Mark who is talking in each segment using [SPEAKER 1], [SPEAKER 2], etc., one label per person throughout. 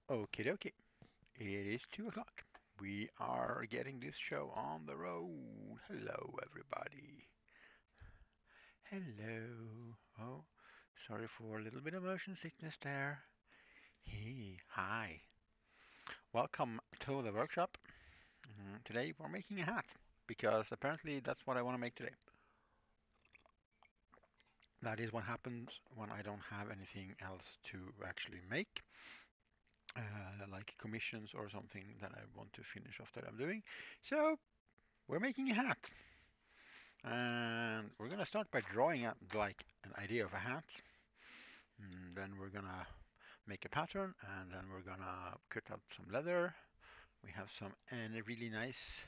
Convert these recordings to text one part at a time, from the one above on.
[SPEAKER 1] Okie dokie. It is 2 o'clock. We are getting this show on the road. Hello, everybody. Hello. Oh, sorry for a little bit of motion sickness there. Hey, hi. Welcome to the workshop. Today we're making a hat because apparently that's what I want to make today. That is what happens when I don't have anything else to actually make, like commissions or something that I want to finish off that I'm doing. So we're making a hat. And we're gonna start by drawing out like an idea of a hat. And then we're gonna make a pattern, and then we're gonna cut out some leather. We have some and a really nice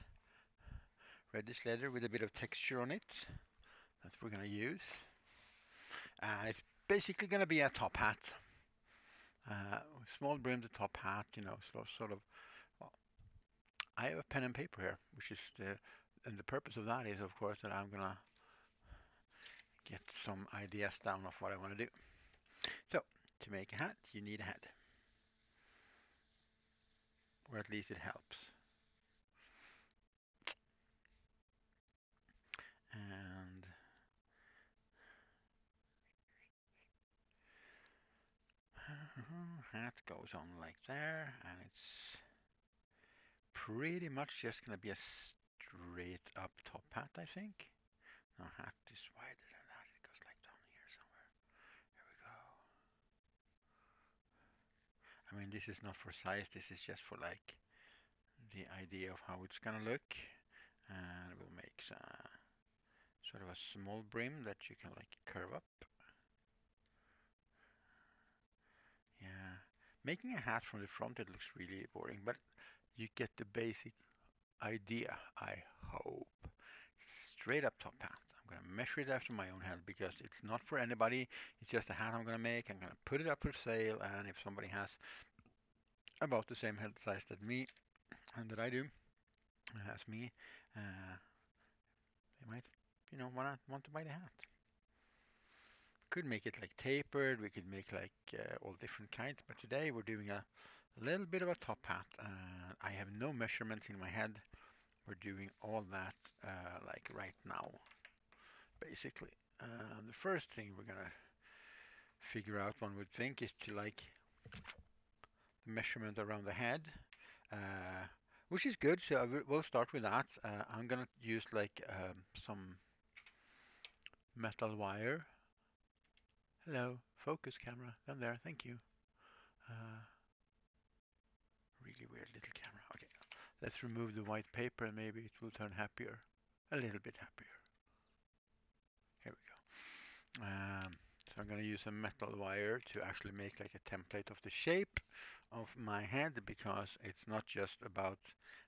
[SPEAKER 1] reddish leather with a bit of texture on it that we're gonna use. And it's basically gonna be a top hat, small brimmed top hat. Sort of. Well, I have a pen and paper here, which is and the purpose of that is, of course, that I'm gonna get some ideas down of what I want to do. So, to make a hat, you need a head, or at least it helps. And hat goes on like there, and it's pretty much just gonna be a straight up top hat, I think. No, hat is wider than that. It goes like down here somewhere. Here we go. I mean, this is not for size. This is just for like the idea of how it's gonna look. And we'll make sort of a small brim that you can like curve up. Yeah. Making a hat from the front, it looks really boring, but you get the basic idea, I hope. Straight up top hat. I'm going to measure it after my own head because it's not for anybody. It's just a hat I'm going to make. I'm going to put it up for sale, and if somebody has about the same head size that me and that I do, as me, uh, they might, want to buy the hat. Could make it like tapered. We could make like all different kinds, but today we're doing a little bit of a top hat. I have no measurements in my head. We're doing all that like right now, basically. The first thing we're gonna figure out, one would think, is to like the measurement around the head, uh, which is good. So we'll start with that. I'm gonna use like some metal wire. Hello, focus camera. Down there, thank you. Uh, Really weird little camera. Okay, let's remove the white paper and maybe it will turn happier. A little bit happier. Here we go. So I'm going to use a metal wire to actually make like a template of the shape of my head, because it's not just about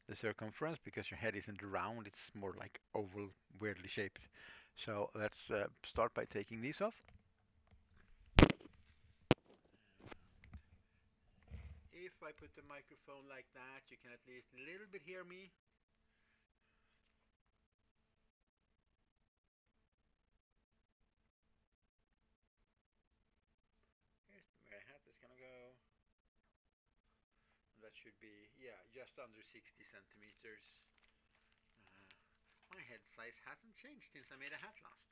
[SPEAKER 1] the circumference, because your head isn't round, it's more like oval, weirdly shaped. So let's start by taking these off. If I put the microphone like that, you can at least a little bit hear me. Here's where the hat is going to go. That should be, yeah, just under 60 centimeters. My head size hasn't changed since I made a hat last.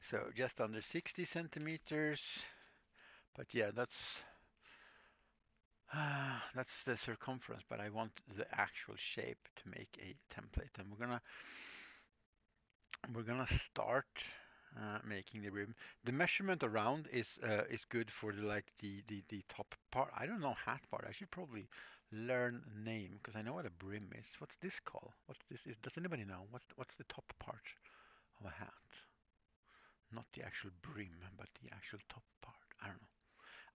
[SPEAKER 1] So just under 60 centimeters. But yeah, that's the circumference, but I want the actual shape to make a template. And we're gonna start making the rim. The measurement around is good for the top part. I don't know hat part. I should probably learn a name because I know what a brim is. What's this called? What's this is? Does anybody know? What's the top part of a hat? Not the actual brim, but the actual top part. I don't know.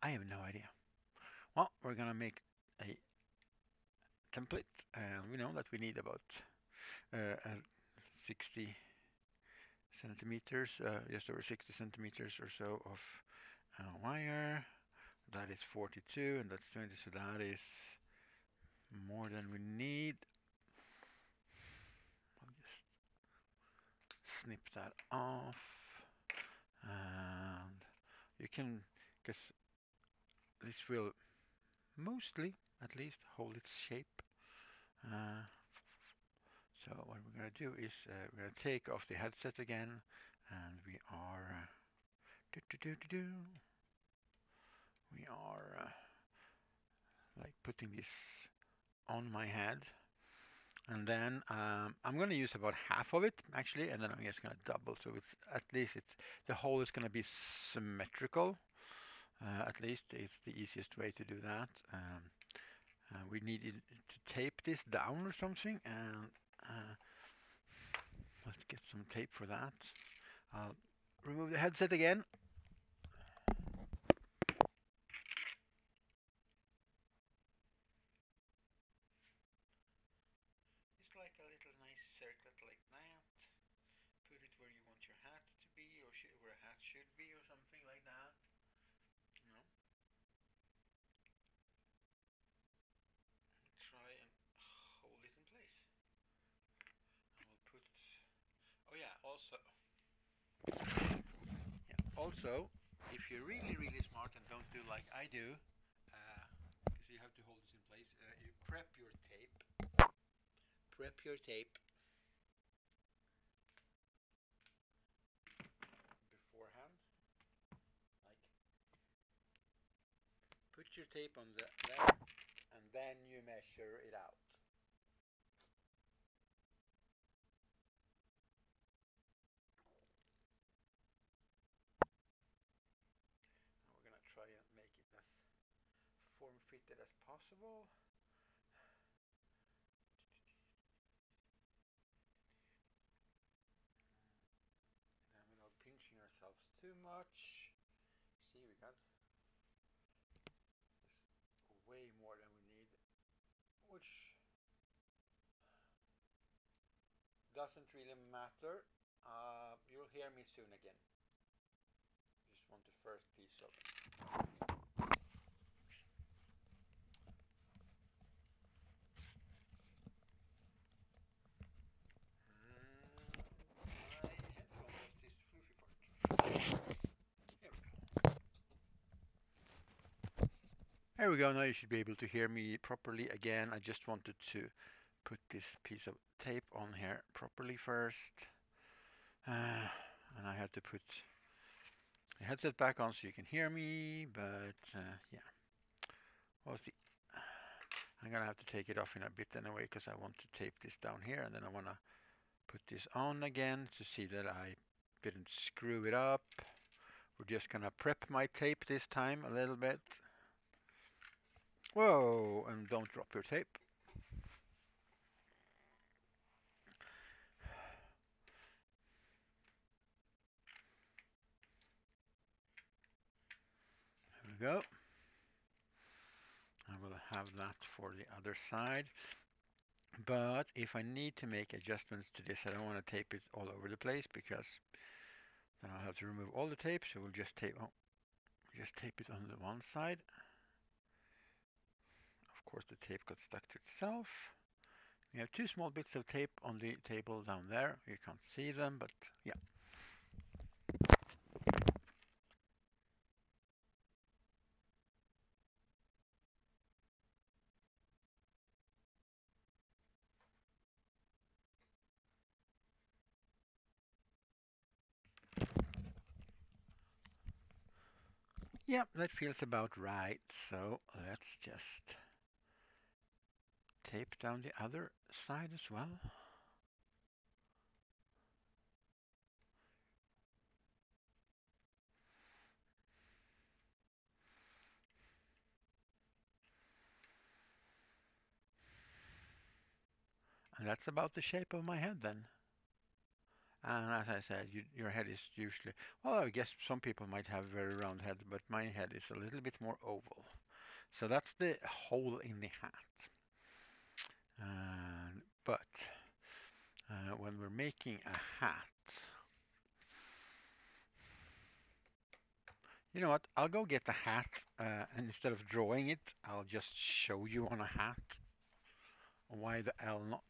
[SPEAKER 1] I have no idea. Well, we're gonna make a template, and we know that we need about 60 centimeters, just over 60 centimeters or so of wire. That is 42, and that's 20, so that is more than we need. I'll just snip that off, and you can, because this will mostly, at least, hold its shape. Uh, so what we're going to do is we're going to take off the headset again, and we are do, do, do, do, do. We are like putting this on my head, and then I'm going to use about half of it actually, and then I'm just going to double, so it's at least it's the whole is going to be symmetrical. At least it's the easiest way to do that. We needed to tape this down or something, and let's get some tape for that. I'll remove the headset again. Just like a little nice circlet like that. Put it where you want your hat to be, or where a hat should be, or something like that. You know, try and hold it in place. I will put. Oh yeah, also, if you're really really smart and don't do like I do, because you have to hold this in place, you prep your tape. Prep your tape beforehand. Like, put your tape on there, and then you measure it out. And we're gonna try and make it as form-fitted as possible. Then without pinching ourselves too much. See, we got this way more than we need, which doesn't really matter. You'll hear me soon again. Just want the first piece of my headphone was this floofy part. Here we go. There we go. Now you should be able to hear me properly again. I just wanted to put this piece of tape on here properly first. And I had to put the headset back on so you can hear me, but yeah. We'll see. I'm gonna have to take it off in a bit anyway because I want to tape this down here, and then I want to put this on again to see that I didn't screw it up. We're just gonna prep my tape this time a little bit. Whoa, and don't drop your tape. There we go. I will have that for the other side. But if I need to make adjustments to this, I don't want to tape it all over the place because then I'll have to remove all the tape. So we'll just tape it on the one side. Of course, the tape got stuck to itself. We have two small bits of tape on the table down there. You can't see them, but yeah. Yeah, that feels about right. So let's just tape down the other side as well. And that's about the shape of my head then. And as I said, your head is usually, well, I guess some people might have very round heads, but my head is a little bit more oval. So that's the hole in the hat. But when we're making a hat, you know what? I'll go get the hat, and instead of drawing it, I'll just show you on a hat. Why the L not?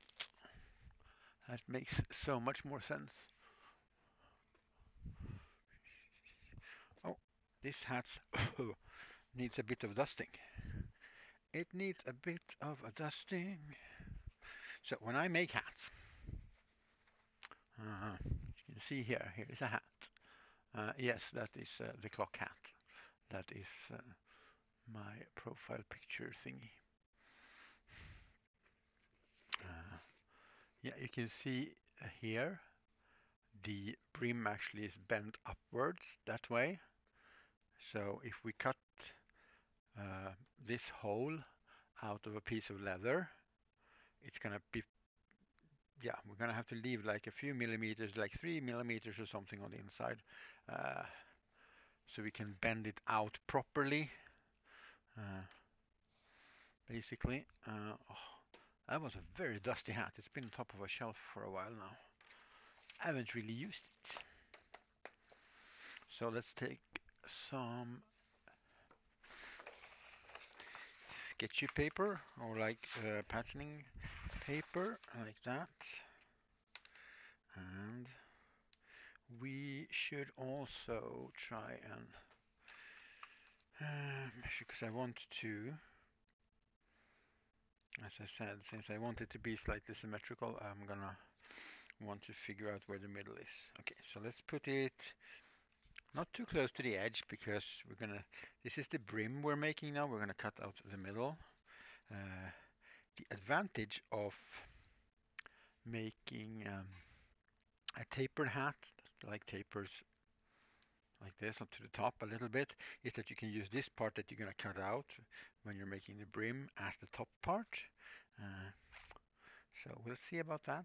[SPEAKER 1] That makes so much more sense. Oh, this hat's needs a bit of dusting. It needs a bit of a dusting. So when I make hats, you can see here is a hat. Yes, that is the clock hat. That is my profile picture thingy. Yeah, you can see here the brim actually is bent upwards that way. So if we cut uh, this hole out of a piece of leather, it's gonna be, yeah, we're gonna have to leave like a few millimeters, like 3 millimeters or something on the inside, uh, so we can bend it out properly. Uh, Basically, oh, that was a very dusty hat. It's been on top of a shelf for a while now. I haven't really used it. So let's take some sketchy paper or like patterning paper like that. And we should also try and measure, because I want to, as I said, since I want it to be slightly symmetrical, I'm gonna want to figure out where the middle is. Okay, so let's put it not too close to the edge, because we're gonna, this is the brim we're making now, we're gonna cut out the middle. The advantage of making a tapered hat, like tapers like this up to the top a little bit, is that you can use this part that you're going to cut out when you're making the brim as the top part. Uh, so we'll see about that.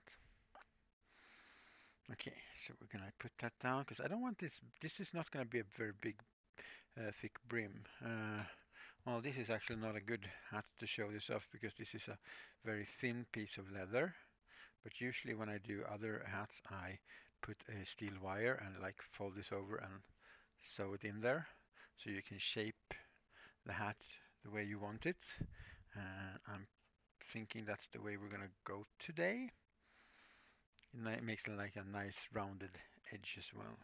[SPEAKER 1] Okay, so we're going to put that down, because I don't want this, this is not going to be a very big thick brim. Well, this is actually not a good hat to show this off, because this is a very thin piece of leather. But usually when I do other hats, I put a steel wire and like fold this over and sew it in there, so you can shape the hat the way you want it. I'm thinking that's the way we're gonna go today. It makes it like a nice rounded edge as well.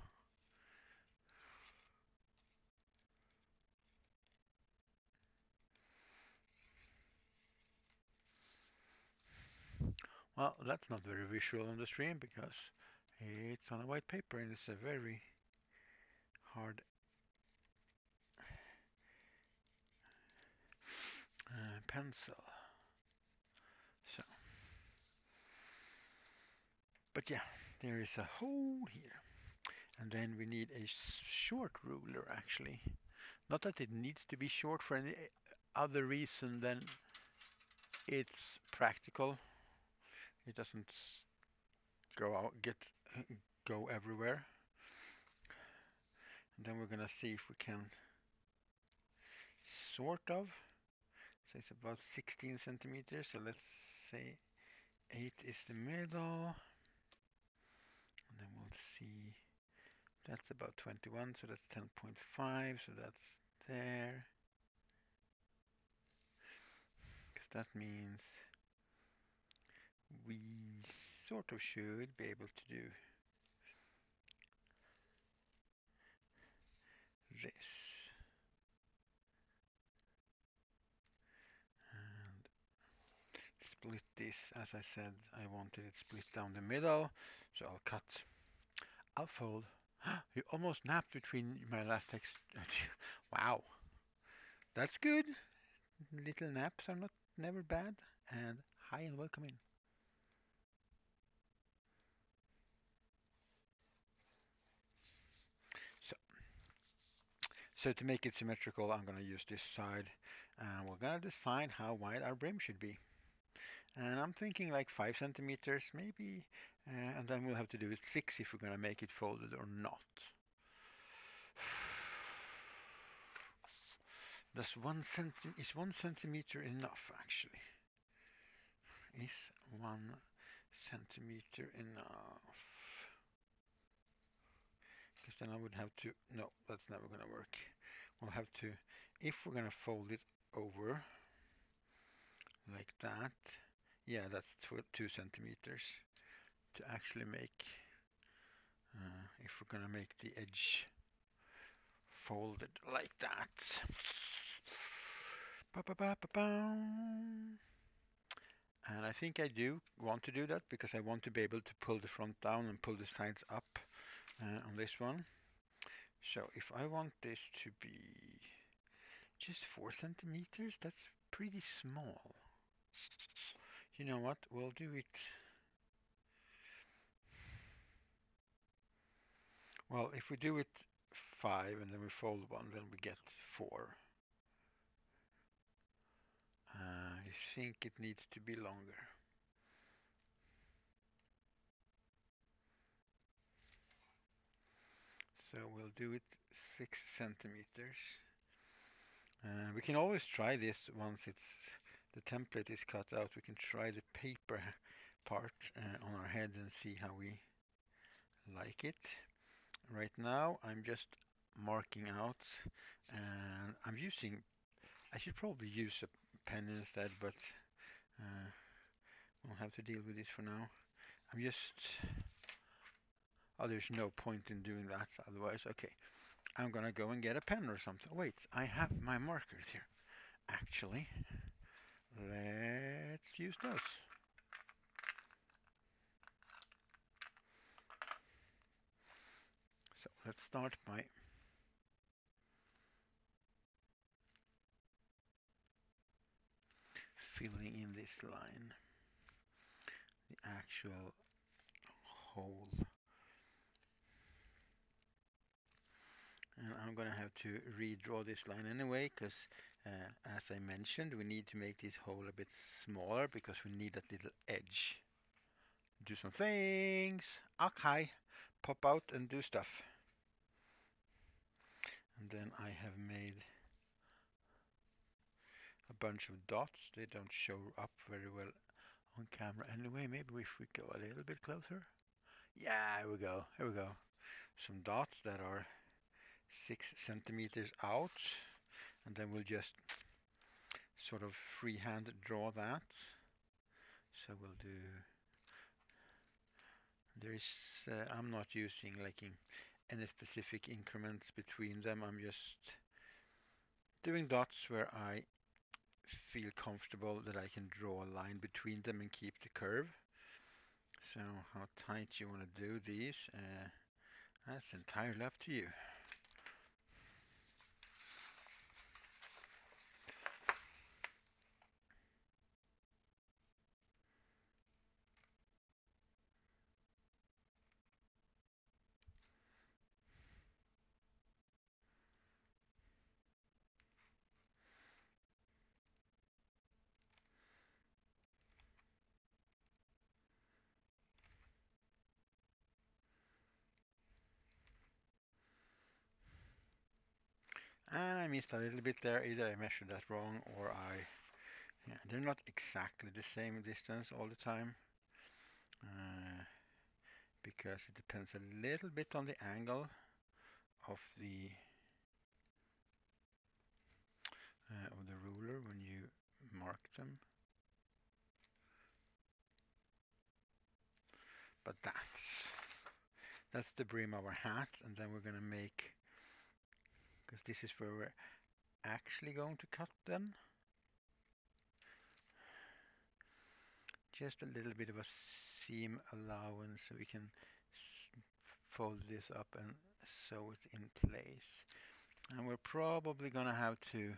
[SPEAKER 1] Well, that's not very visual on the stream, because it's on a white paper and it's a very hard pencil. So, but yeah, there is a hole here. And then we need a short ruler, actually. Not that it needs to be short for any other reason than it's practical. It doesn't go out, go everywhere. And then we're gonna see if we can sort of. So it's about 16 centimeters. So let's say 8 is the middle. And then we'll see. That's about 21, so that's 10.5. So that's there. Because that means we sort of should be able to do this. And split this, as I said, I wanted it split down the middle. So I'll cut, I'll fold. You almost napped between my last text. Wow, that's good. Little naps are not never bad. And hi and welcome in. So, so to make it symmetrical, I'm gonna use this side, and we're gonna decide how wide our brim should be. And I'm thinking like 5 centimeters maybe, and then we'll have to do it 6 if we're gonna make it folded or not. Is 1 centimeter enough actually? Is 1 centimeter enough? Because then I would have to, no, that's never gonna work. We'll have to, if we're gonna fold it over like that, yeah, that's 2 centimeters to actually make, if we're gonna make the edge folded like that. Ba, ba, ba, ba, bum. And I think I do want to do that because I want to be able to pull the front down and pull the sides up on this one. So if I want this to be just 4 centimeters, that's pretty small. You know what? We'll do it. Well, if we do it 5 and then we fold one, then we get 4. I think it needs to be longer. So we'll do it 6 centimeters. We can always try this once the template is cut out. We can try the paper part on our heads and see how we like it. Right now I'm just marking out, and I should probably use a pen instead, but we'll have to deal with this for now. There's no point in doing that otherwise. Okay, I'm gonna go and get a pen or something. Wait, I have my markers here. Actually, let's use those. So let's start by filling in this line, the actual hole. And I'm gonna have to redraw this line anyway, because as I mentioned, we need to make this hole a bit smaller because we need that little edge. Do some things. Okay. Pop out and do stuff. And then I have made a bunch of dots. They don't show up very well on camera anyway. Maybe if we go a little bit closer. Yeah, here we go. Here we go. Some dots that are 6 centimeters out. And then we'll just sort of freehand draw that. So we'll do. I'm not using like any specific increments between them. I'm just doing dots where I feel comfortable that I can draw a line between them and keep the curve. So how tight you want to do these, that's entirely up to you. And I missed a little bit there. Either I measured that wrong or they're not exactly the same distance all the time. Because it depends a little bit on the angle of the ruler when you mark them. But that's the brim of our hat, and then we're gonna make, because this is where we're actually going to cut them, just a little bit of a seam allowance so we can fold this up and sew it in place. And we're probably gonna have to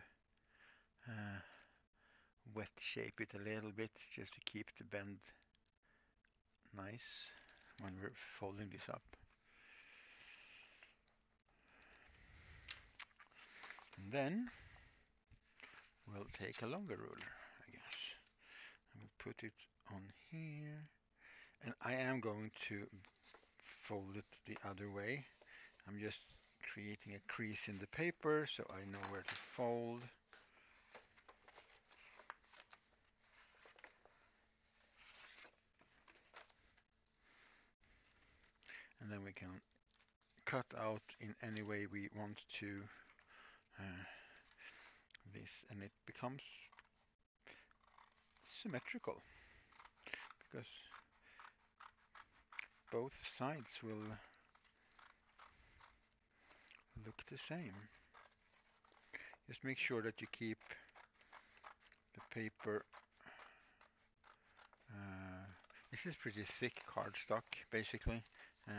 [SPEAKER 1] wet shape it a little bit just to keep the bend nice when we're folding this up. And then we'll take a longer ruler, I guess, and we'll put it on here. And I am going to fold it the other way. I'm just creating a crease in the paper so I know where to fold. And then we can cut out in any way we want to this, and it becomes symmetrical because both sides will look the same. Just make sure that you keep paper. This is pretty thick cardstock, basically,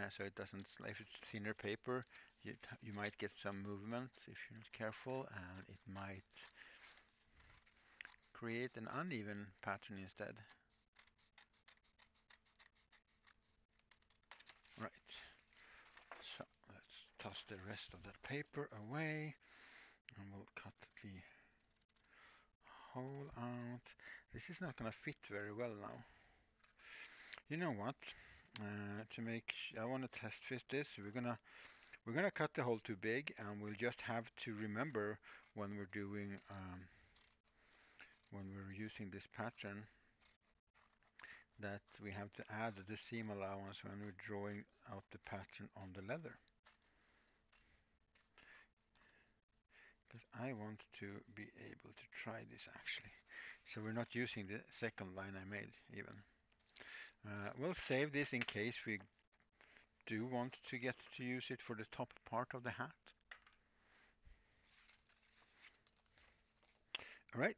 [SPEAKER 1] so it doesn't. If it's thinner paper, you might get some movement if you're not careful, and it might create an uneven pattern instead. Right. So let's toss the rest of that paper away, and we'll cut the hole out. This is not going to fit very well now. You know what? I want to test fit this. We're gonna cut the hole too big, and we'll just have to remember when we're doing when we're using this pattern that we have to add the seam allowance when we're drawing out the pattern on the leather. Because I want to be able to try this actually. So we're not using the second line I made even. We'll save this in case we do want to get to use it for the top part of the hat. All right.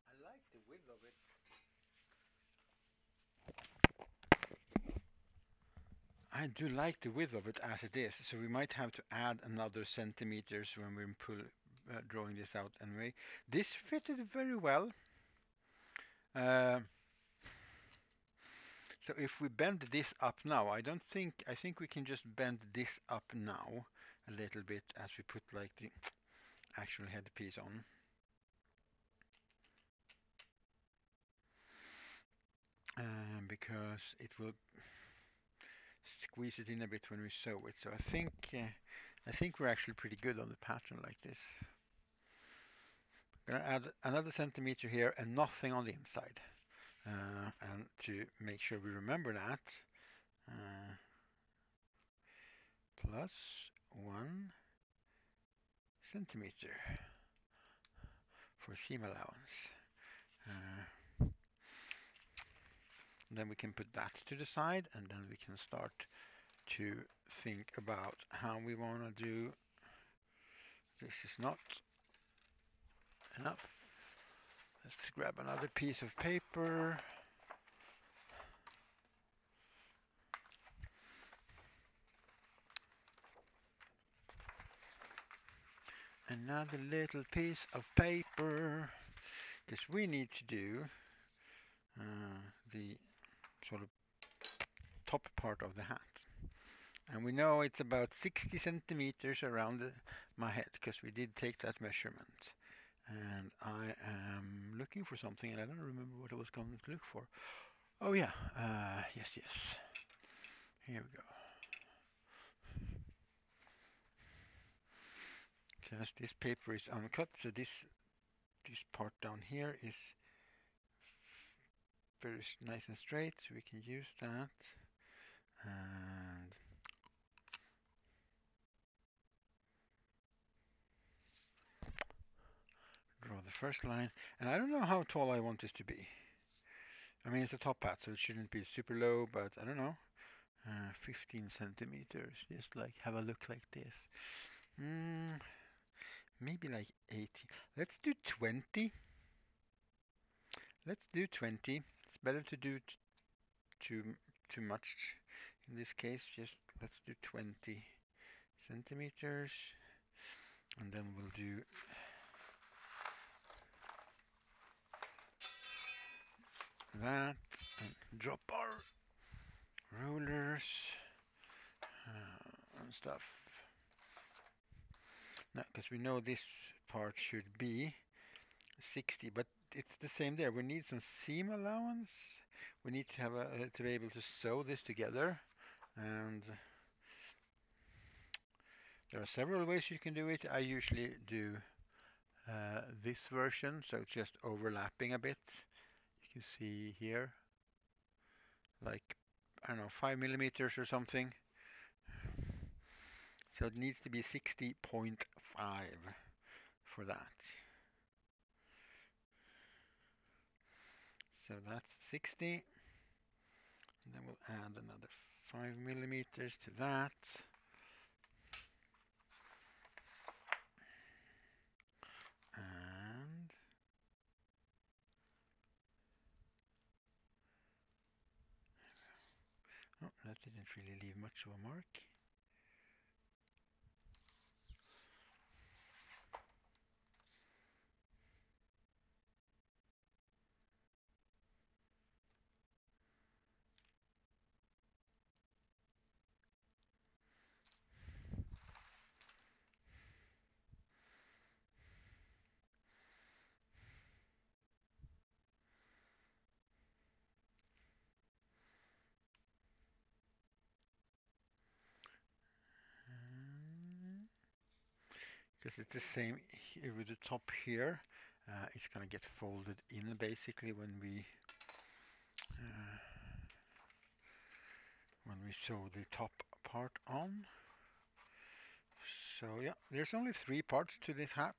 [SPEAKER 1] I like the width of it. I do like the width of it as it is, so we might have to add another centimeters when we're drawing this out anyway. This fitted very well. Uh, so if we bend this up now, I think we can just bend this up now a little bit as we put like the actual headpiece on. Because it will squeeze it in a bit when we sew it. So I think we're actually pretty good on the pattern like this. I'm gonna add another centimeter here and nothing on the inside. And to make sure we remember that, plus 1 centimeter for seam allowance. Then we can put that to the side, and then we can start to think about how we want to do. This is not enough. Let's grab another piece of paper. Another little piece of paper, because we need to do the sort of top part of the hat. And we know it's about 60 centimeters around my head, because we did take that measurement. And I am looking for something, and I don't remember what I was going to look for. Oh yeah, yes. Here we go. Because this paper is uncut, so this part down here is very nice and straight, so we can use that. And draw the first line. And I don't know how tall I want this to be. I mean, it's a top hat, so it shouldn't be super low, but I don't know. 15 centimeters, just like have a look like this. Maybe like 80. Let's do 20. Let's do 20. It's better to do too much in this case. Just let's do 20 centimeters, and then we'll do that and drop our rulers and stuff. Now, because we know this part should be 60, but it's the same there. We need some seam allowance. We need to have to be able to sew this together, and there are several ways you can do it. I usually do this version, so it's just overlapping a bit. You can see here, like, I don't know, 5 millimeters or something. So it needs to be 60.5 for that. So that's 60. And then we'll add another 5 millimeters to that. And oh, that didn't really leave much of a mark. Because it's the same here with the top here. It's gonna get folded in basically uh, when we sew the top part on. So yeah, there's only 3 parts to this hat.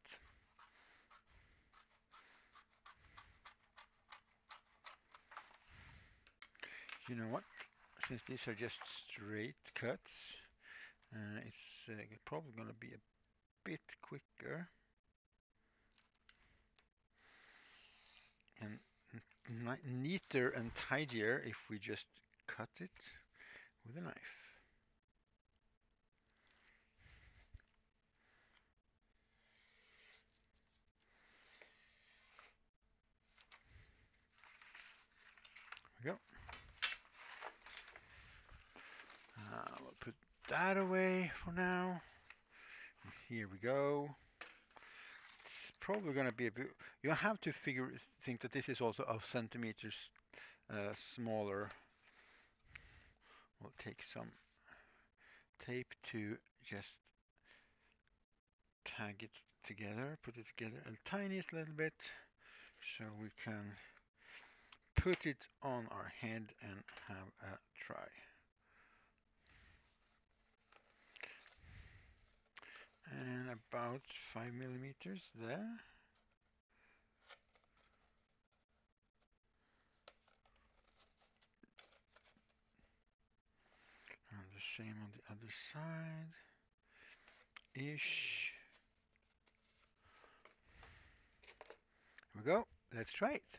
[SPEAKER 1] You know what? Since these are just straight cuts, it's probably gonna be a bit quicker and neater and tidier if we just cut it with a knife. There we go. We'll put that away for now. Here we go. It's probably going to be a bit. You have to think that this is also a centimeters smaller. We'll take some tape to just tag it together, put it together a tiniest little bit, so we can put it on our head and have a try. And about 5 millimeters there. And the same on the other side. Ish. Here we go. Let's try it.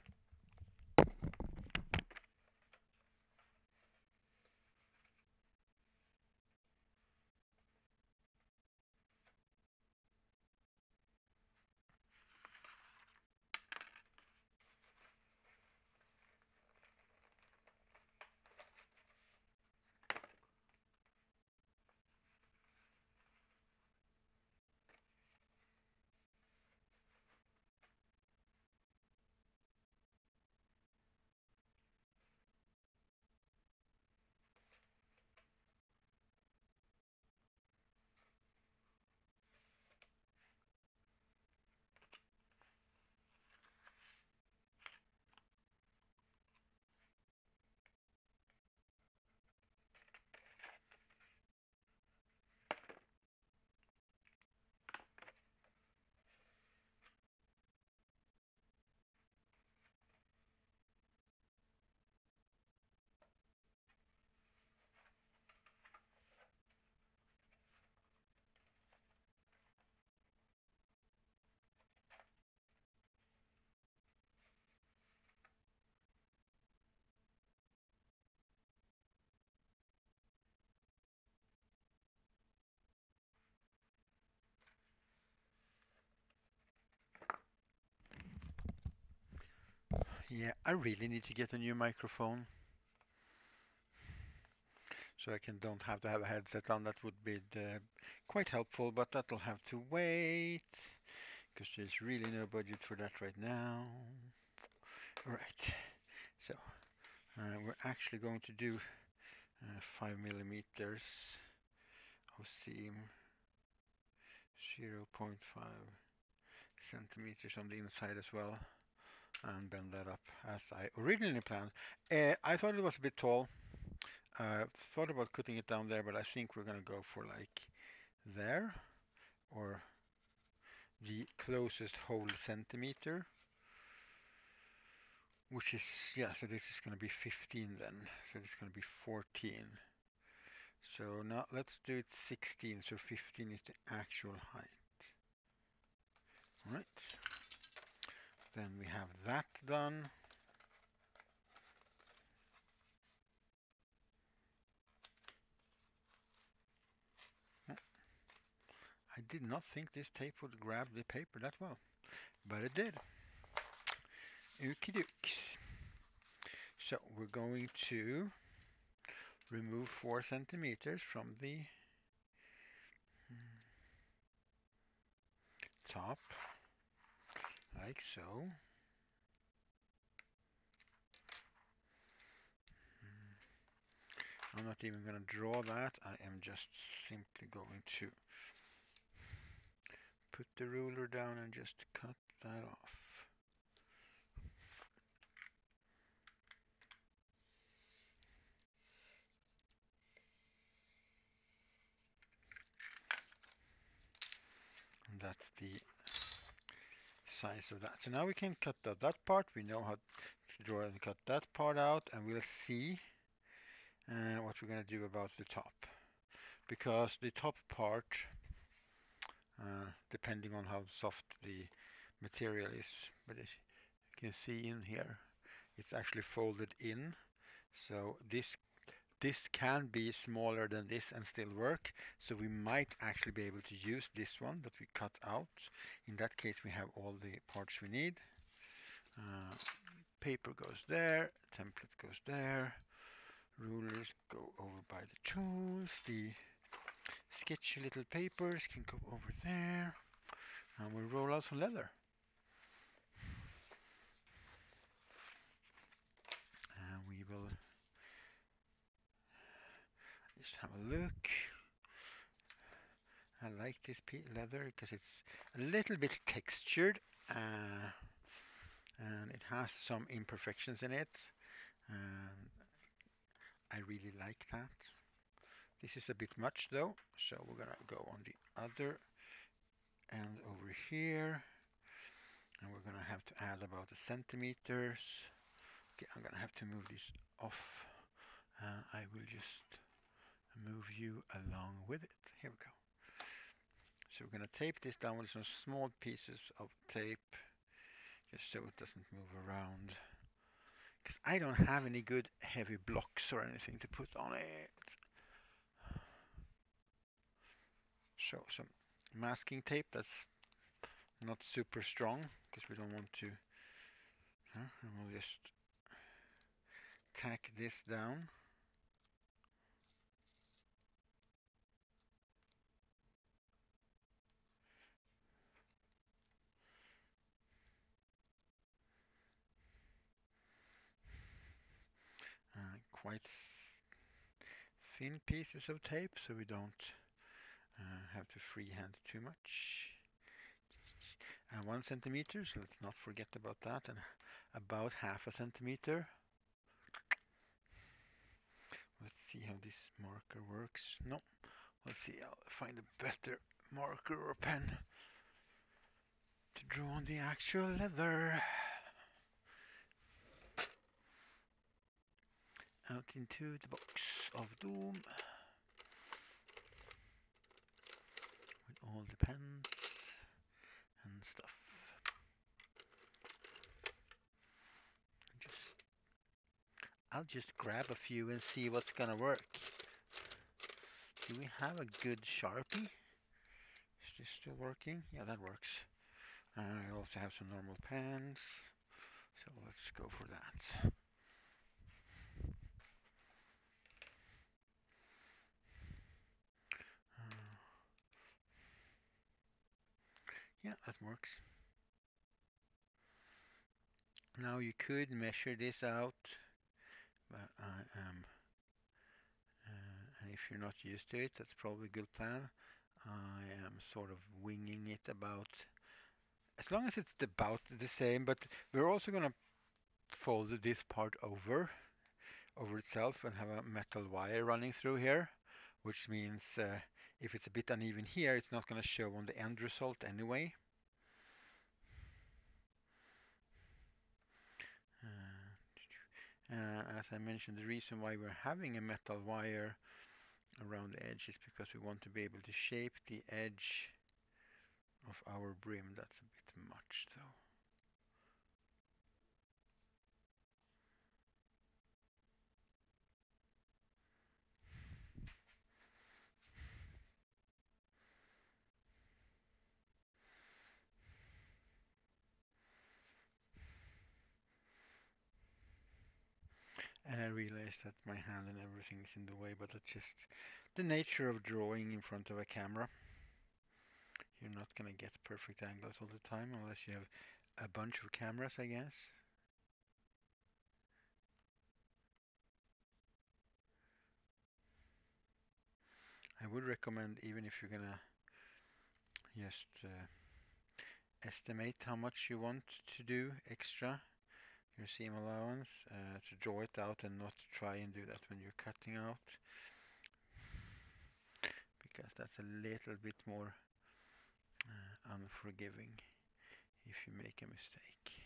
[SPEAKER 1] Yeah, I really need to get a new microphone so I can don't have to have a headset on. That would be quite helpful, but that'll have to wait because there's really no budget for that right now. All right, so we're actually going to do 5 millimeters of seam, 0.5. centimeters on the inside as well, and bend that up as I originally planned. I thought it was a bit tall. Thought about cutting it down there, but I think we're gonna go for like there, or the closest whole centimeter, which is, yeah, so this is gonna be 15 then. So this is gonna be 14. So now let's do it 16, so 15 is the actual height. All right. Then we have that done. I did not think this tape would grab the paper that well, but it did. Okie dokes. So we're going to remove 4 centimeters from the top, like so. I'm not even going to draw that. I am just simply going to put the ruler down and just cut that off. And that's the size of that. So now we can cut out that part. We know how to draw and cut that part out, and we'll see what we're going to do about the top. Because the top part, depending on how soft the material is, but as you can see in here, it's actually folded in. So this can be smaller than this and still work. So we might actually be able to use this one that we cut out. In that case, we have all the parts we need. Paper goes there, template goes there, rulers go over by the tools, the sketchy little papers can go over there, and we'll roll out some leather. And we will just have a look. I like this leather because it's a little bit textured, and it has some imperfections in it, and I really like that. This is a bit much though, so we're gonna go on the other end over here, and we're gonna have to add about a centimeters. Okay, I'm gonna have to move this off. I will just move you along with it. Here we go. So we're gonna tape this down with some small pieces of tape, just so it doesn't move around. Because I don't have any good heavy blocks or anything to put on it. So some masking tape that's not super strong, because we don't want to. And we'll just tack this down. Quite thin pieces of tape, so we don't have to freehand too much. And 1 centimeter, so let's not forget about that, and about half a centimeter. Let's see how this marker works. No, let's see, I'll find a better marker or pen to draw on the actual leather. Out into the box of doom with all the pens and stuff. I'll just grab a few and see what's gonna work. Do we have a good Sharpie? Is this still working? Yeah, that works. I also have some normal pens, so let's go for that. Yeah, that works. Now you could measure this out, but and if you're not used to it, that's probably a good plan. I am sort of winging it about as long as it's about the same, but we're also going to fold this part over itself and have a metal wire running through here, which means if it's a bit uneven here, it's not going to show on the end result anyway. As I mentioned, the reason why we're having a metal wire around the edge is because we want to be able to shape the edge of our brim. That's a bit much though. And I realized that my hand and everything is in the way, but that's just the nature of drawing in front of a camera. You're not gonna get perfect angles all the time unless you have a bunch of cameras, I guess. I would recommend, even if you're gonna just estimate how much you want to do extra, your seam allowance, to draw it out and not try and do that when you're cutting out, because that's a little bit more unforgiving if you make a mistake.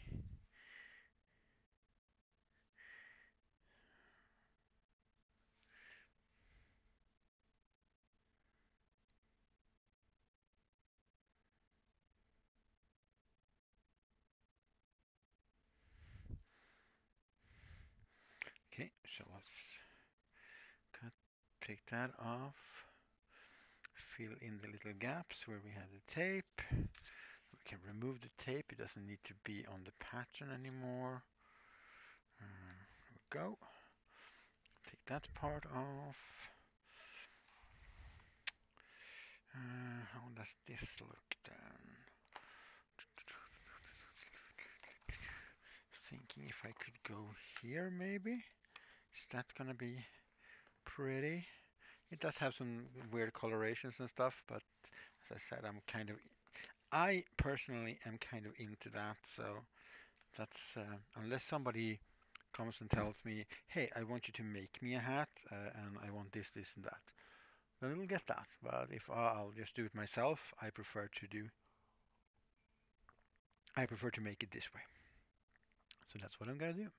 [SPEAKER 1] Okay, so let's cut, take that off, fill in the little gaps where we had the tape. We can remove the tape, it doesn't need to be on the pattern anymore. Here we go. Take that part off. How does this look then? Thinking if I could go here maybe. Is that gonna be pretty? It does have some weird colorations and stuff, but as I said, I personally am kind of into that. So that's unless somebody comes and tells me, hey, I want you to make me a hat, and I want this, this, and that, then we'll get that. But if I'll just do it myself, I prefer to make it this way. So that's what I'm gonna do.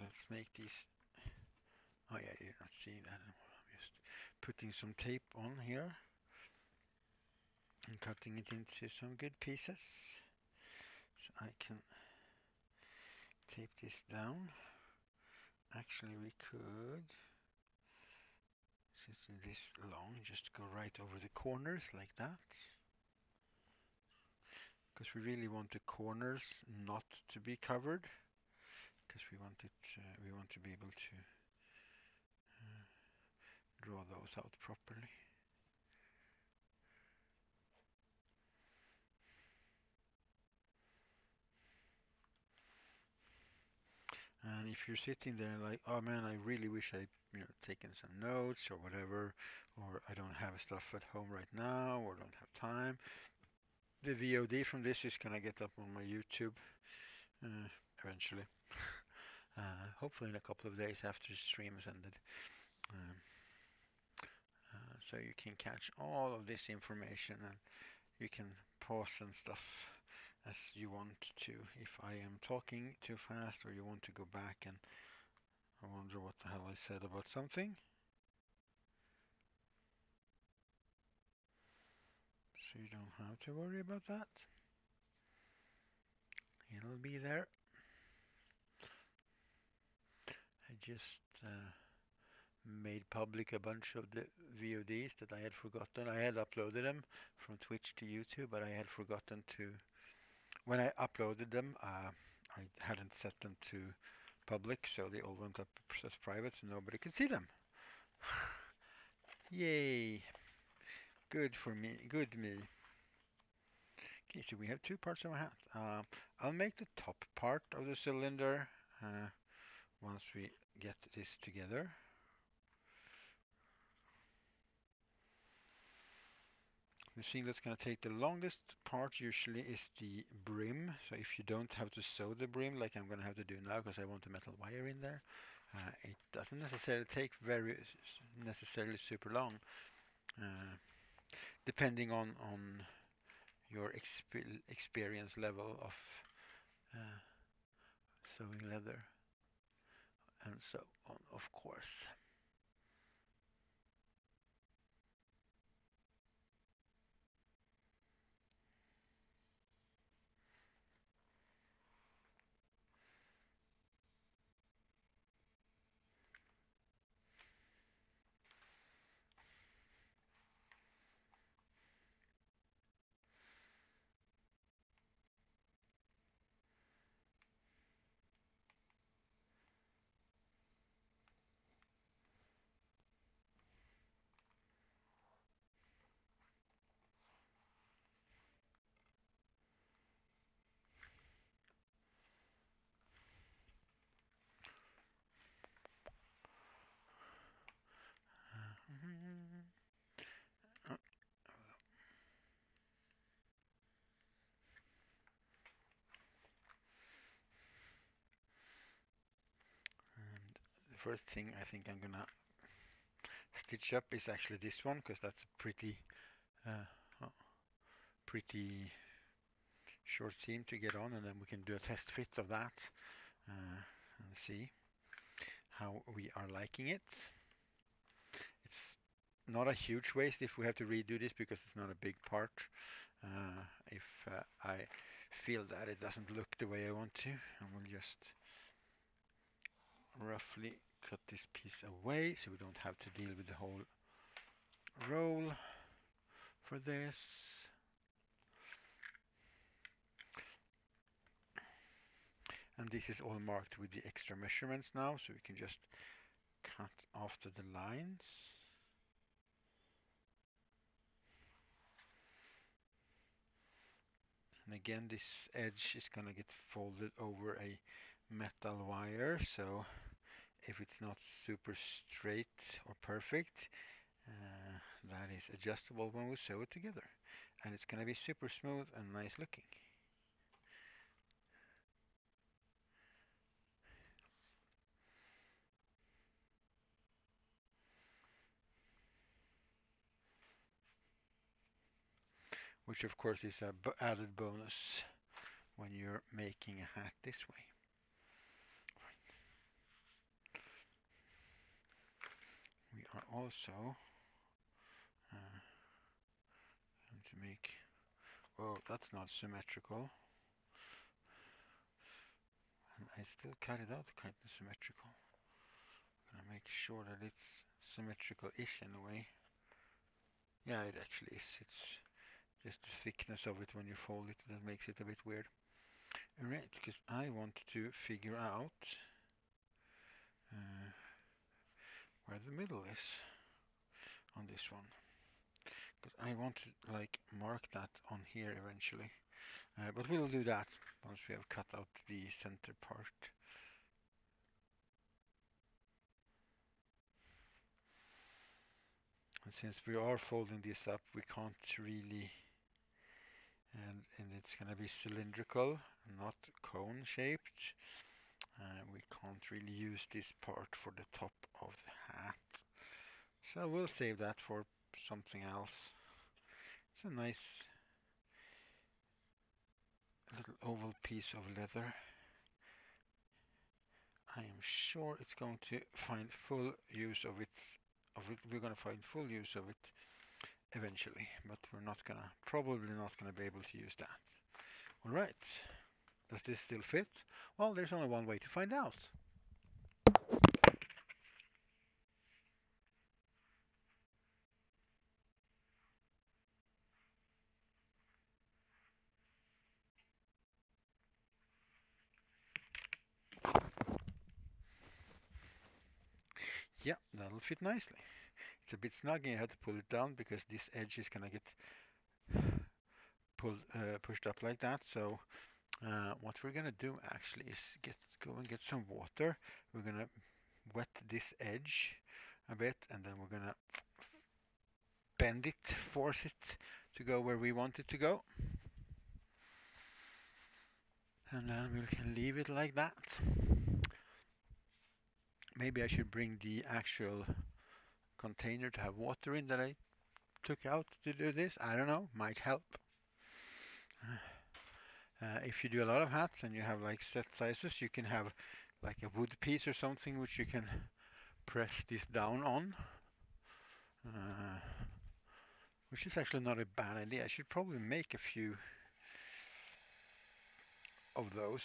[SPEAKER 1] Let's make these. Oh yeah, you're not seeing that anymore. I'm just putting some tape on here and cutting it into some good pieces. So I can tape this down. Actually, we could, since it's this long, just go right over the corners like that. Because we really want the corners not to be covered. Because we want to be able to draw those out properly. And if you're sitting there like, oh man, I really wish I, taken some notes or whatever, or I don't have stuff at home right now, or don't have time, the VOD from this is gonna get up on my YouTube eventually. Hopefully in a couple of days after the stream has ended. Um, so you can catch all of this information, and you can pause and stuff as you want to. If I am talking too fast or you want to go back and I wonder what the hell I said about something, so you don't have to worry about that. It'll be there. I just made public a bunch of the VODs that I had forgotten. I had uploaded them from Twitch to YouTube, but I had forgotten to. When I uploaded them, I hadn't set them to public, so they all went up as private, so nobody could see them. Yay! Good for me. Good me. Okay, so we have two parts of a hat. I'll make the top part of the cylinder once we get this together. The thing that's going to take the longest part usually is the brim. So if you don't have to sew the brim like I'm going to have to do now because I want a metal wire in there, it doesn't necessarily take very necessarily super long, uh, depending on your experience level of uh, sewing leather and so on, of course. And the first thing I think I'm gonna stitch up is actually this one because that's a uh, uh, pretty short seam to get on, and then we can do a test fit of that and see how we are liking it. It's not a huge waste if we have to redo this because it's not a big part. If I feel that it doesn't look the way I want to, I will just roughly cut this piece away so we don't have to deal with the whole roll for this. And this is all marked with the extra measurements now, so we can just cut after the lines. And again, this edge is going to get folded over a metal wire, so if it's not super straight or perfect, that is adjustable when we sew it together. And it's going to be super smooth and nice looking. Which of course is a added bonus when you're making a hat this way. We are also going to make, oh, that's not symmetrical. And I still cut it out kind of symmetrical. I'm gonna make sure that it's symmetrical-ish in a way. Yeah, it actually is. It's just the thickness of it when you fold it that makes it a bit weird. Alright, because I want to figure out uh, where the middle is on this one. Because I want to like mark that on here eventually. But we'll do that once we have cut out the center part. And since we are folding this up, we can't really, and it's going to be cylindrical, not cone shaped. We can't really use this part for the top of the hat. So we'll save that for something else. It's a nice little oval piece of leather. I am sure it's going to find full use of it. We're going to find full use of it eventually, but we're not gonna, probably not gonna be able to use that. All right. Does this still fit? Well, there's only one way to find out. Yeah, that'll fit nicely. It's a bit snug and you have to pull it down because this edge is gonna get pushed up like that. So what we're gonna do actually is go and get some water. We're gonna wet this edge a bit, and then we're gonna bend it, force it to go where we want it to go, and then we can leave it like that. Maybe I should bring the actual container to have water in that I took out to do this. I don't know, might help. If you do a lot of hats and you have like set sizes, you can have like a wood piece or something which you can press this down on, uh, which is actually not a bad idea. I should probably make a few of those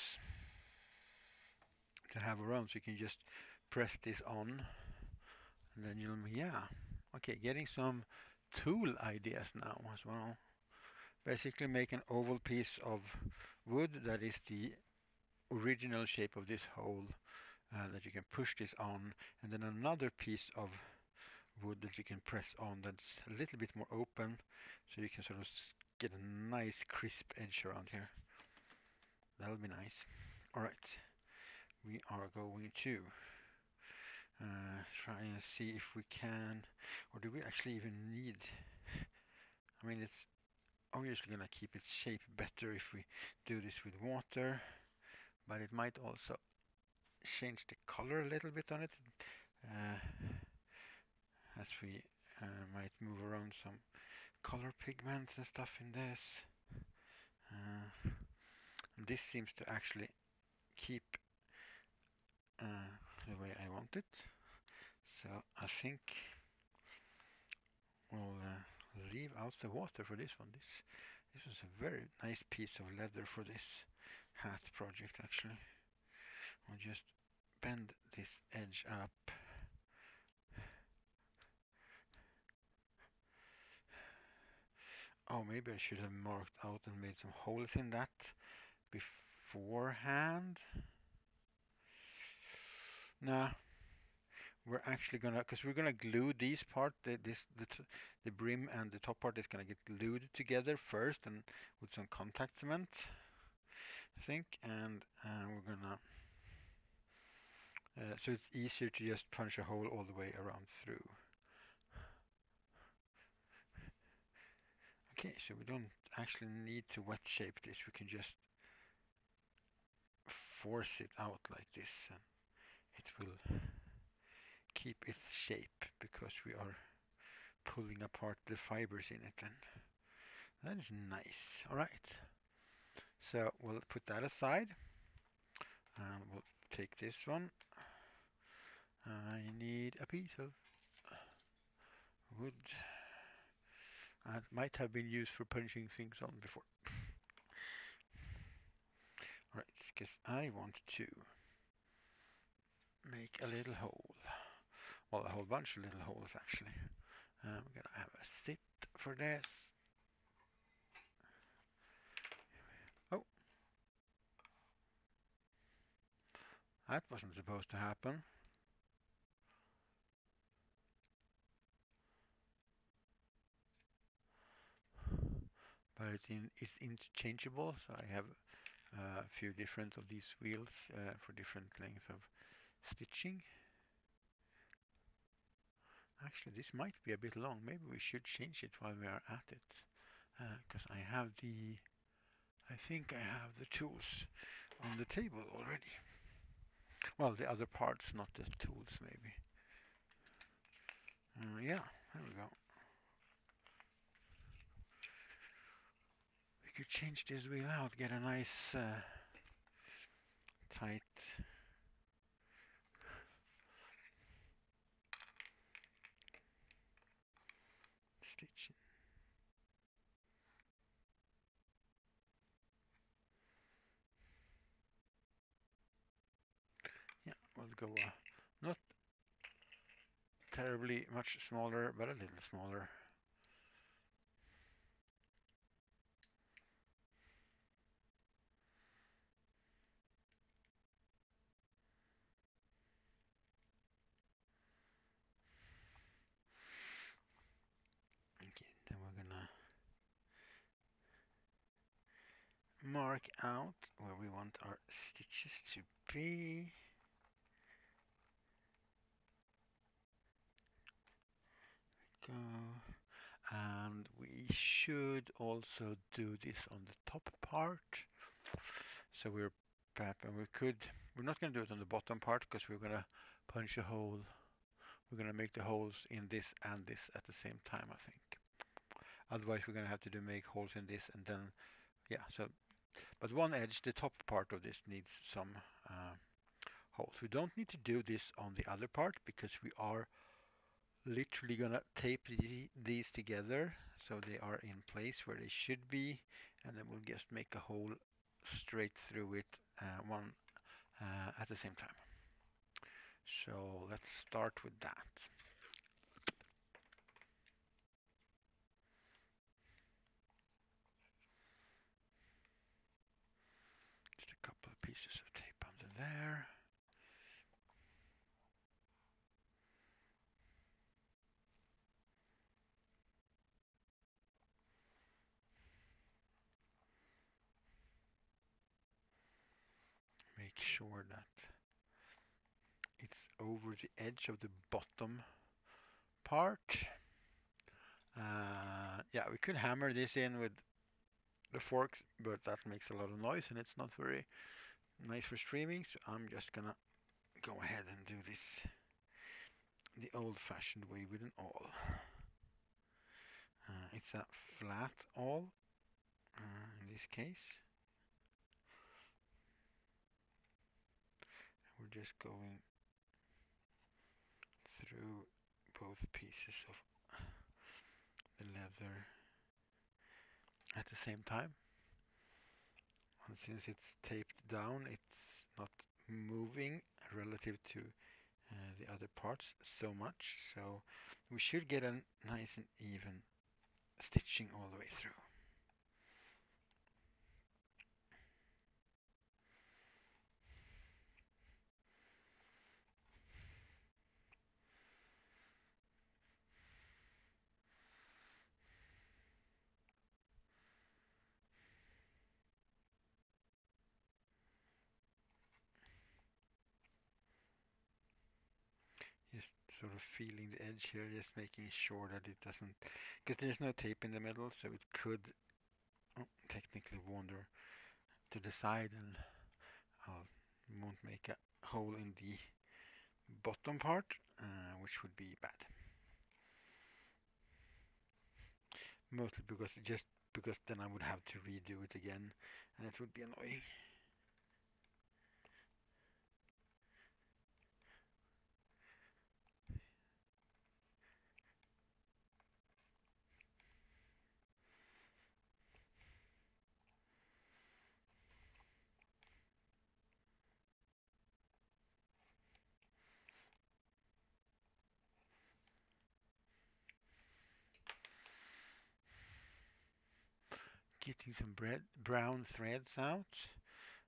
[SPEAKER 1] to have around, so you can just press this on, and then you'll, yeah. Okay, getting some tool ideas now as well. Basically make an oval piece of wood that is the original shape of this hole, that you can push this on, and then another piece of wood that you can press on that's a little bit more open, so you can sort of get a nice crisp edge around here. That'll be nice. Alright, we are going to try and see if we can, or do we actually even need, I mean, it's obviously gonna keep its shape better if we do this with water, but it might also change the color a little bit on it, uh, as we might move around some color pigments and stuff in this. This seems to actually keep the way I want it, so I think we'll leave out the water for this one. This was a very nice piece of leather for this hat project actually. We'll just bend this edge up. Oh, maybe I should have marked out and made some holes in that beforehand. Nah, we're actually gonna, because we're gonna glue these part, the brim and the top part is gonna get glued together first, and with some contact cement, I think, and we're gonna, so it's easier to just punch a hole all the way around through. Okay, so we don't actually need to wet shape this. We can just force it out like this, and it will keep its shape because we are pulling apart the fibers in it. And that is nice. All right, so we'll put that aside, and we'll take this one. I need a piece of wood. It might have been used for punching things on before. Alright, because I want to make a little hole. Well, a whole bunch of little holes actually. I'm gonna have a sit for this. Oh, that wasn't supposed to happen. But it's interchangeable, so I have a few different of these wheels for different length of stitching. Actually, this might be a bit long. Maybe we should change it while we are at it, because I think I have the tools on the table already. Well, the other parts, not the tools, maybe. Yeah, there we go. We could change this wheel out, get a nice tight stitch. Yeah, we'll go not terribly much smaller, but a little smaller. Okay, then we're gonna mark out where we want our stitches to be. Go. And we should also do this on the top part. So we're not going to do it on the bottom part because we're going to punch a hole. We're going to make the holes in this and this at the same time, I think. Otherwise, we're going to have to make holes in this and then, yeah. So, but one edge, the top part of this needs some holes. We don't need to do this on the other part because we are literally gonna tape these together so they are in place where they should be, and then we'll just make a hole straight through it, one at the same time. So let's start with that. Just a couple of pieces of tape under there. Make sure that it's over the edge of the bottom part. Yeah, we could hammer this in with the forks, but that makes a lot of noise and it's not very nice for streaming. So I'm just gonna go ahead and do this the old-fashioned way with an awl. It's a flat awl in this case. We're just going through both pieces of the leather at the same time. And since it's taped down, it's not moving relative to the other parts so much. So we should get a nice and even stitching all the way through. Just sort of feeling the edge here, just making sure that it doesn't, because there's no tape in the middle, so it could technically wander to the side and won't make a hole in the bottom part, which would be bad. Mostly because then I would have to redo it again, and it would be annoying. Getting some brown threads out,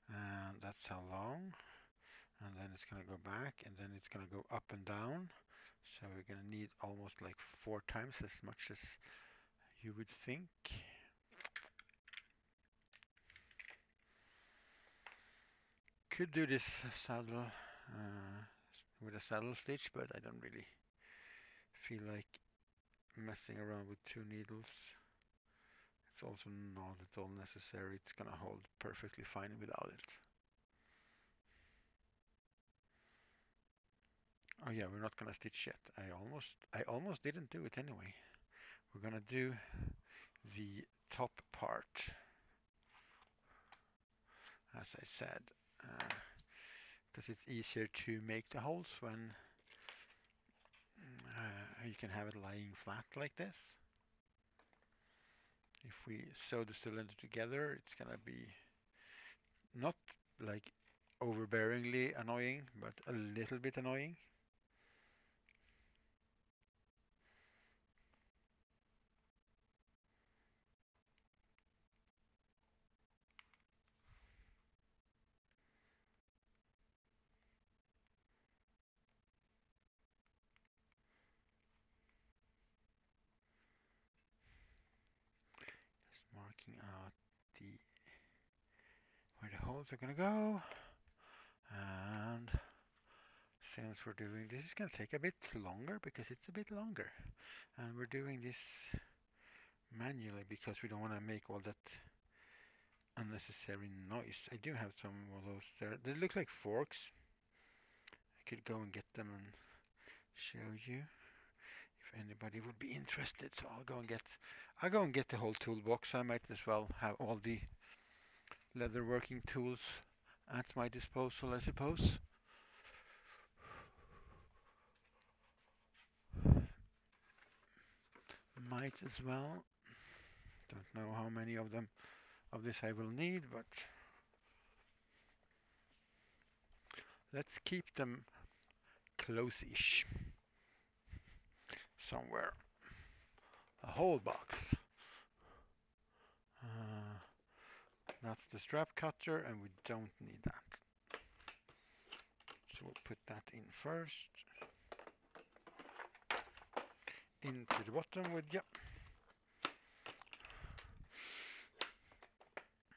[SPEAKER 1] and that's how long. And then it's going to go back, and then it's going to go up and down. So we're going to need almost like 4 times as much as you would think. Could do this saddle with a saddle stitch, but I don't really feel like messing around with 2 needles. It's also not at all necessary. It's gonna hold perfectly fine without it. Oh yeah, we're not gonna stitch yet. I almost didn't do it anyway. We're gonna do the top part, as I said, because it's easier to make the holes when you can have it lying flat like this. If we sew the cylinder together, it's gonna be not like overbearingly annoying, but a little bit annoying. Just marking out the holes are gonna go. And since we're doing this, is gonna take a bit longer because it's a bit longer. And we're doing this manually because we don't want to make all that unnecessary noise. I do have some of those there. They look like forks. I could go and get them and show you if anybody would be interested. So I'll go and get the whole toolbox. I might as well have all the leather working tools at my disposal, I suppose. Might as well. Don't know how many of them of this I will need, but let's keep them close-ish somewhere. A whole box. Uh, that's the strap cutter, and we don't need that. So we'll put that in first. Into the bottom with you.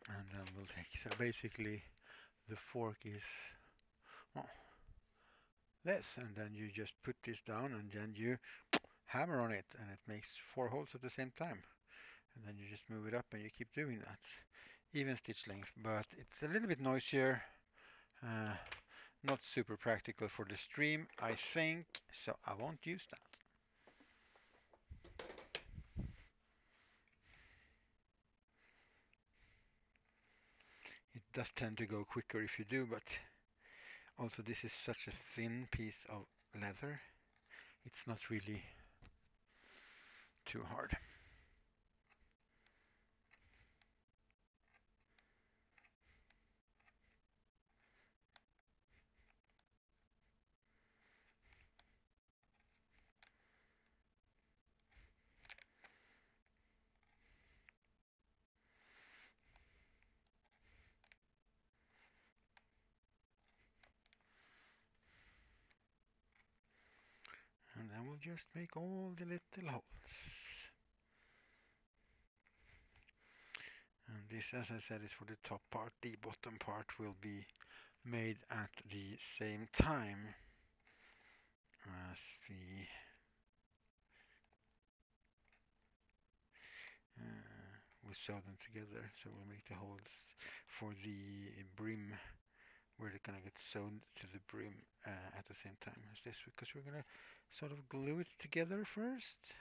[SPEAKER 1] And then we'll take, so basically the fork is well, this, and then you just put this down and then you hammer on it and it makes 4 holes at the same time. And then you just move it up and you keep doing that. Even stitch length, but it's a little bit noisier. Uh, not super practical for the stream, I think, so I won't use that. It does tend to go quicker if you do, but also this is such a thin piece of leather. It's not really too hard. And then we'll just make all the little holes. And this, as I said, is for the top part. The bottom part will be made at the same time as the we sew them together. So we'll make the holes for the brim where they're gonna get sewn to the brim at the same time as this, because we're gonna sort of glue it together first,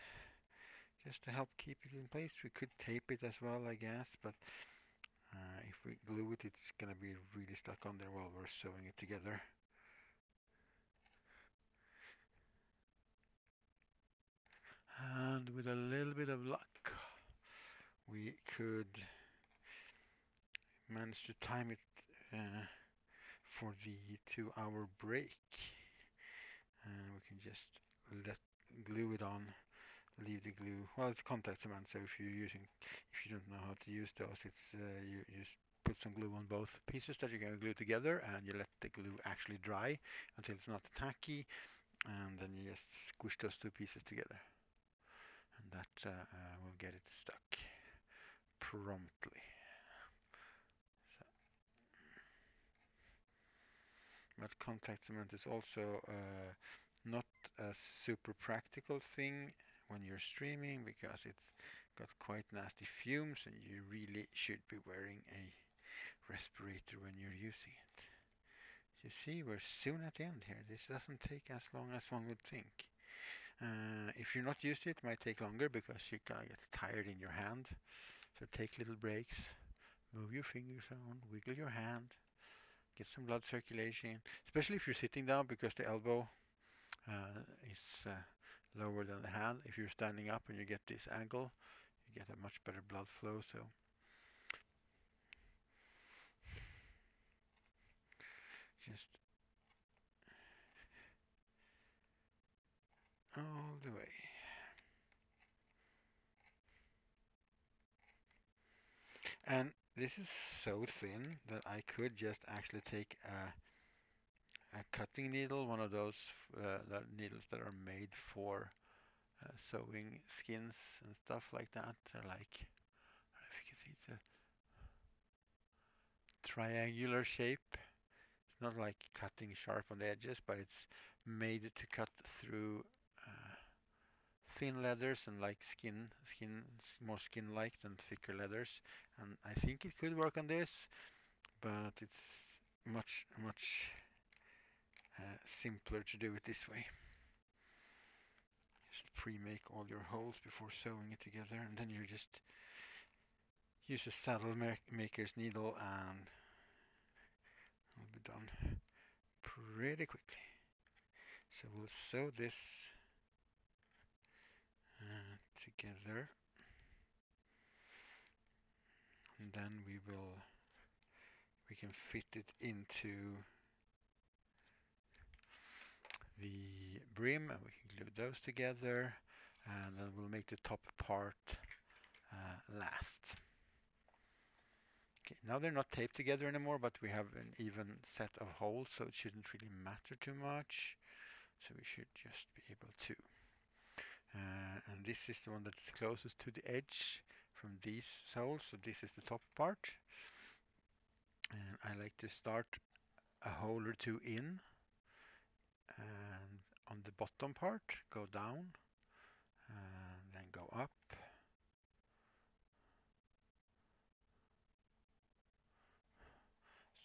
[SPEAKER 1] just to help keep it in place. We could tape it as well, I guess, but if we glue it, it's gonna be really stuck on there while we're sewing it together. And with a little bit of luck, we could manage to time it for the 2-hour break. And we can just glue it on, leave the glue. Well, it's contact cement, so if you don't know how to use those, it's you just put some glue on both pieces that you're going to glue together, and you let the glue actually dry until it's not tacky, and then you just squish those two pieces together, and that will get it stuck promptly. So, but contact cement is also not a super practical thing when you're streaming, because it's got quite nasty fumes and you really should be wearing a respirator when you're using it. You see, we're soon at the end here. This doesn't take as long as one would think. If you're not used to it, it might take longer because you're gonna get tired in your hand. So take little breaks, move your fingers around, wiggle your hand, get some blood circulation, especially if you're sitting down, because the elbow is lower than the hand. If you're standing up and you get this angle, you get a much better blood flow. So just all the way. And this is so thin that I could just actually take a cutting needle, one of those needles that are made for sewing skins and stuff like that. They're like, I don't know if you can see, it's a triangular shape. It's not like cutting sharp on the edges, but it's made to cut through uh, thin leathers and like more skin-like than thicker leathers. And I think it could work on this, but it's much simpler to do it this way. Just pre-make all your holes before sewing it together, and then you just use a saddle maker's needle and it'll be done pretty quickly. So we'll sew this together, and then we can fit it into the brim, and we can glue those together, and then we'll make the top part last. Okay, now they're not taped together anymore, but we have an even set of holes, so it shouldn't really matter too much. So we should just be able to. And this is the one that's closest to the edge from these holes, so this is the top part. And I like to start a hole or two in, and on the bottom part go down and then go up.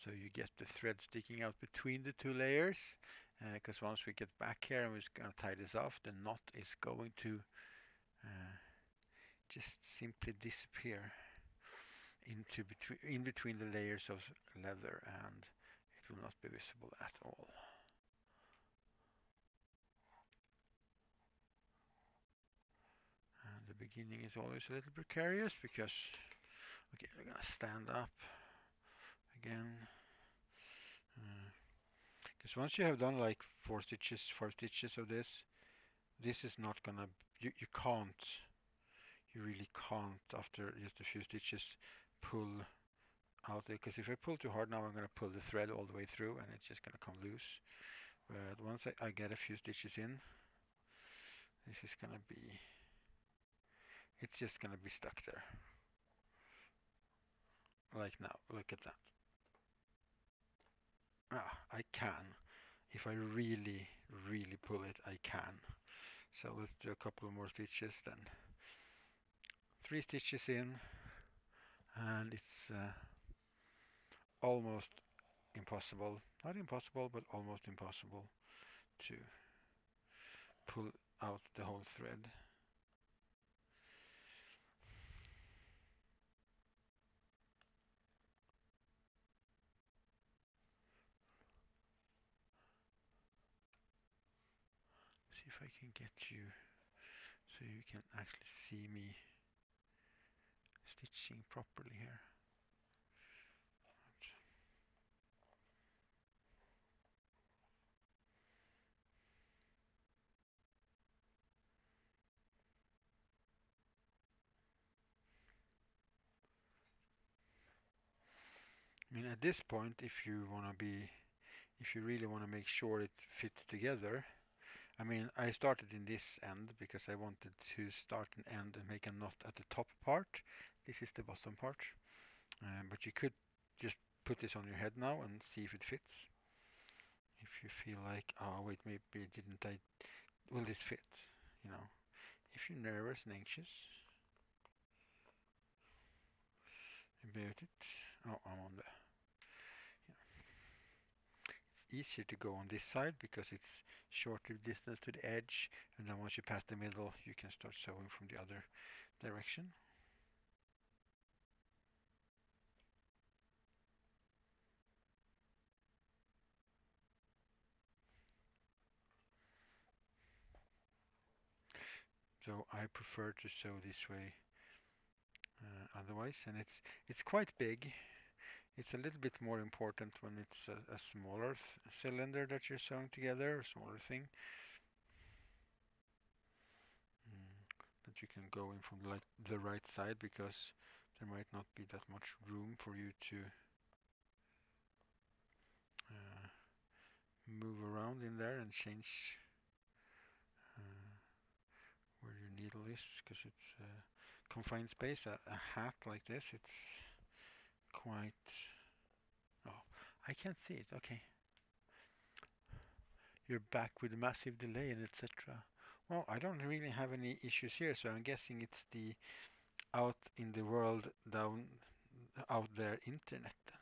[SPEAKER 1] So you get the thread sticking out between the two layers, because once we get back here and we're just going to tie this off, the knot is going to uh, just simply disappear in between the layers of leather, and it will not be visible at all. And the beginning is always a little precarious because, okay, we're gonna stand up again. Because once you have done like 4 stitches, 5 stitches of this, this is not gonna, you can't, you really can't after just a few stitches pull out there. Because if I pull too hard now, I'm gonna pull the thread all the way through and it's just gonna come loose. But once I get a few stitches in, this is gonna be, it's just gonna be stuck there. Like now, look at that. Ah, I can. If I really pull it, I can. So let's do a couple of more stitches then. 3 stitches in, and it's almost impossible. Not impossible, but almost impossible to pull out the whole thread. See if I can get you so you can actually see me stitching properly here. I mean, at this point, if you really want to make sure it fits together, I mean, I started in this end because I wanted to start and end and make a knot at the top part. This is the bottom part. But you could just put this on your head now and see if it fits. If you feel like, oh wait, maybe didn't I, will this fit? You know, if you're nervous and anxious about it. Oh, I'm on the, it's easier to go on this side because it's shorter distance to the edge, and then once you pass the middle, you can start sewing from the other direction. So I prefer to sew this way otherwise, and it's quite big. It's a little bit more important when it's a smaller cylinder that you're sewing together, a smaller thing. That you can go in from like the right side because there might not be that much room for you to uh, move around in there and change uh, where your needle is, because it's confined space. A hat like this, it's quite I can't see it. Okay. You're back with a massive delay and etc. Well, I don't really have any issues here, so I'm guessing it's the out in the world down out there internet then.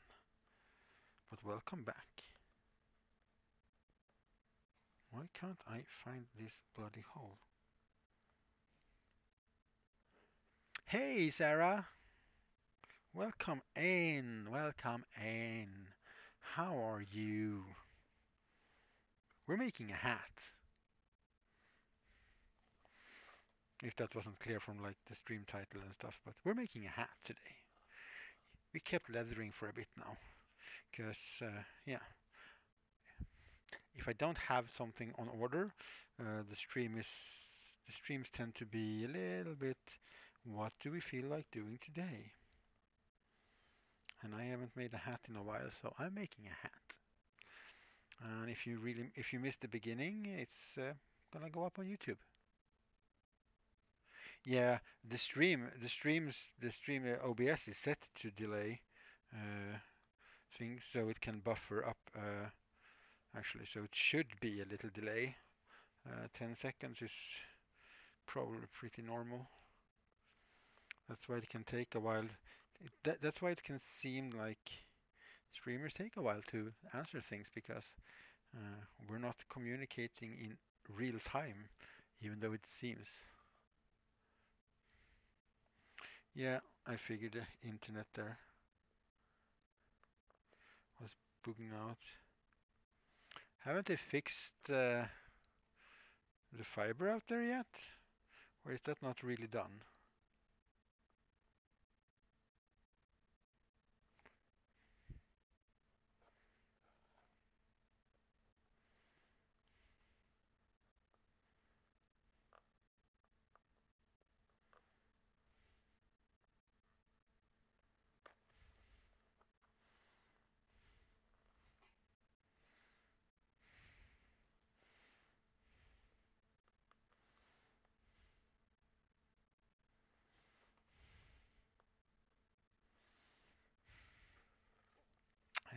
[SPEAKER 1] But welcome back. Why can't I find this bloody hole? Hey, Sarah. Welcome in. Welcome in. How are you? We're making a hat. If that wasn't clear from like the stream title and stuff, but we're making a hat today. We kept leathering for a bit now, because yeah, if I don't have something on order, the streams tend to be a little bit. What do we feel like doing today? And I haven't made a hat in a while, so I'm making a hat. And if you missed the beginning, it's gonna go up on YouTube. Yeah, the stream OBS is set to delay uh, things, so it can buffer up. Actually, so it should be a little delay. 10 seconds is probably pretty normal. That's why it can take a while. That's why it can seem like streamers take a while to answer things because we're not communicating in real time, even though it seems. Yeah, I figured the internet there was bugging out. Haven't they fixed the fiber out there yet? Or is that not really done?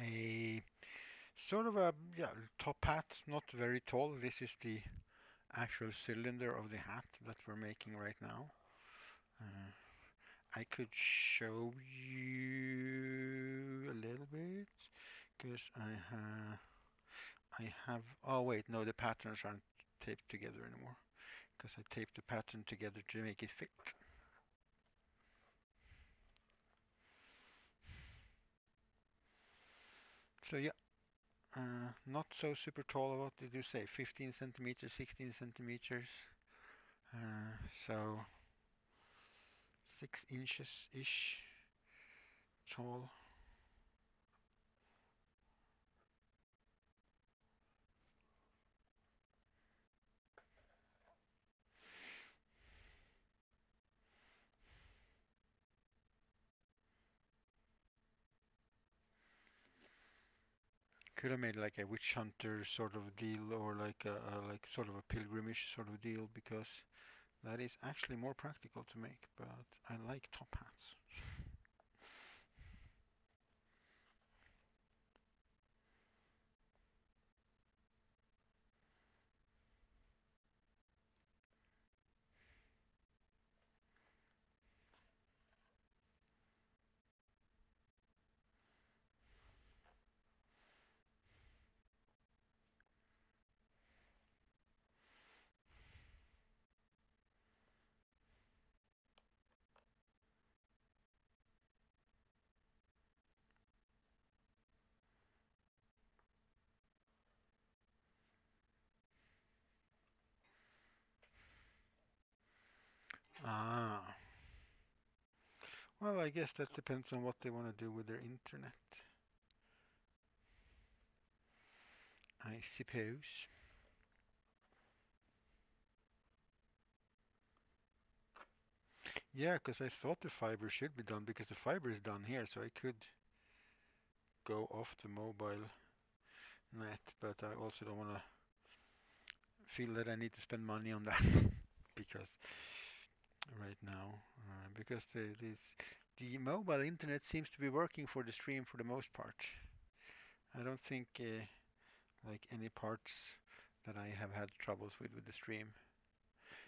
[SPEAKER 1] A sort of a yeah, top hat, not very tall. This is the actual cylinder of the hat that we're making right now. Uh, I could show you a little bit because I have. Oh wait, no, the patterns aren't taped together anymore because I taped the pattern together to make it fit. So yeah, not so super tall. What did you say? 15 centimeters, 16 centimeters. So 6 inches ish tall. Could have made like a witch hunter sort of deal, or like a like sort of a pilgrimage sort of deal, because that is actually more practical to make. But I like top hats. Ah, well, I guess that depends on what they want to do with their internet, I suppose. Yeah, because I thought the fiber should be done because the fiber is done here, so I could go off the mobile net, but I also don't want to feel that I need to spend money on that because right now, because the mobile internet seems to be working for the stream for the most part. I don't think like any parts that I have had troubles with the stream.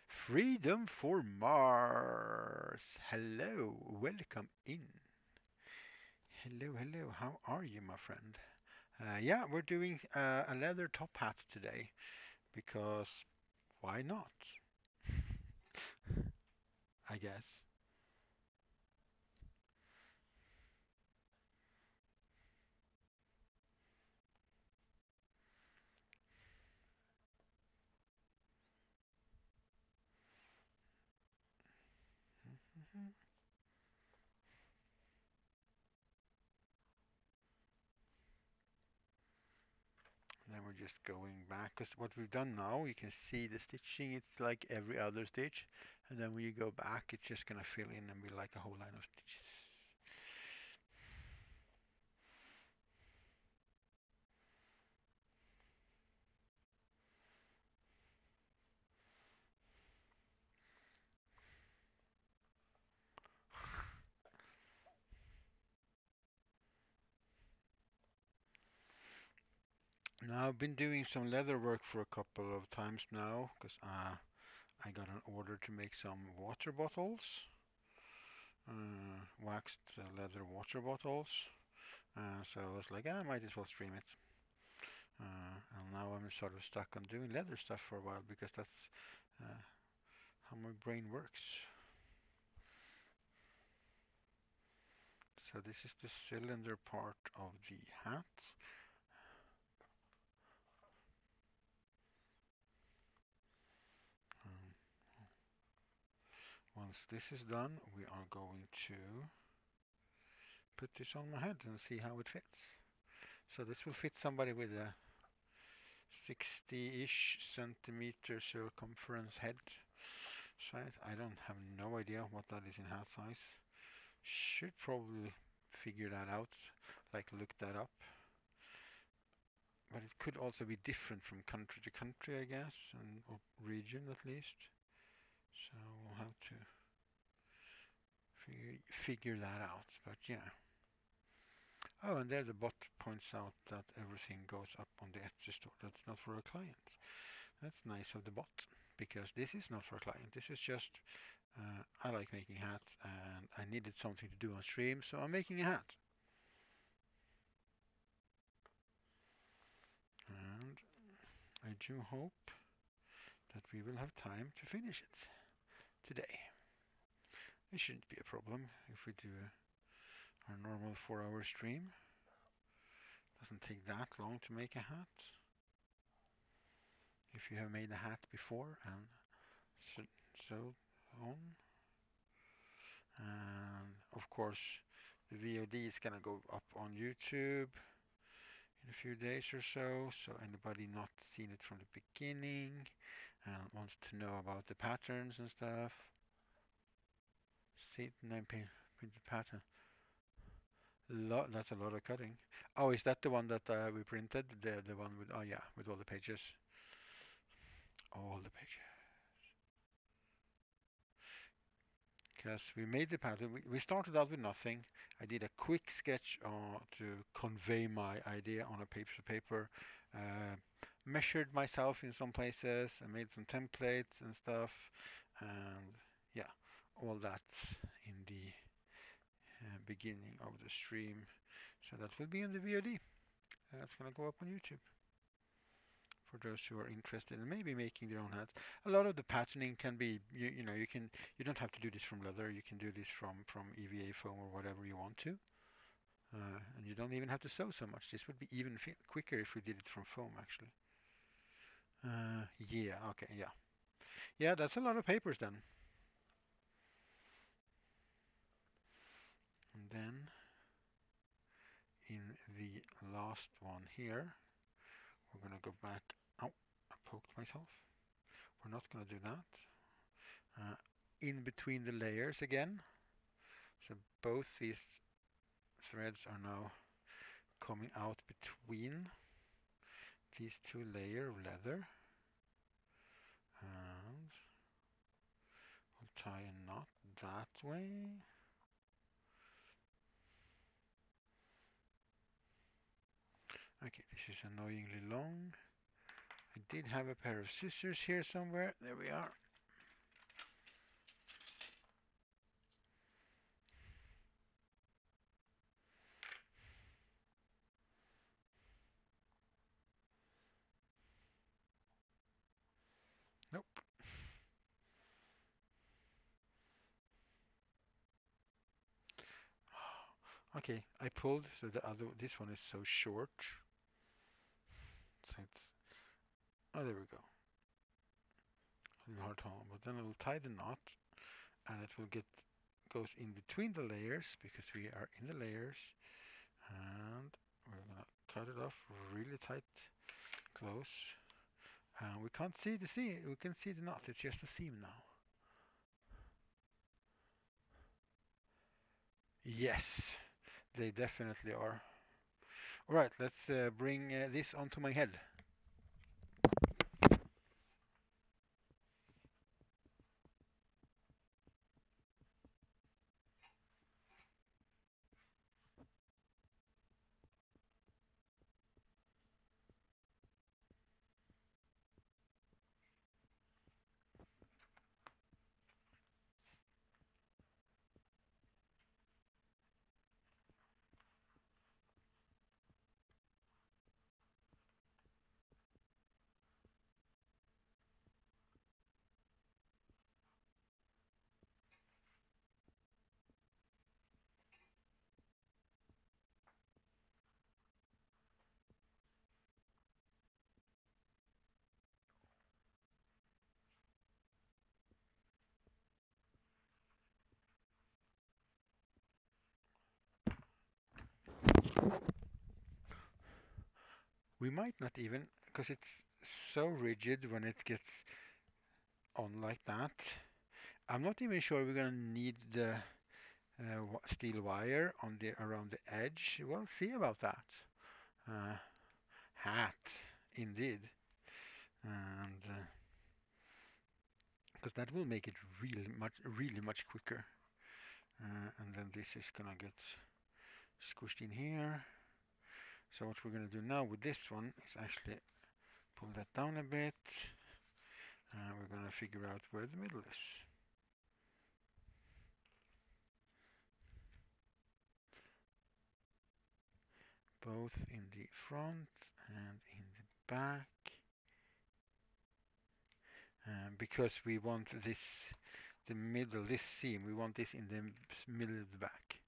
[SPEAKER 1] Freedom for Mars. Hello, welcome in. Hello, hello. How are you, my friend? Yeah, we're doing a leather top hat today because why not? I guess. Mhm. Then we're just going back because what we've done now, you can see the stitching. It's like every other stitch, and then when you go back, it's just gonna fill in and be like a whole line of stitches. Now I've been doing some leather work for a couple of times now because I got an order to make some water bottles, waxed leather water bottles. So I was like, I might as well stream it. And now I'm sort of stuck on doing leather stuff for a while because that's uh, how my brain works. So this is the cylinder part of the hat. Um, Once this is done, we are going to put this on my head and see how it fits. So this will fit somebody with a 60-ish centimeter circumference head size. I don't have no idea what that is in hat size. Should probably figure that out, like look that up. But it could also be different from country to country, I guess, and or region at least. So we'll have to figure that out. But yeah. Oh, and there the bot points out that everything goes up on the Etsy store. That's not for a client. That's nice of the bot because this is not for a client. This is just I like making hats and I needed something to do on stream, so I'm making a hat. And I do hope that we will have time to finish it today. It shouldn't be a problem if we do our normal 4-hour stream. Doesn't take that long to make a hat. If you have made a hat before and so, so on. And of course, the VOD is gonna go up on YouTube in a few days or so. So anybody not seen it from the beginning and wants to know about the patterns and stuff, see the 9 printed pattern. That's a lot of cutting. Oh, is that the one that we printed? The one with, oh yeah, with all the pages. All the pages. Because we made the pattern. We started out with nothing. I did a quick sketch to convey my idea on a piece of paper. Uh, Measured myself in some places. I made some templates and stuff. And yeah, all that in the beginning of the stream. So that will be in the VOD. That's going to go up on YouTube for those who are interested in maybe making their own hats. A lot of the patterning can be, you don't have to do this from leather. You can do this from EVA foam or whatever you want to. And you don't even have to sew so much. This would be even quicker if we did it from foam, actually. Yeah, okay, yeah. Yeah, that's a lot of papers then. And then in the last one here, we're going to go back. Oh, I poked myself. We're not going to do that. In between the layers again. So both these threads are now coming out between these two layers of leather. And we'll tie a knot that way. Okay, this is annoyingly long. I did have a pair of scissors here somewhere. There we are. Nope. Okay, I pulled, so this one is so short. So it's, oh, there we go. A little hard to hold, but then it will tie the knot, and it will goes in between the layers because we are in the layers, and we're gonna cut it off really tight, close. And we can't see the seam. We can see the knot. It's just a seam now. Yes, they definitely are. All right, let's bring this onto my head. We might not even, because it's so rigid when it gets on like that. I'm not even sure we're gonna need the steel wire on the around the edge. We'll see about that. Uh, Hat, indeed, and because that will make it really much quicker. And then this is gonna get squished in here. So what we're gonna do now with this one is actually pull that down a bit, and we're gonna figure out where the middle is. Both in the front and in the back, because we want the middle, this seam, we want this in the middle of the back.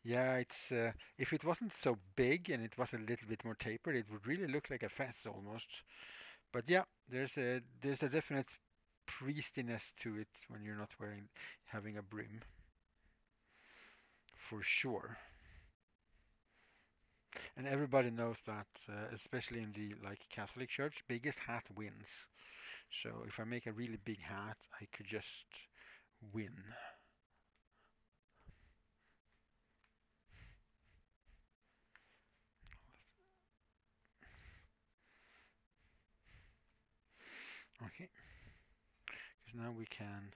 [SPEAKER 1] Yeah, it's if it wasn't so big and it was a little bit more tapered, it would really look like a fez almost. But yeah, there's a definite priestiness to it when you're not having a brim, for sure. And everybody knows that, especially in the like Catholic Church, biggest hat wins. So if I make a really big hat, I could just win. Okay, because now we can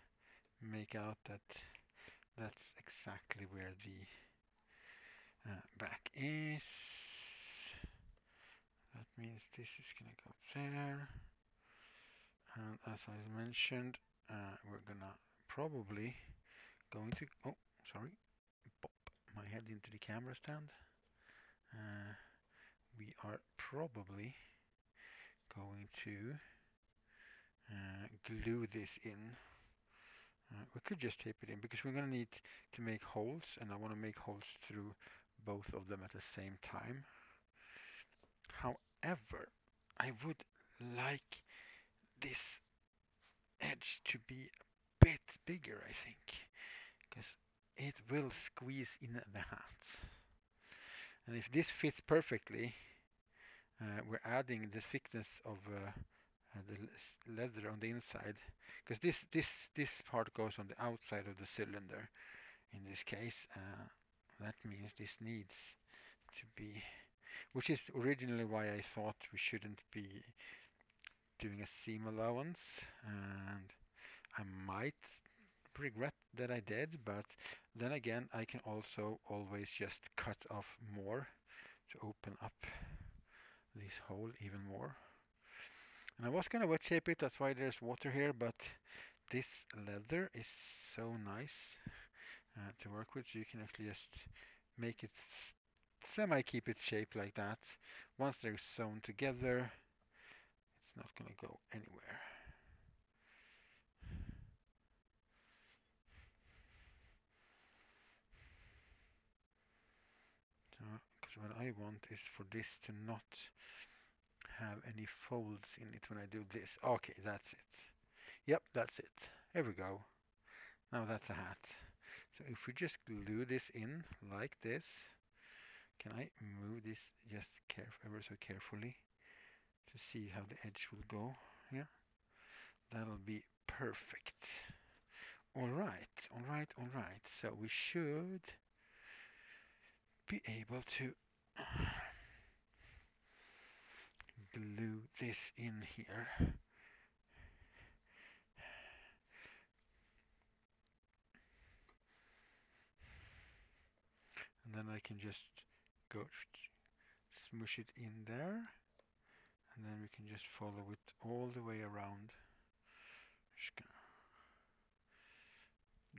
[SPEAKER 1] make out that that's exactly where the back is. That means this is gonna go there. And as I mentioned, we're gonna probably going to, oh, sorry, pop my head into the camera stand. Uh, we are probably going to glue this in. We could just tape it in because we're going to need to make holes, and I want to make holes through both of them at the same time. However, I would like this edge to be a bit bigger, I think, because it will squeeze in the hat. And if this fits perfectly, we're adding the thickness of the leather on the inside, because this part goes on the outside of the cylinder. In this case, that means this needs to be, which is originally why I thought we shouldn't be doing a seam allowance, and I might regret that I did, but Then again, I can also always just cut off more to open up this hole even more. And I was gonna wet shape it, that's why there's water here, but this leather is so nice to work with, so you can actually just make it semi keep its shape like that. Once they're sewn together, it's not gonna go anywhere. So, because what I want is for this to not have any folds in it when I do this. Okay, that's it. Yep, that's it. There we go. Now that's a hat. So if we just glue this in like this, can I move this just ever so carefully to see how the edge will go? Yeah, that'll be perfect. All right, all right, all right. So we should be able to glue this in here. And then I can just go smush it in there. And then we can just follow it all the way around. Just gonna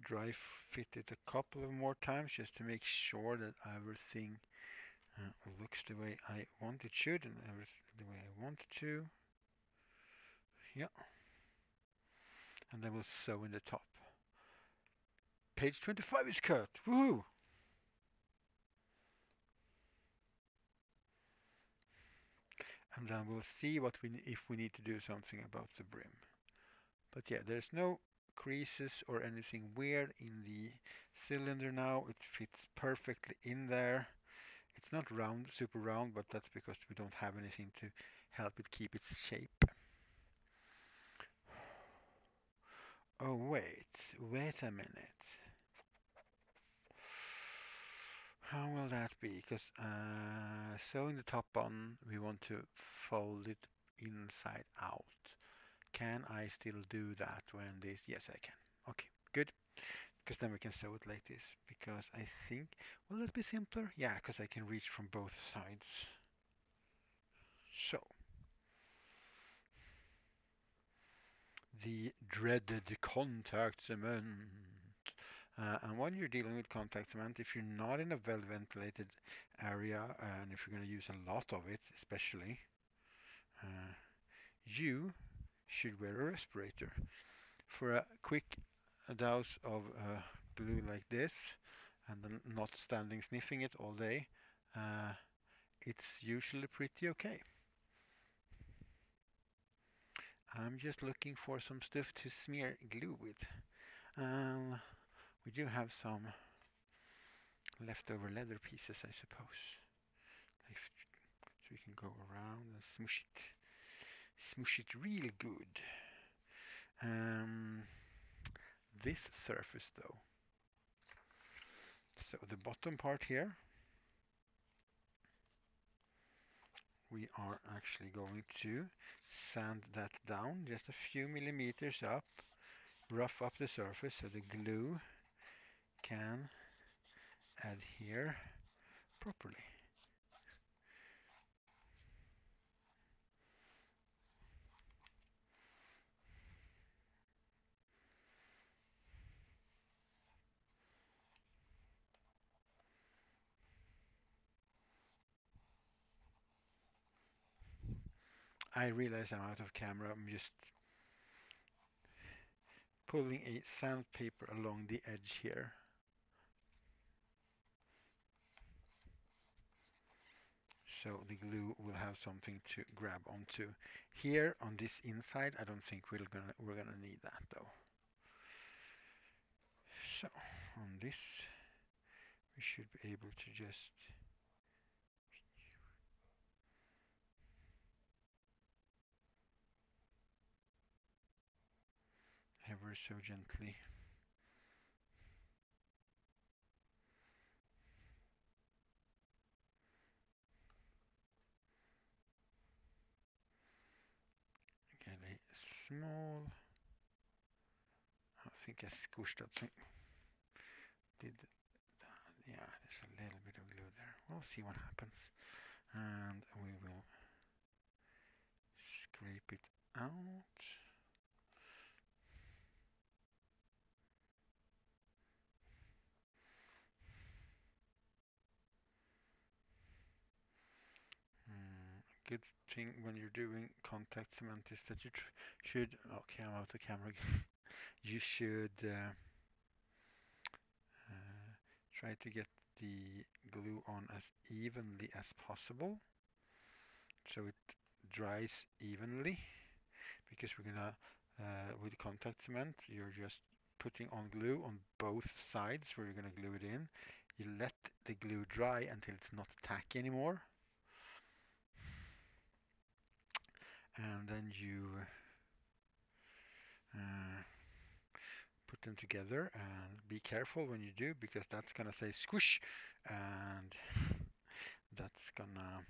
[SPEAKER 1] dry fit it a couple of more times just to make sure that everything looks the way I want it should and the way I want it to. Yeah. And then we'll sew in the top. Page 25 is cut. Woohoo! And then we'll see what if we need to do something about the brim. But yeah, there's no creases or anything weird in the cylinder now. It fits perfectly in there. It's not round, super round, but that's because we don't have anything to help it keep its shape. Oh wait a minute. How will that be? Because sewing the top on, we want to fold it inside out. Can I still do that when this? Yes, I can. Okay, good. Because then we can sew it like this. Because I think, will it be simpler? Yeah, because I can reach from both sides. So, the dreaded contact cement. And when you're dealing with contact cement, if you're not in a well-ventilated area, and if you're going to use a lot of it, especially, uh, you should wear a respirator. For a quick dose of glue like this, and then not standing sniffing it all day, uh, it's usually pretty okay. I'm just looking for some stuff to smear glue with. We do have some leftover leather pieces, I suppose. So we can go around and smush it real good. Um, this surface though. So the bottom part here, we are actually going to sand that down just a few millimeters up, rough up the surface so the glue can adhere properly. I realize I'm out of camera. I'm just pulling a sandpaper along the edge here. So the glue will have something to grab onto. Here on this inside, I don't think we're gonna need that though. So on this, we should be able to just ever so gently get a small. I think I squished that thing did yeah, there's a little bit of glue there. We'll see what happens. And we will scrape it out. Good thing when you're doing contact cement is that you should, okay, I'm out of camera again. You should try to get the glue on as evenly as possible so it dries evenly, because we're gonna with contact cement you're just putting on glue on both sides where you're gonna glue it in. You let the glue dry until it's not tacky anymore, and then you uh, put them together, and be careful when you do, because that's gonna say squish, and that's gonna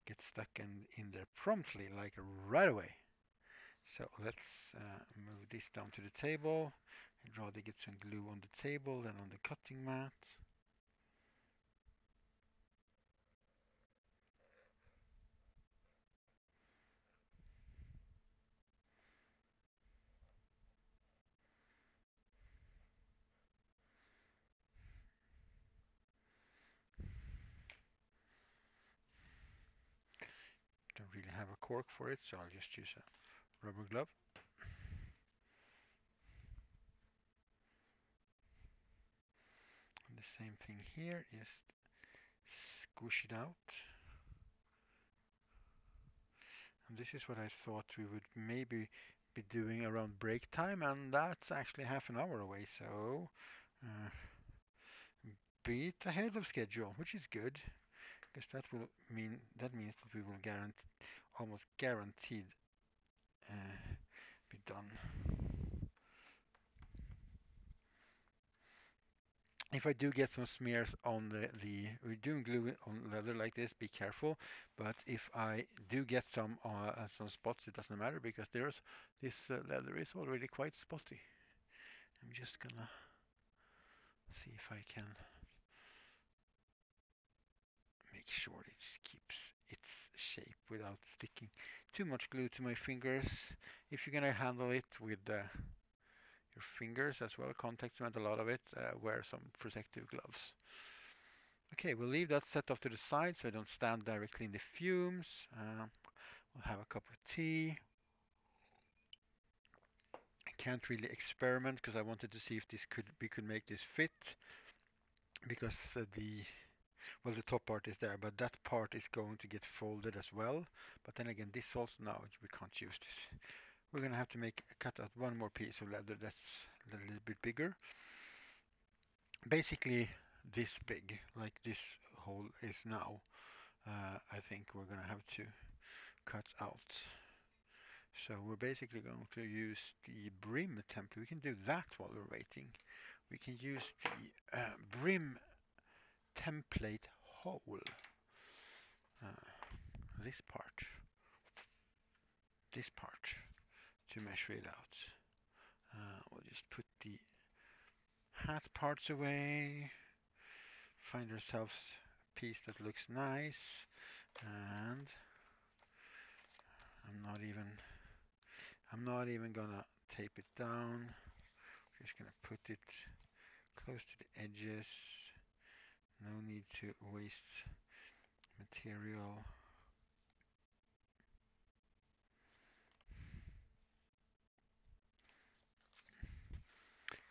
[SPEAKER 1] get stuck in there promptly, like right away. So let's move this down to the table. I'd rather get some glue on the table than on the cutting mat. Don't really have a cork for it, so I'll just use a rubber glove. And the same thing here, just squish it out. And this is what I thought we would maybe be doing around break time, and that's actually half an hour away, so uh, beat ahead of schedule, which is good, because that means that we will almost guaranteed be done. If I do get some smears on we're doing glue on leather like this, be careful. But if I do get some spots, it doesn't matter, because this leather is already quite spotty. I'm just gonna see if I can make sure it keeps its shape without sticking too much glue to my fingers. If you're gonna handle it with your fingers as well, contact cement a lot of it, wear some protective gloves. Okay, we'll leave that set off to the side so I don't stand directly in the fumes. We'll have a cup of tea. I can't really experiment because I wanted to see if we could make this fit, because the top part is there, but that part is going to get folded as well. But then again, this also, no, we can't use this. We're gonna have to cut out one more piece of leather that's a little bit bigger. Basically this big, like this hole is now. I think we're gonna have to cut out. So we're basically going to use the brim template. We can do that while we're waiting. We can use the brim template hole. This part, to measure it out. We'll just put the hat parts away. Find ourselves a piece that looks nice, and I'm not even gonna tape it down. Just gonna put it close to the edges. No need to waste material.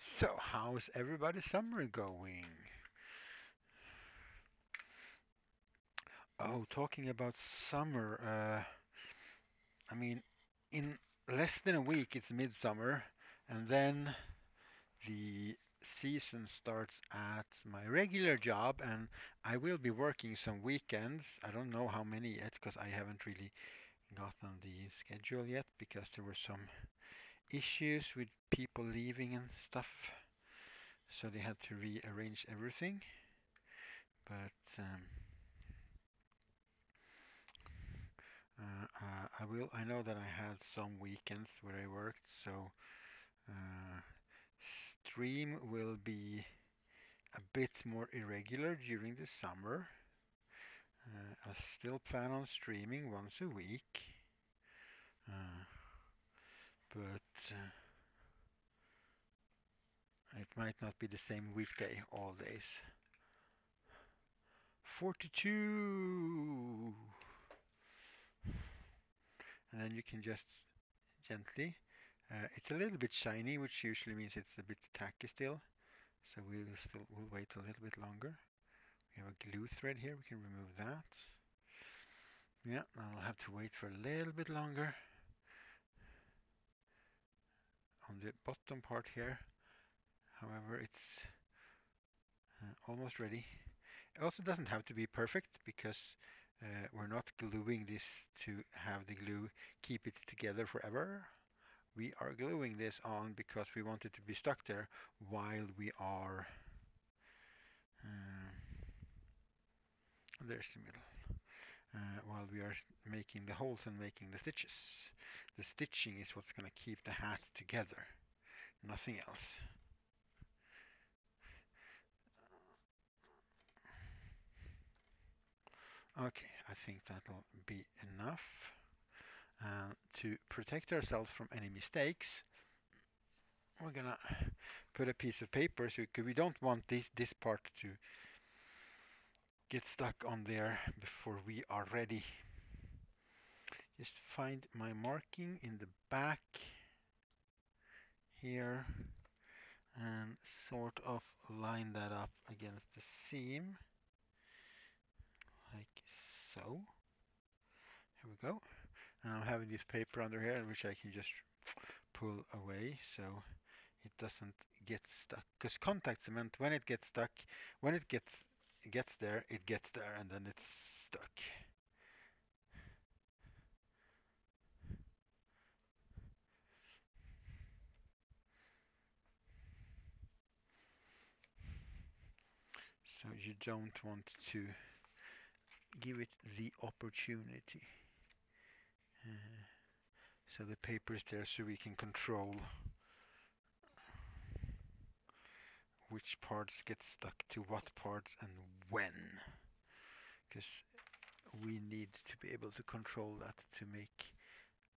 [SPEAKER 1] So, how's everybody's summer going? Oh, talking about summer, I mean, in less than a week it's midsummer, and then the season starts at my regular job, and I will be working some weekends. I don't know how many yet, because I haven't really gotten the schedule yet, because there were some issues with people leaving and stuff, so they had to rearrange everything. But I know that I had some weekends where I worked, so stream will be a bit more irregular during the summer. I still plan on streaming once a week, uh, but it might not be the same weekday all days. 42! And then you can just gently. It's a little bit shiny, which usually means it's a bit tacky still. So we'll wait a little bit longer. We have a glue thread here. We can remove that. Yeah, I'll have to wait for a little bit longer on the bottom part here. However, it's almost ready. It also doesn't have to be perfect because we're not gluing this to have the glue keep it together forever. We are gluing this on because we want it to be stuck there while we are uh, there's the middle. While we are making the holes and making the stitches. The stitching is what's going to keep the hat together, nothing else. Okay, I think that'll be enough. To protect ourselves from any mistakes, we're gonna put a piece of paper so we don't want this part to get stuck on there before we are ready. Just find my marking in the back here and sort of line that up against the seam like so. Here we go. And I'm having this paper under here which I can just pull away so it doesn't get stuck. Because contact cement, when it gets stuck, when it gets there, it gets there and then it's stuck. So you don't want to give it the opportunity. Uh, so the paper is there so we can control which parts get stuck to what parts and when. Because we need to be able to control that to make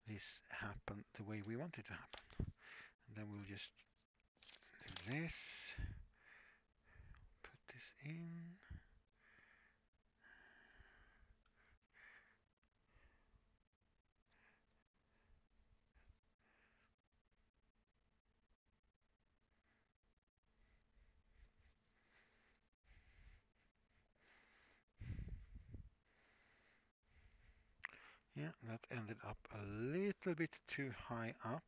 [SPEAKER 1] this happen the way we want it to happen. And then we'll just do this, put this in. Yeah, that ended up a little bit too high up.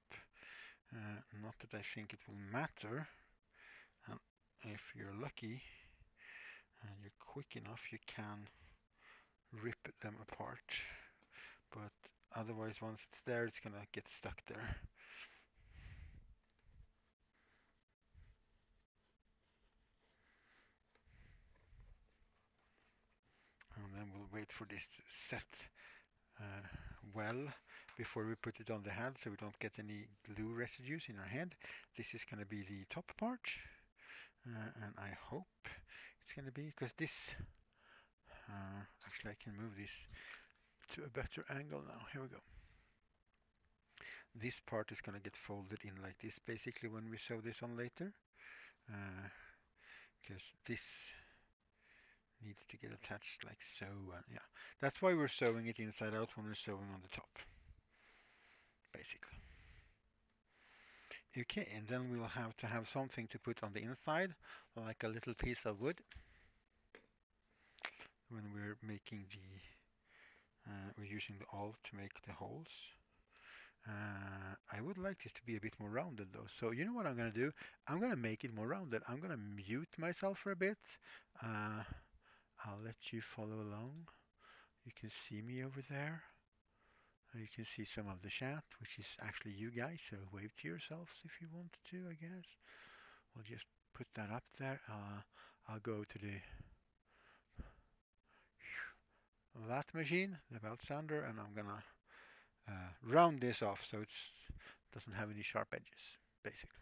[SPEAKER 1] Not that I think it will matter. And if you're lucky and you're quick enough, you can rip them apart. But otherwise, once it's there, it's gonna get stuck there. And then we'll wait for this to set uh, well before we put it on the head so we don't get any glue residues in our head. This is going to be the top part and I hope it's going to be because this actually I can move this to a better angle now. Here we go. This part is going to get folded in like this basically when we sew this on later because this needs to get attached like so. Yeah, that's why we're sewing it inside out when we're sewing on the top basically. Okay, and then we'll have to have something to put on the inside, like a little piece of wood when we're making we're using the awl to make the holes. I would like this to be a bit more rounded though. So you know what I'm going to do? I'm going to make it more rounded. I'm going to mute myself for a bit. Uh, I'll let you follow along. You can see me over there. You can see some of the chat, which is actually you guys. So wave to yourselves if you want to, I guess. We'll just put that up there. I'll go to the that machine, the belt sander, and I'm gonna round this off so it doesn't have any sharp edges, basically.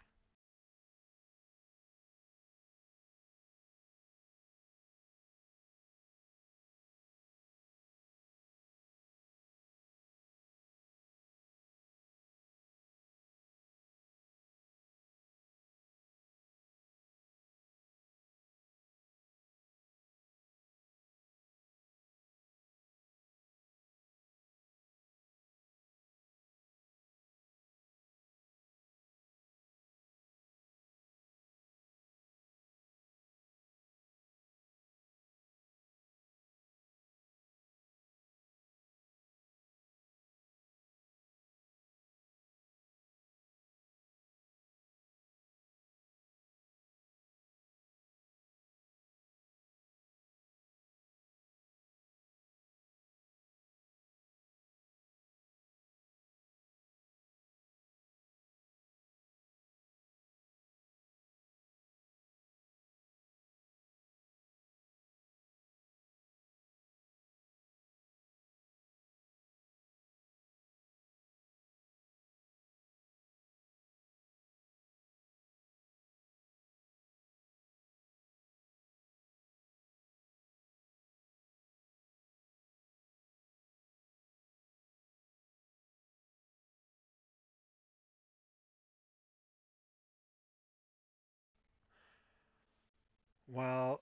[SPEAKER 1] Well,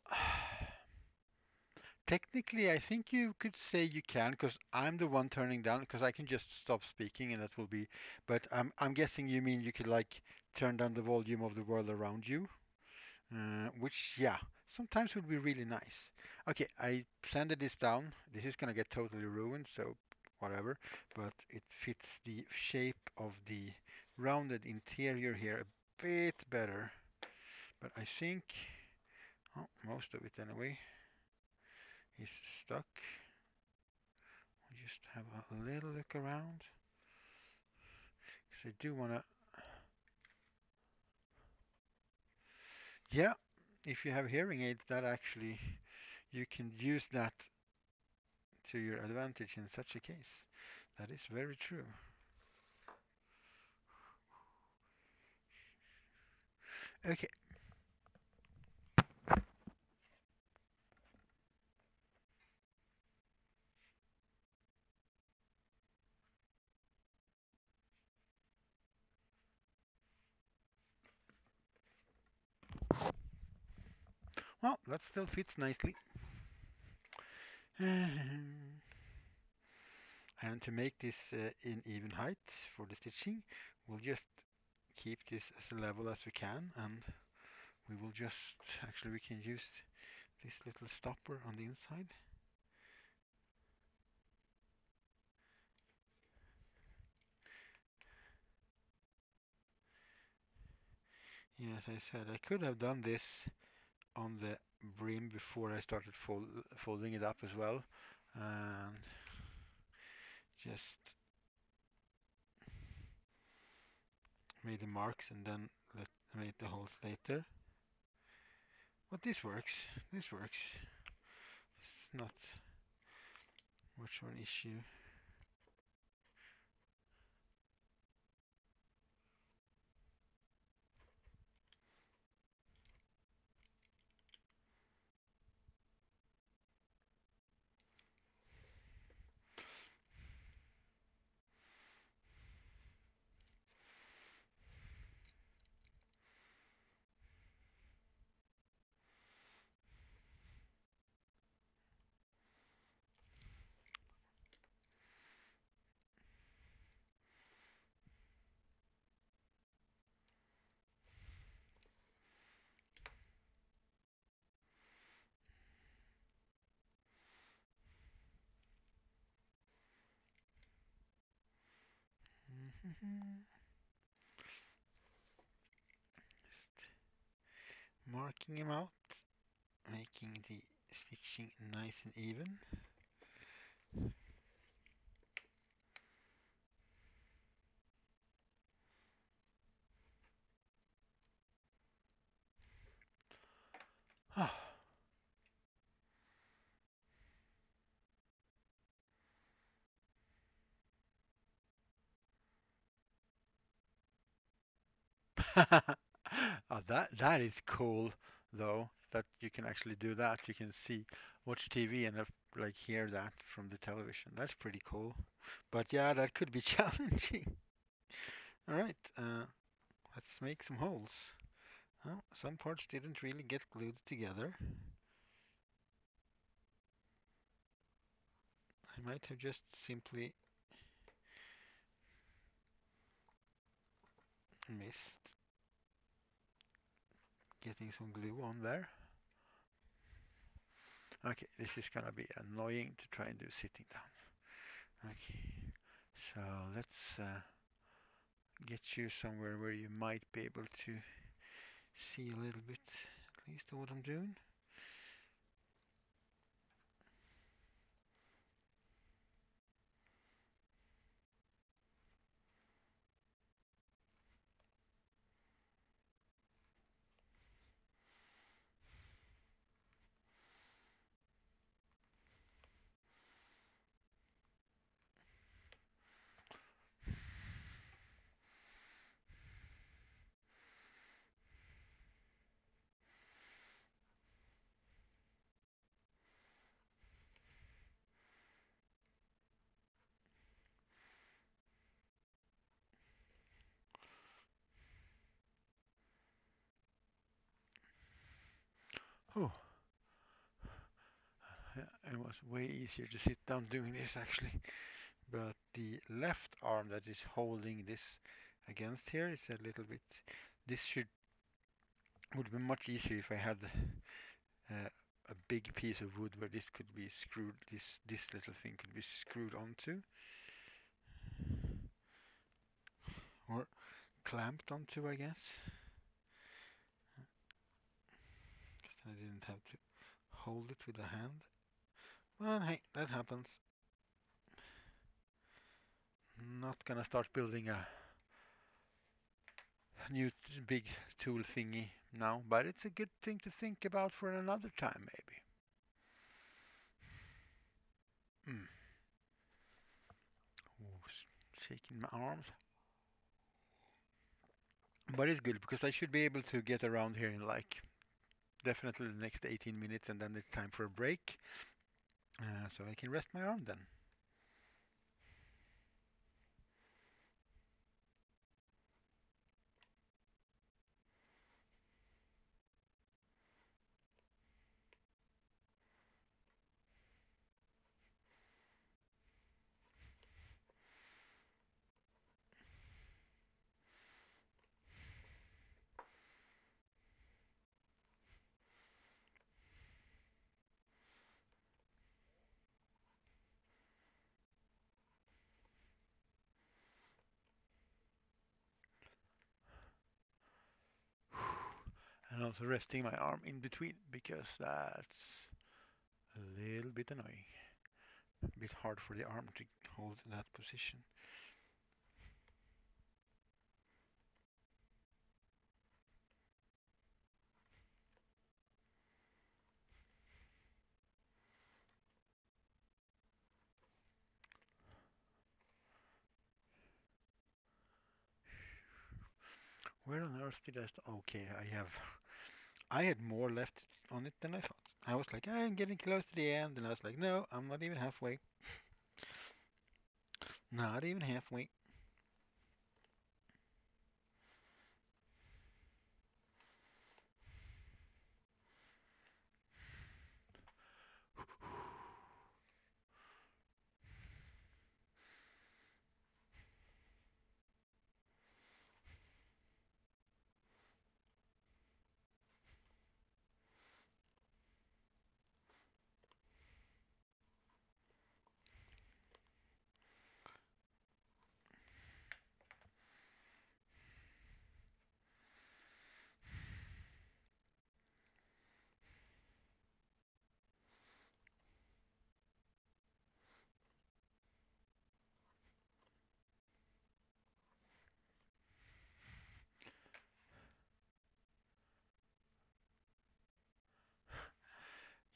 [SPEAKER 1] technically, I think you could say you can because I'm the one turning down because I can just stop speaking and that will be. But I'm guessing you mean you could like turn down the volume of the world around you, which yeah, sometimes would be really nice. Okay, I sanded this down. This is gonna get totally ruined, so whatever. But it fits the shape of the rounded interior here a bit better. But I think, oh, most of it anyway, is stuck. I'll just have a little look around because I do want to. Yeah, if you have hearing aids, that actually you can use that to your advantage in such a case. That is very true. Okay, well, that still fits nicely. And to make this in even height for the stitching, we'll just keep this as level as we can, and we will just, actually we can use this little stopper on the inside. Yeah, as I said, I could have done this on the brim before I started folding it up as well, and just made the marks and then made the holes later. But this works. This works. It's not much of an issue. Just marking them out, making the stitching nice and even. That is cool though that you can actually do that. You can see watch TV and like hear that from the television. That's pretty cool. But yeah, that could be challenging. All right, let's make some holes. Oh, some parts didn't really get glued together. I might have just simply missed getting some glue on there. Okay, this is gonna be annoying to try and do sitting down. Okay, so let's get you somewhere where you might be able to see a little bit at least of what I'm doing. Oh, it was way easier to sit down doing this actually. But the left arm that is holding this against here is a little bit. This should would be much easier if I had a big piece of wood where this could be screwed. This little thing could be screwed onto or clamped onto, I guess. Because then I didn't have to hold it with the hand. Well, hey, that happens. Not gonna start building a new big tool thingy now, but it's a good thing to think about for another time, maybe. Mm. Ooh, shaking my arms. But it's good because I should be able to get around here in like definitely the next 18 minutes and then it's time for a break. So I can rest my arm then. And also resting my arm in between because that's a little bit annoying. A bit hard for the arm to hold that position. Where on earth did I start? Okay, I had more left on it than I thought. I was like, I'm getting close to the end, and I was like, no, I'm not even halfway. Not even halfway.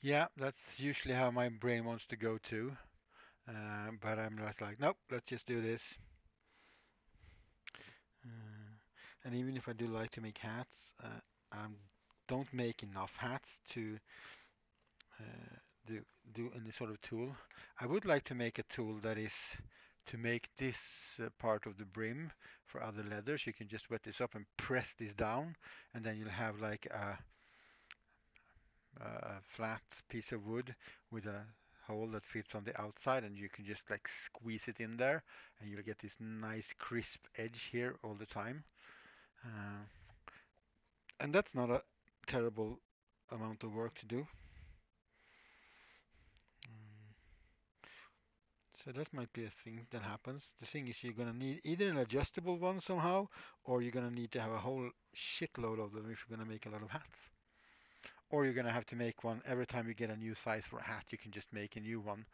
[SPEAKER 1] Yeah, that's usually how my brain wants to go too. But I'm just like, nope, let's just do this. Uh, and even if I do like to make hats, I don't make enough hats to uh, do any sort of tool. I would like to make a tool that is to make this part of the brim for other leathers. You can just wet this up and press this down, and then you'll have like a flat piece of wood with a hole that fits on the outside, and you can just like squeeze it in there, and you'll get this nice crisp edge here all the time. Uh, and that's not a terrible amount of work to do. Mm. So that might be a thing that happens. The thing is you're gonna need either an adjustable one somehow, or you're gonna need to have a whole shitload of them if you're gonna make a lot of hats. Or you're gonna have to make one every time you get a new size for a hat. You can just make a new one,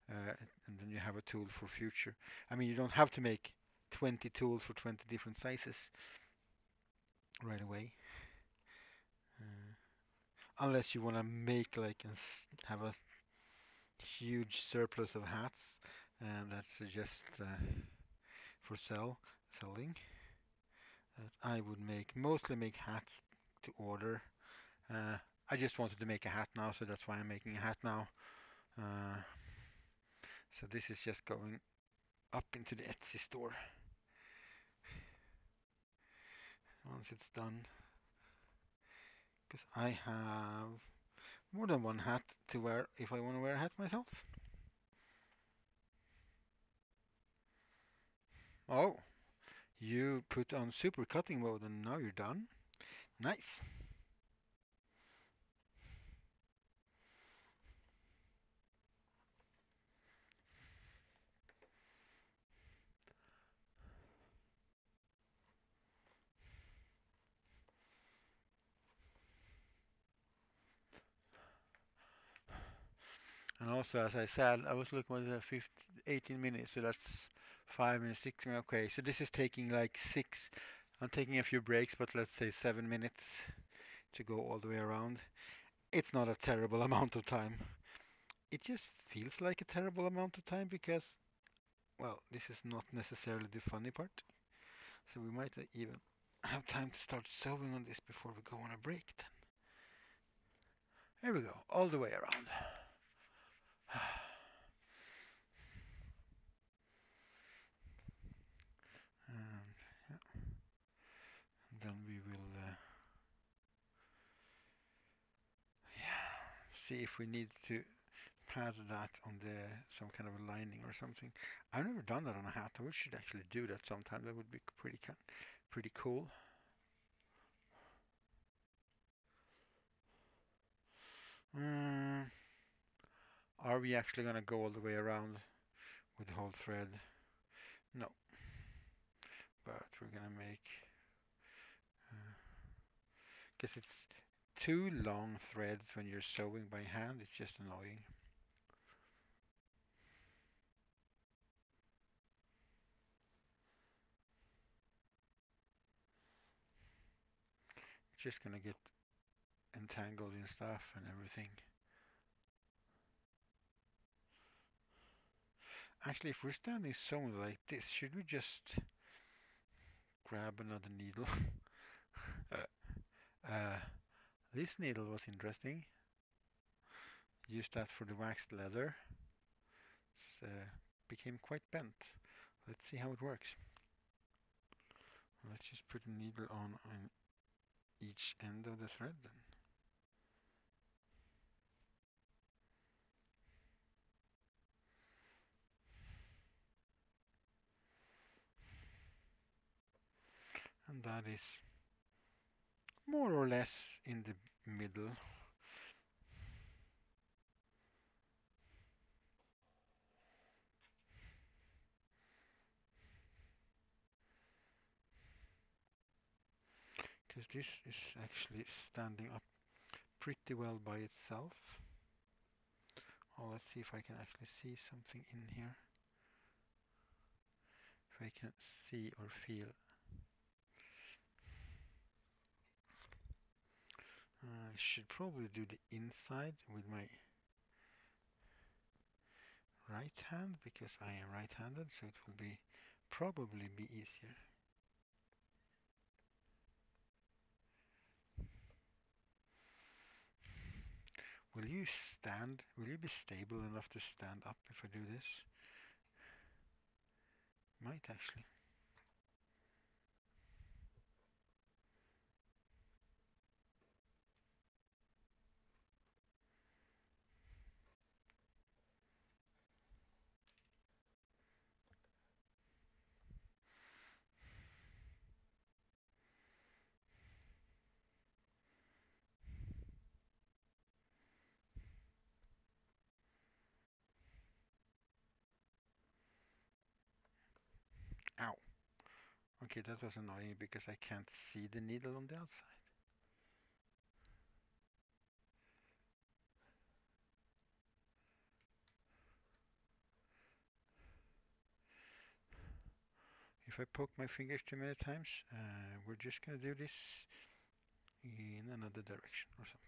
[SPEAKER 1] and then you have a tool for future. I mean, you don't have to make 20 tools for 20 different sizes right away, uh, unless you wanna make like and have a huge surplus of hats, and that's just for selling. I would mostly make hats to order. Uh, I just wanted to make a hat now, so that's why I'm making a hat now. Uh, so this is just going up into the Etsy store once it's done. Because I have more than one hat to wear if I want to wear a hat myself. Oh, you put on super cutting mode and now you're done. Nice. And also, as I said, I was looking at the 18 minutes, so that's 5 minutes, 6 minutes. Okay, so this is taking like six. I'm taking a few breaks, but let's say 7 minutes to go all the way around. It's not a terrible amount of time. It just feels like a terrible amount of time because, well, this is not necessarily the funny part. So we might even have time to start sewing on this before we go on a break then. Here we go, all the way around. And yeah, then we will yeah, see if we need to pad that on the some kind of a lining or something. I've never done that on a hat. I should actually do that sometime. That would be pretty cool. Mm, are we actually gonna go all the way around with the whole thread? No, but we're gonna make because it's too long threads when you're sewing by hand. It's just annoying. It's just gonna get entangled in stuff and everything. Actually, if we're standing sewing like this, should we just grab another needle? uh, this needle was interesting. Use that for the waxed leather. It became quite bent. Let's see how it works. Let's just put a needle on each end of the thread then. And that is more or less in the middle. Because this is actually standing up pretty well by itself. Oh, let's see if I can actually see something in here. If I can see or feel. I should probably do the inside with my right hand because I am right-handed, so it will be probably be easier. Will you stand? Will you be stable enough to stand up if I do this? Might actually. Ow. Okay, that was annoying because I can't see the needle on the outside. If I poke my fingers too many times, we're just gonna do this in another direction or something.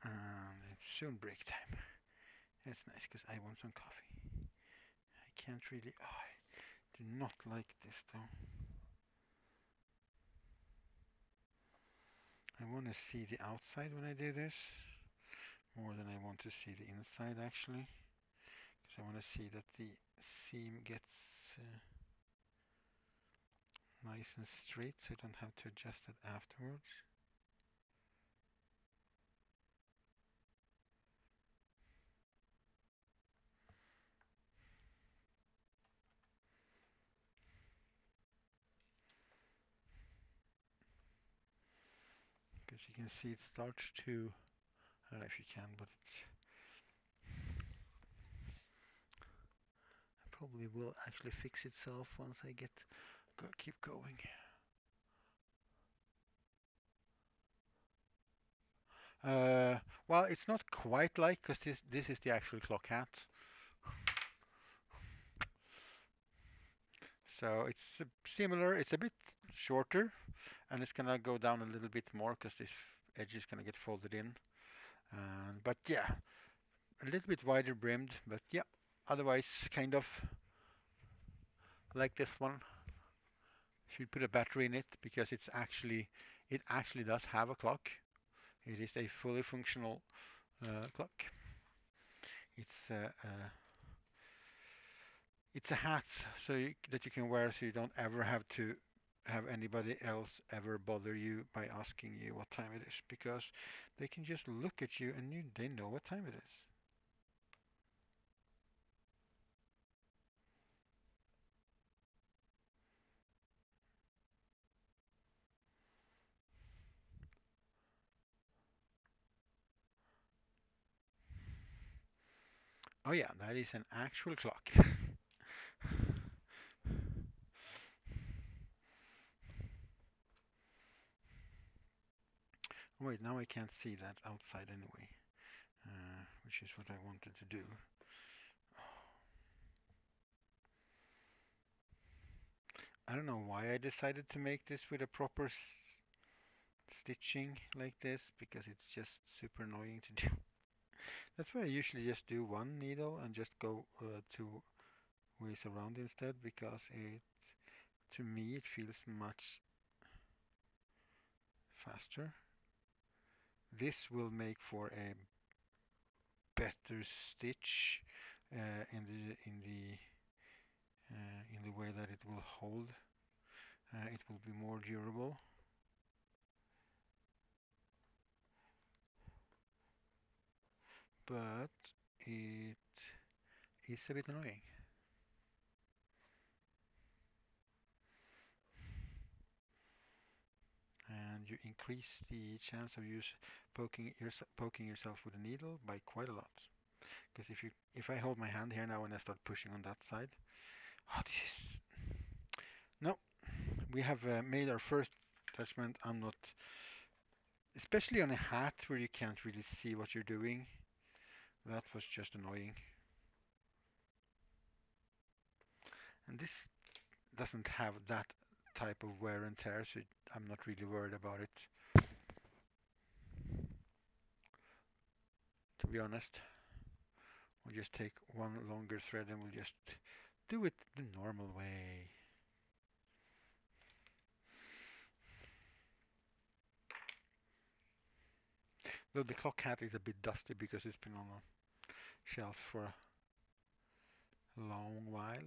[SPEAKER 1] And it's soon break time. That's nice because I want some coffee. I can't really. Oh, I do not like this though. I want to see the outside when I do this, more than I want to see the inside actually, because I want to see that the seam gets nice and straight so I don't have to adjust it afterwards. Because you can see it starts to, I don't know if you can, but it probably will actually fix itself once I keep going. Uh, well, it's not quite like, because this is the actual clock hat. So it's similar. It's a bit shorter, and it's gonna go down a little bit more because this edge is gonna get folded in. But yeah, a little bit wider brimmed, but yeah, otherwise kind of like this one. Should put a battery in it because it actually does have a clock. It is a fully functional clock. It's it's a hat that you can wear so you don't ever have to have anybody else ever bother you by asking you what time it is, because they can just look at you and they know what time it is. Oh yeah, that is an actual clock. Wait, now I can't see that outside anyway, which is what I wanted to do. I don't know why I decided to make this with a proper stitching like this, because it's just super annoying to do. That's why I usually just do one needle and just go two ways around instead, because to me it feels much faster. This will make for a better stitch in the way that it will hold. It will be more durable, but it is a bit annoying. And you increase the chance of poking yourself with a needle by quite a lot. Because if I hold my hand here now and I start pushing on that side, oh, this is no. We have made our first attachment. I'm not, especially on a hat where you can't really see what you're doing. That was just annoying. And this doesn't have that type of wear and tear, so I'm not really worried about it, to be honest. We'll just take one longer thread and we'll just do it the normal way. Though the clock hat is a bit dusty because it's been on a shelf for a long while.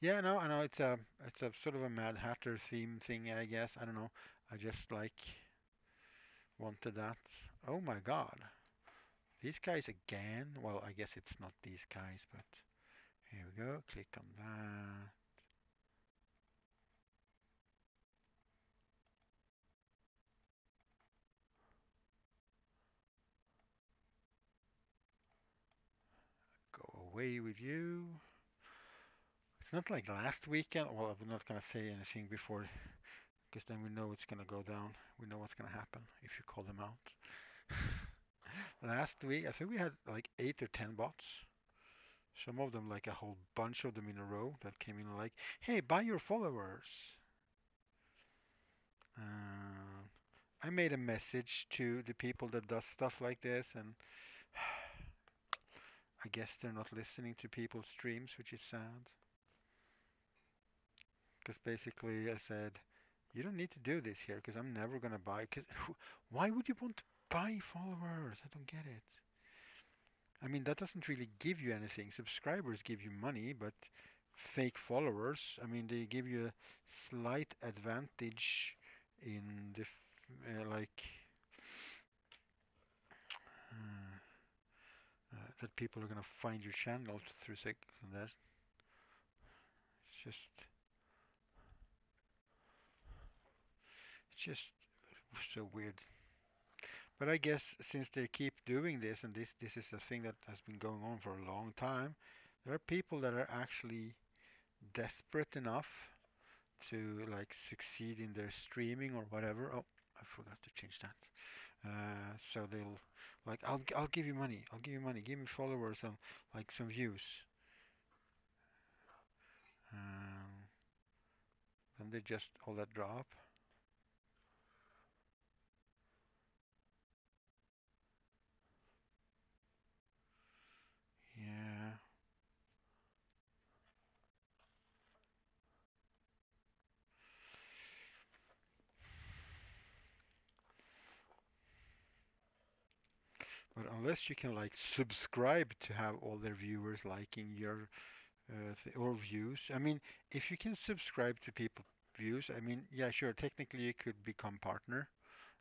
[SPEAKER 1] Yeah, no, I know it's a sort of a Mad Hatter theme thing, I guess. I don't know. I just like wanted that. Oh my God, these guys again. Well, I guess it's not these guys, but here we go. Click on that. Go away with you. It's not like last weekend. Well, I'm not gonna say anything before, because then we know it's gonna go down. We know what's gonna happen if you call them out. Last week, I think we had like 8 or 10 bots. Some of them, like a whole bunch of them in a row, that came in like, "Hey, buy your followers." Uh, I made a message to the people that does stuff like this, and I guess they're not listening to people's streams, which is sad. Because basically I said, you don't need to do this here because I'm never gonna buy. Cause why would you want to Buy followers. I don't get it. I mean, that doesn't really give you anything. Subscribers give you money, but fake followers, I mean, they give you a slight advantage in the like uh, that people are gonna find your channel through sex and that. It's just so weird. But I guess since they keep doing this, and this is a thing that has been going on for a long time, there are people that are actually desperate enough to like succeed in their streaming or whatever. Oh, I forgot to change that. So they'll like, I'll give you money. I'll give you money. Give me followers and like some views. Um, and they just all that drop. Yeah. But unless you can like subscribe to have all their viewers liking your or views. I mean, if you can subscribe to people views, I mean, yeah, sure. Technically, you could become partner.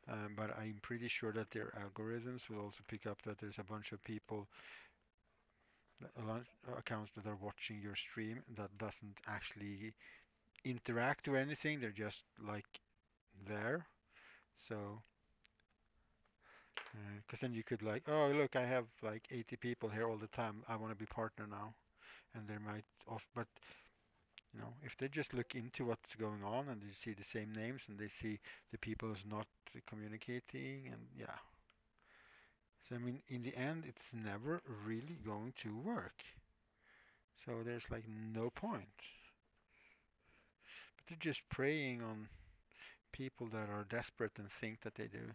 [SPEAKER 1] But I'm pretty sure that their algorithms will also pick up that there's a bunch of people, accounts that are watching your stream that doesn't actually interact or anything. They're just like there. So, because then you could like, oh look, I have like 80 people here all the time. I want to be partner now, and they might off. But if they just look into what's going on and they see the same names and they see the people who's not communicating, and yeah. So I mean, in the end, it's never really going to work. So there's like no point. But they're just preying on people that are desperate and think that they do.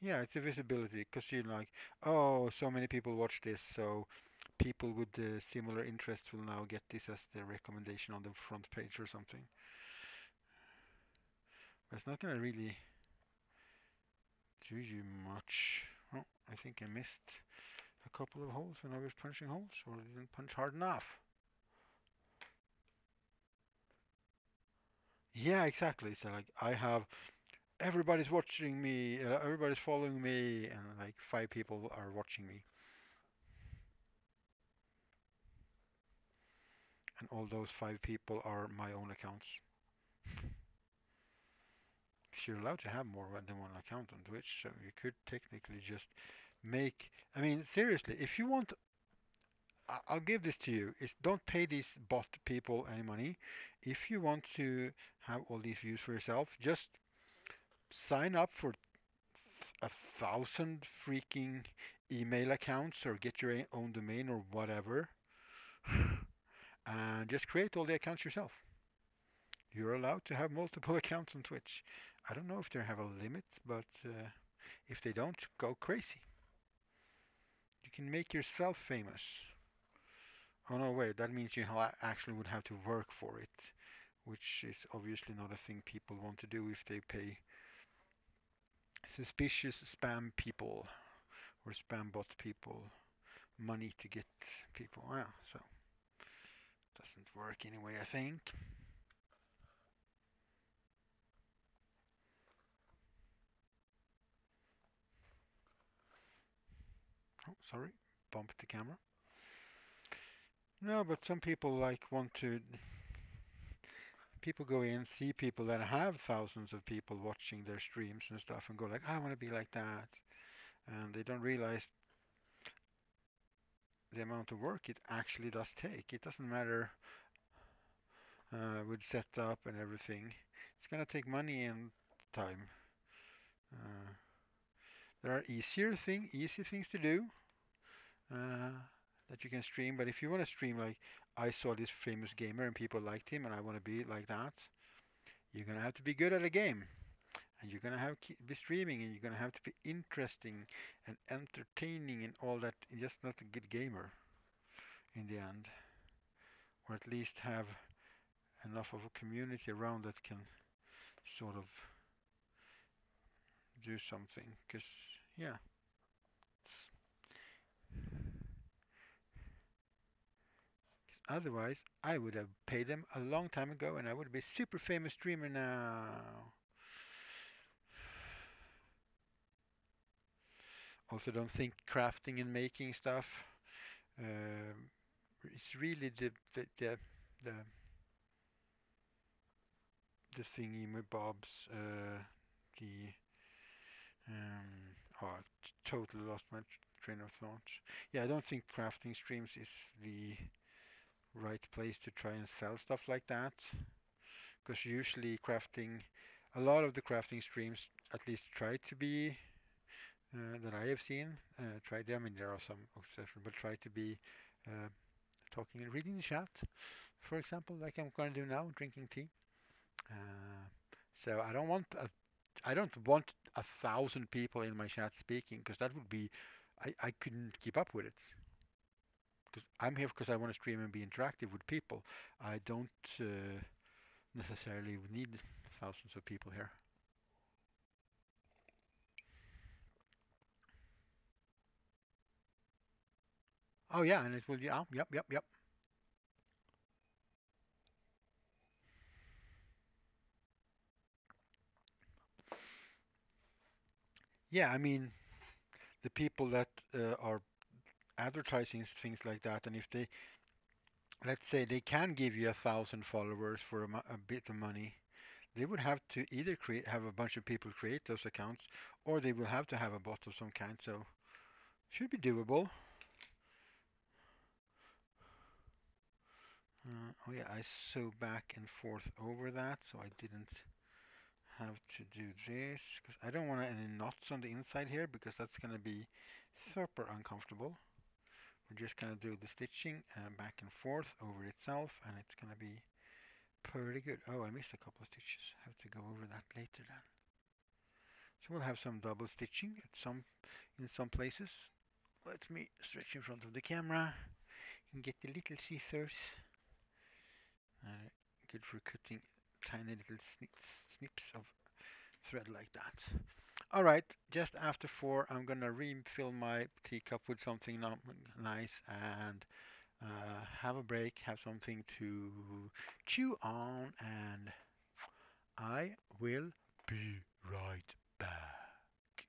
[SPEAKER 1] Yeah, it's a visibility because you're like, oh, so many people watch this, so people with similar interests will now get this as their recommendation on the front page or something. But it's not gonna really do you much. Oh, I think I missed a couple of holes when I was punching holes, or didn't punch hard enough. Yeah, exactly. So like I have everybody's watching me, everybody's following me, and like 5 people are watching me, and all those 5 people are my own accounts. 'Cause you're allowed to have more than one account on Twitch, so you could technically just make. I mean, seriously, if you want, I'll give this to you. Is don't pay these bot people any money. If you want to have all these views for yourself, just sign up for 1,000 freaking email accounts or get your own domain or whatever, and just create all the accounts yourself. You're allowed to have multiple accounts on Twitch. I don't know if they have a limit, but if they don't, go crazy. You can make yourself famous. Oh no, wait, that means you actually would have to work for it, which is obviously not a thing people want to do if they pay suspicious spam people or spam bot people money to get people. Well, so it doesn't work anyway, I think. Oh, sorry, bumped the camera. No, but some people like want to. People go in, see people that have thousands of people watching their streams and stuff, and go like, I want to be like that, and they don't realize the amount of work it actually does take. It doesn't matter with setup and everything. It's gonna take money and time. Uh, there are easy things to do uh, that you can stream. But if you want to stream like I saw this famous gamer and people liked him, and I want to be like that, you're gonna have to be good at a game, and you're gonna have to be streaming, and you're gonna have to be interesting and entertaining and all that. You're just not a good gamer in the end, or at least have enough of a community around that can sort of do something, because yeah, 'cause otherwise I would have paid them a long time ago, and I would be a super famous streamer now. Also, don't think crafting and making stuff. Um, it's really the the thingy my bobs. The oh, totally lost my train of thought. Yeah, I don't think crafting streams is the right place to try and sell stuff like that, because usually a lot of the crafting streams at least try to be that I have seen. I mean, there are some exceptions, but try to be uh, talking and reading the chat, for example, like I'm going to do now, drinking tea. Uh, so I don't want 1,000 people in my chat speaking, because that would be, I couldn't keep up with it. Because I'm here because I want to stream and be interactive with people. I don't necessarily need thousands of people here. Oh yeah, and it will, yeah, yep, yep, yep. Yeah, I mean, the people that are advertising things like that, and if they, let's say they can give you 1,000 followers for a bit of money, they would have to either have a bunch of people create those accounts, or they will have to have a bot of some kind. So should be doable. Oh yeah, I sew back and forth over that, so I didn't have to do this because I don't want any knots on the inside here, because that's going to be super uncomfortable. We're just going to do the stitching back and forth over itself, and it's going to be pretty good. Oh, I missed a couple of stitches. Have to go over that later then. So we'll have some double stitching in some places. Let me stretch in front of the camera and get the little scissors. Uh, Good for cutting tiny little snips of thread like that. All right, just after 4, I'm gonna refill my teacup with something nice and have a break, have something to chew on, and I will be right back.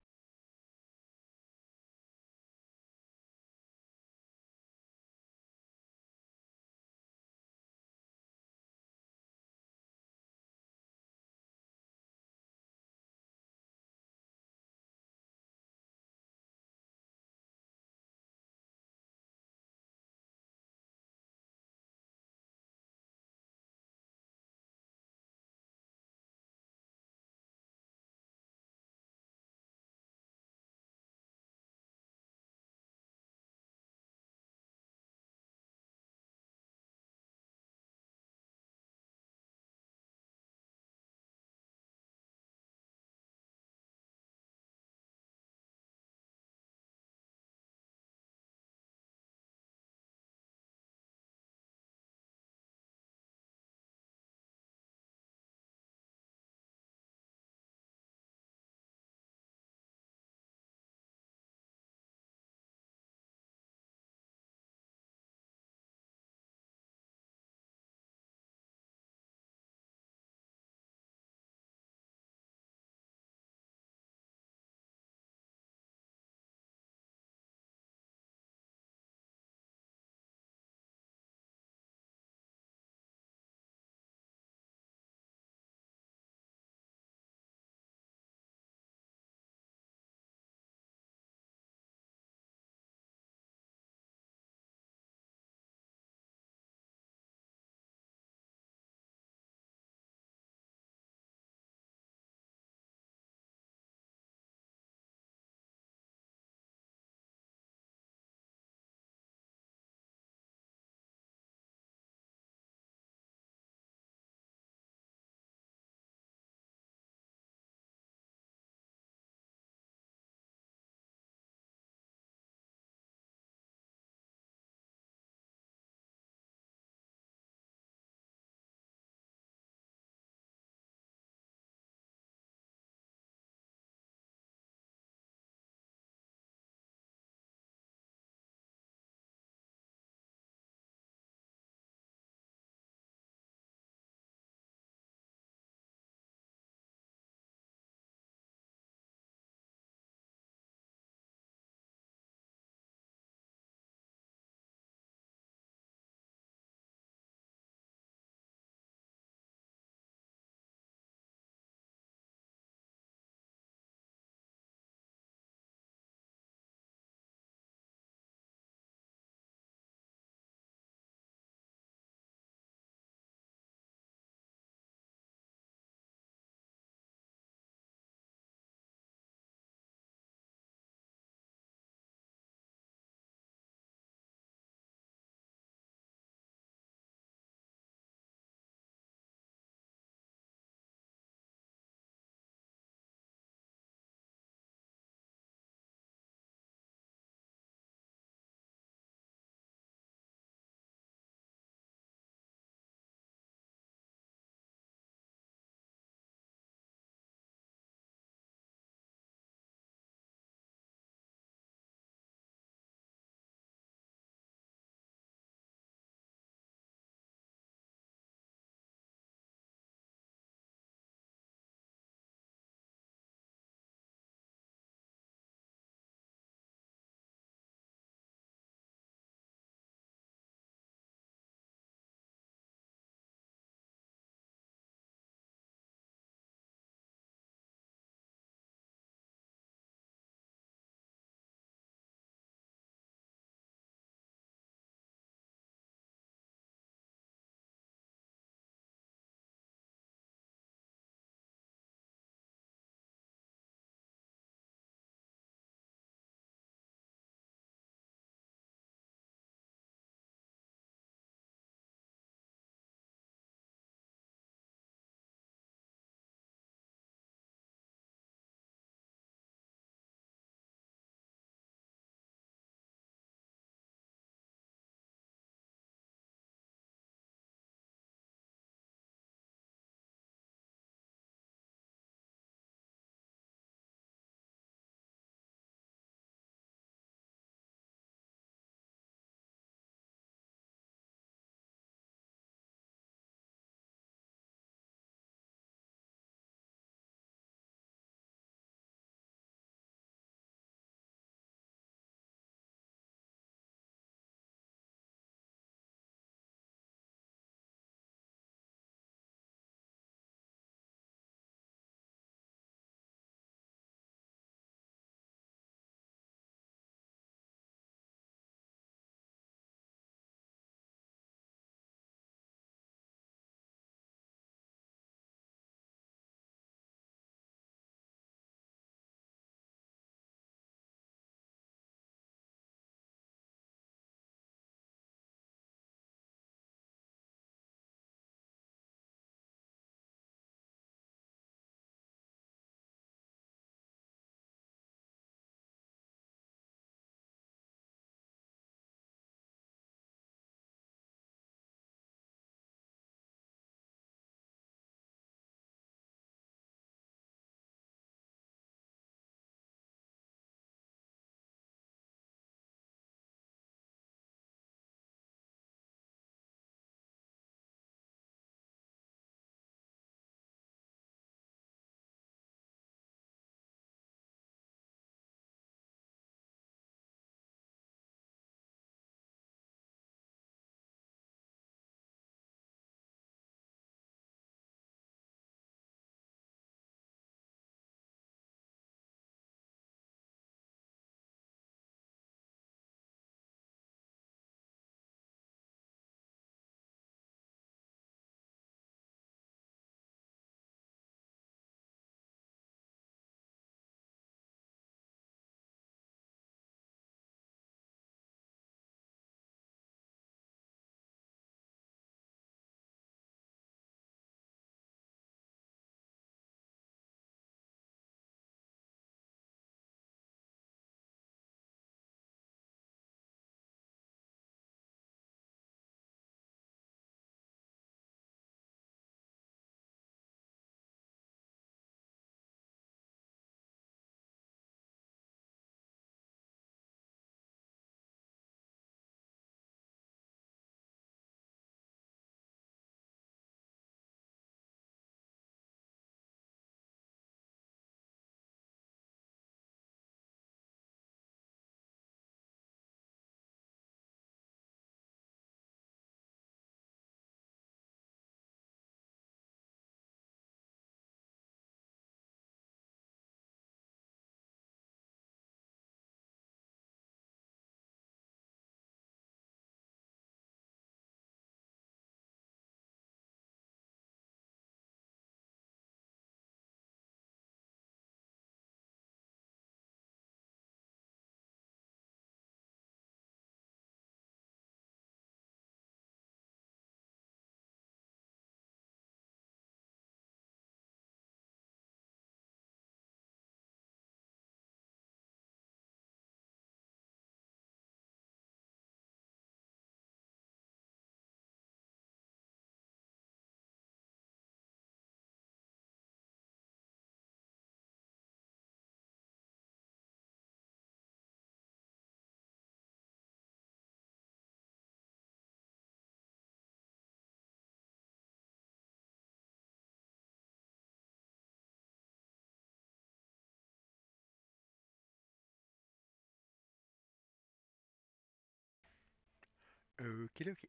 [SPEAKER 1] Okie dokie.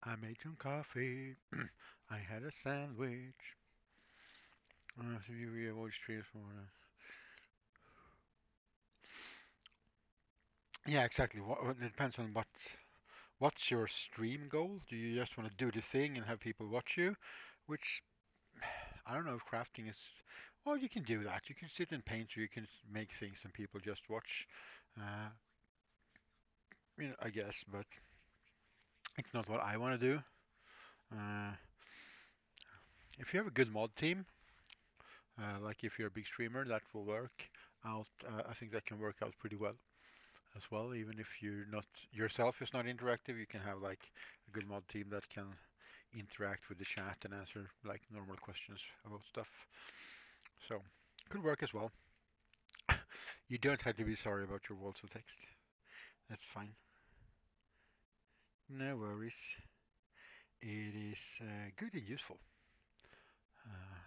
[SPEAKER 1] I made some coffee. I had a sandwich. So you avoid streams for Yeah, exactly. It depends on what's your stream goal. Do you just want to do the thing and have people watch you? Which I don't know if crafting is. Well, you can do that. You can sit and paint, or you can make things and people just watch. Uh, I guess, but it's not what I want to do. Uh, if you have a good mod team, like if you're a big streamer, that will work out. I think that can work out pretty well as well. Even if you're not yourself is not interactive, you can have like a good mod team that can interact with the chat and answer like normal questions about stuff. So could work as well. You don't have to be sorry about your walls of text. That's fine. No worries. It is good and useful. Uh,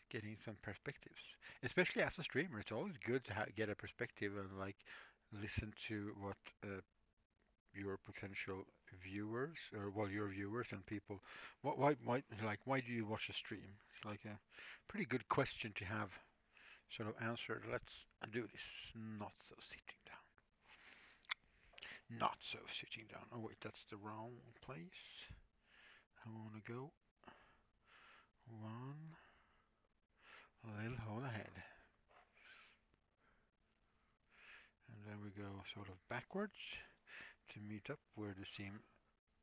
[SPEAKER 1] Getting some perspectives, especially as a streamer. It's always good to get a perspective and like listen to what your potential viewers or well your viewers and people why do you watch a stream? It's like a pretty good question to have sort of answered. Let's do this. Not so sitting down. Not so sitting down. Oh wait, that's the wrong place. I want to go one little hole ahead. And then we go sort of backwards to meet up where the seam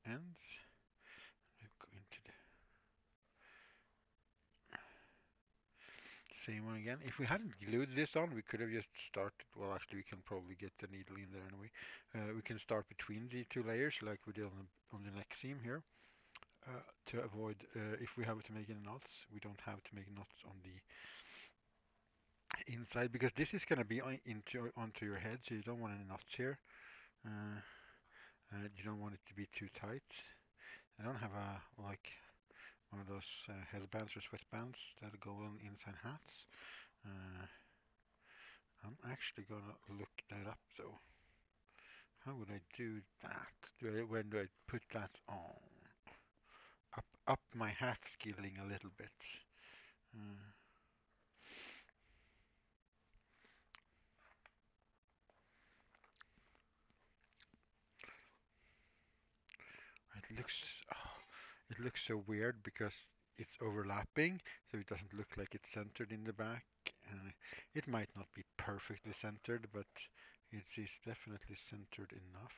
[SPEAKER 1] ends. We go into the same one again. If we hadn't glued this on, we could have just started. Well, actually, we can probably get the needle in there anyway. We can start between the two layers, like we did on the neck seam here, to avoid if we have to make any knots. We don't have to make knots on the inside because this is going to be into onto your head, so you don't want any knots here. Uh, and you don't want it to be too tight. I don't have a like one of those headbands or sweatbands that go on inside hats. Uh, I'm actually gonna look that up though. How would I do that? When do I put that on? Up my hat skilling a little bit. Uh, it looks oh, it looks so weird because it's overlapping, so it doesn't look like it's centered in the back. And it might not be perfectly centered, but it is definitely centered enough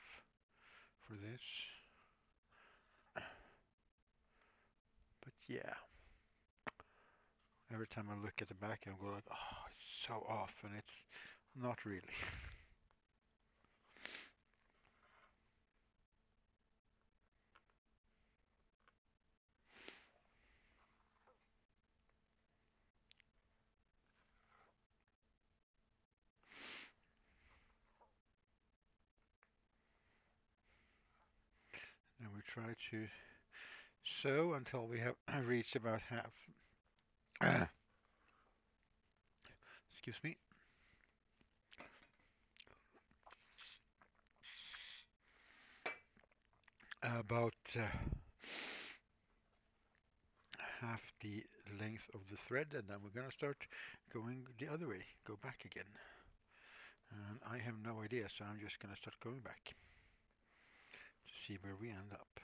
[SPEAKER 1] for this. But yeah, every time I look at the back, I'm going like, oh, it's so off, and it's not really. And we try to sew until we have reached about half. Excuse me. About half the length of the thread, and then we're gonna start going the other way. Go back again. And I have no idea, so I'm just gonna start going back to see where we end up.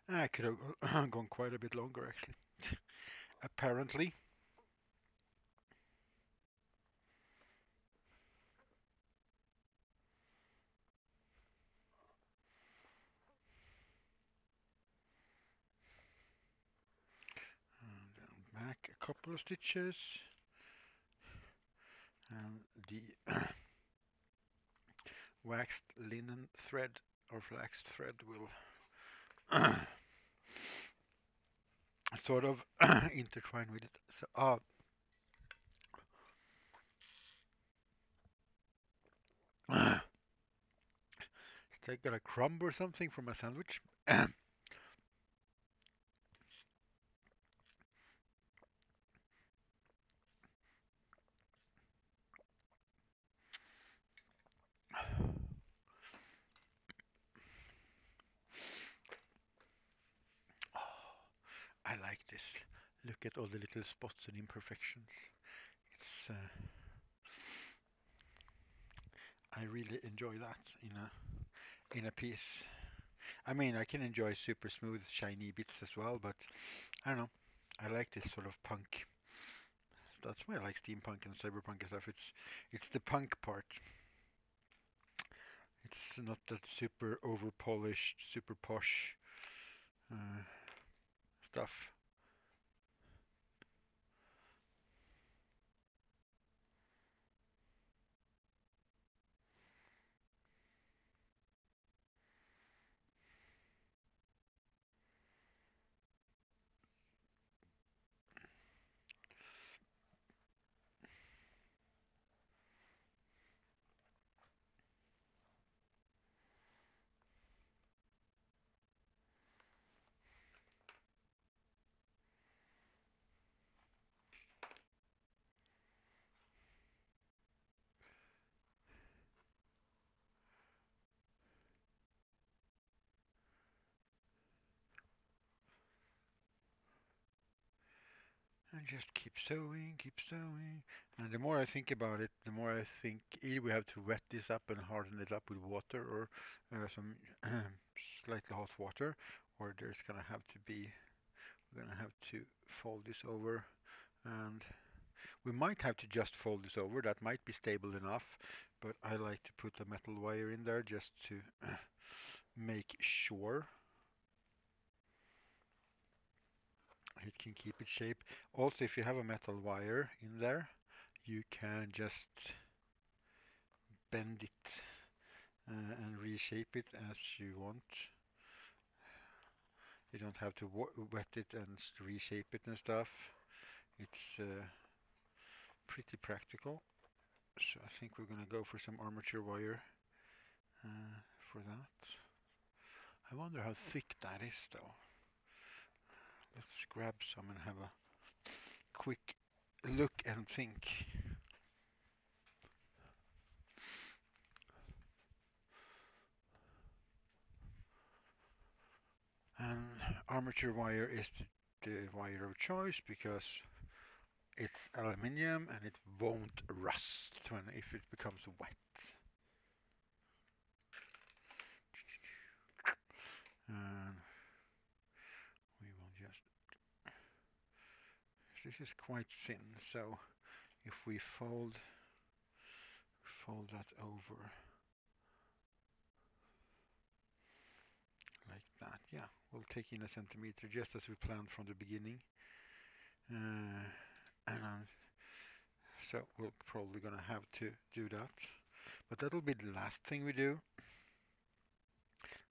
[SPEAKER 1] I could have gone quite a bit longer actually. Apparently. And then back a couple of stitches. And the waxed linen thread or flax thread will sort of intertwine with it. So, is that gonna crumb or something from a sandwich? I like this. Look at all the little spots and imperfections. It's I really enjoy that in a piece. I mean, I can enjoy super smooth, shiny bits as well, but I don't know. I like this sort of punk. That's why I like steampunk and cyberpunk and stuff. It's the punk part. It's not that super over polished, super posh uh, stuff. And just keep sewing, keep sewing. And the more I think about it, the more I think either we have to wet this up and harden it up with water or some slightly hot water, or there's gonna have to be, we're gonna have to fold this over, and we might have to just fold this over. That might be stable enough, but I like to put a metal wire in there just to make sure it can keep its shape. Also, if you have a metal wire in there, you can just bend it and reshape it as you want. You don't have to wet it and reshape it and stuff. It's pretty practical. So I think we're gonna go for some armature wire for that. I wonder how thick that is though. Let's grab some and have a quick look and think. And armature wire is the wire of choice because it's aluminium and it won't rust when if it becomes wet. And we will just, this is quite thin, so if we fold that over like that, yeah, we'll take in a centimeter just as we planned from the beginning. And so we're probably gonna have to do that, but that'll be the last thing we do.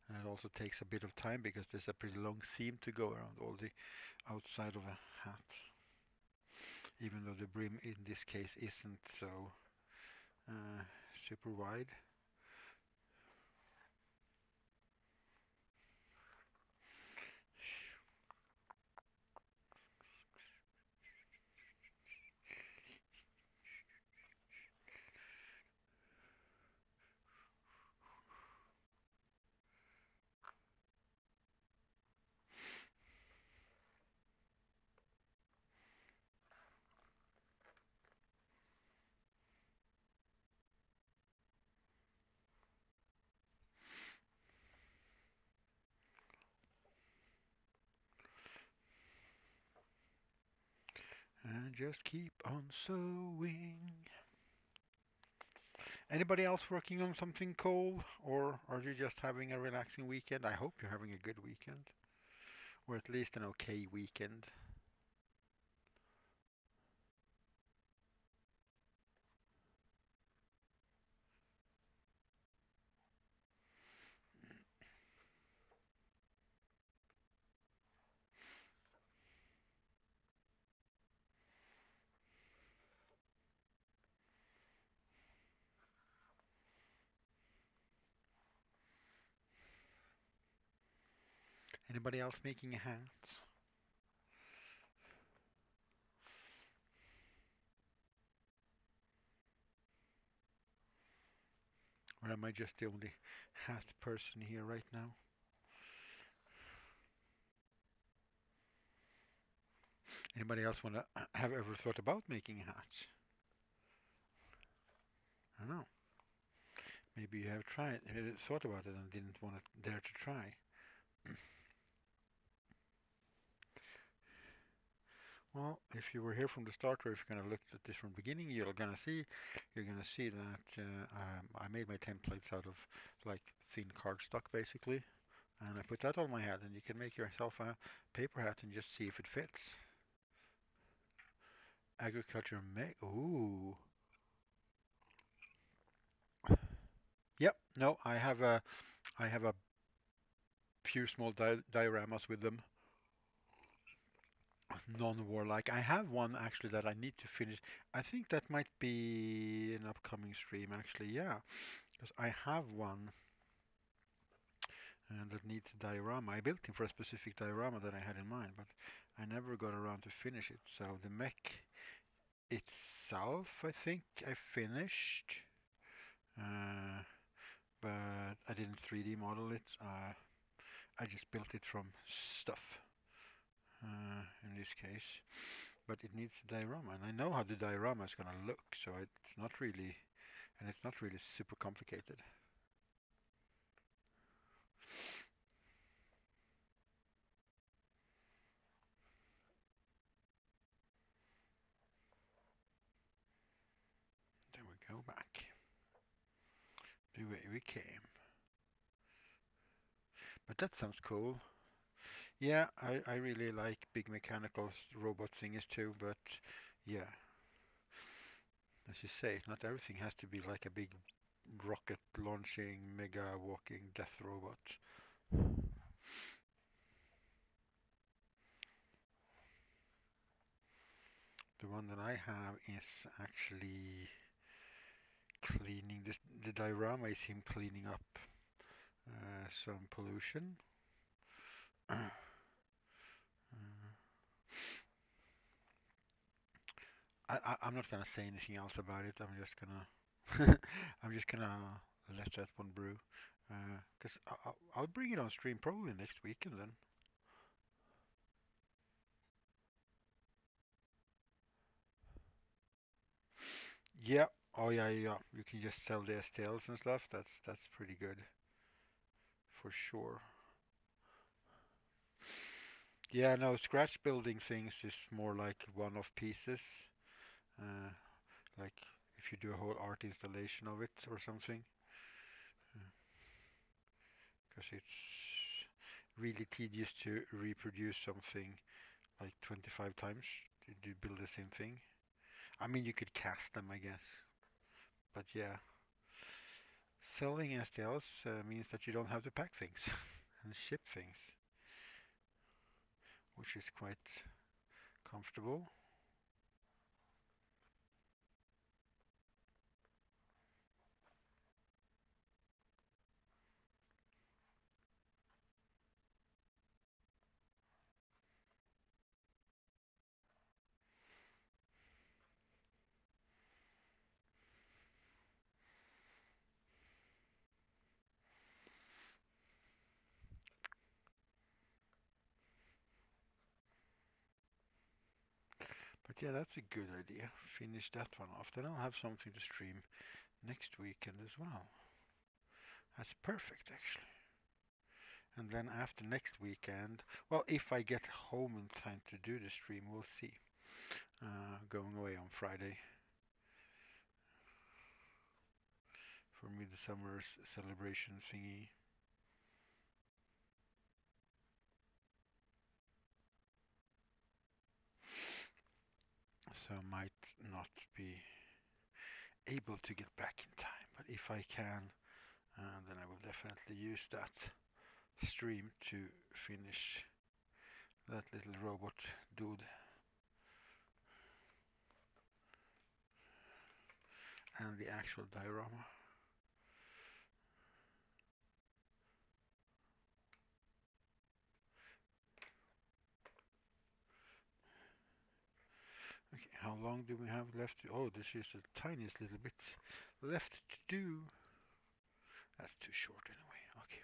[SPEAKER 1] And it also takes a bit of time because there's a pretty long seam to go around all the outside of a hat, even though the brim in this case isn't so uh, super wide. and just keep on sewing. Anybody else working on something cool, or are you just having a relaxing weekend? I hope you're having a good weekend, or at least an okay weekend. Anybody else making a hat? Or am I just the only hat person here right now? Anybody else want to have ever thought about making a hat? I don't know. Maybe you have tried, thought about it and didn't want to dare to try. Well, if you were here from the start, or if you're gonna look at this from the beginning, you're gonna see that I made my templates out of like thin cardstock basically, and I put that on my head, and you can make yourself a paper hat and just see if it fits. Agriculture make. Ooh. Yep. No, I have a few small dioramas with them. Non-warlike. I have one actually that I need to finish. I think that might be an upcoming stream actually. Yeah, because I have one that needs a diorama. I built him for a specific diorama that I had in mind, but I never got around to finish it. So the mech itself, I think I finished, uh, but I didn't 3D model it. I just built it from stuff in this case. But it needs a diorama, and I know how the diorama is gonna look, so it's not really super complicated. Then we go back the way we came. But that sounds cool. Yeah, I really like big mechanical robot thingies too, but yeah, as you say, not everything has to be like a big rocket launching, mega walking death robot. The one that I have is actually cleaning this. The diorama is him cleaning up some pollution. I'm not gonna say anything else about it. I'm just gonna let that one brew. Cause I'll bring it on stream probably next weekend then. Yeah. Oh yeah, yeah. You can just sell the STLs and stuff. That's pretty good for sure. Yeah, no, scratch building things is more like one-off pieces. Uh, like if you do a whole art installation of it or something, because it's really tedious to reproduce something like 25 times to build the same thing. I mean, you could cast them, I guess, but yeah, selling STLs means that you don't have to pack things and ship things, which is quite comfortable. But yeah, that's a good idea. Finish that one off. Then I'll have something to stream next weekend as well. That's perfect, actually. And then after next weekend, well, if I get home in time to do the stream, we'll see. Going away on Friday for Midsummer's celebration thingy. So I might not be able to get back in time, but if I can, then I will definitely use that stream to finish that little robot dude and the actual diorama. Okay, how long do we have left? Oh, this is the tiniest little bit left to do. That's too short anyway. Okay.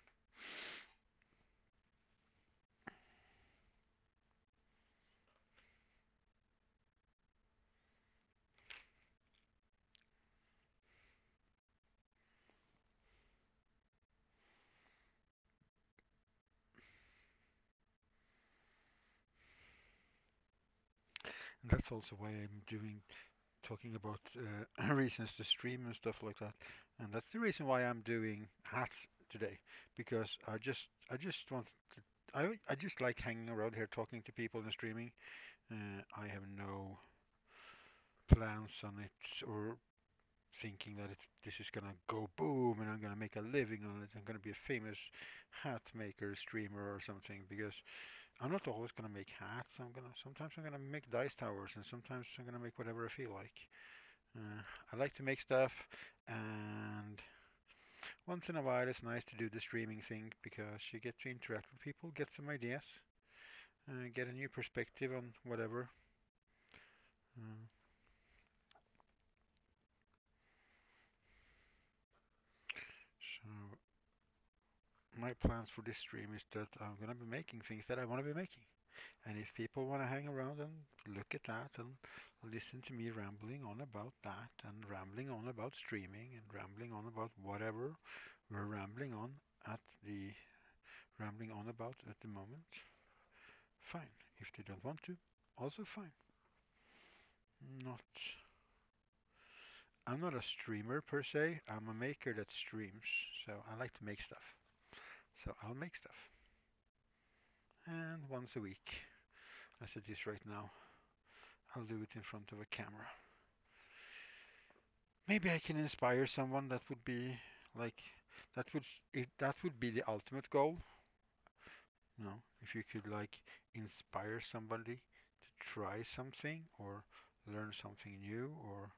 [SPEAKER 1] And that's also why I'm talking about reasons to stream and stuff like that. And that's the reason why I'm doing hats today, because I just want to, I just like hanging around here talking to people and streaming. I have no plans on it or thinking that this is gonna go boom and I'm gonna make a living on it. I'm gonna be a famous hat maker, streamer or something, because I'm not always gonna make hats. Sometimes I'm gonna make dice towers and sometimes I'm gonna make whatever I feel like. I like to make stuff, and once in a while it's nice to do the streaming thing because you get to interact with people, get some ideas, get a new perspective on whatever. Uh, so my plans for this stream is that I'm gonna be making things that I want to be making. And if people want to hang around and look at that and listen to me rambling on about that and rambling on about streaming and rambling on about whatever we're rambling on at the rambling on about at the moment, fine. If they don't want to, also fine. Not, I'm not a streamer per se. I'm a maker that streams, so I like to make stuff. So I'll make stuff, and once a week, as it is right now, I'll do it in front of a camera. Maybe I can inspire someone. That would be like that would if that would be the ultimate goal. You know, if you could like inspire somebody to try something or learn something new, or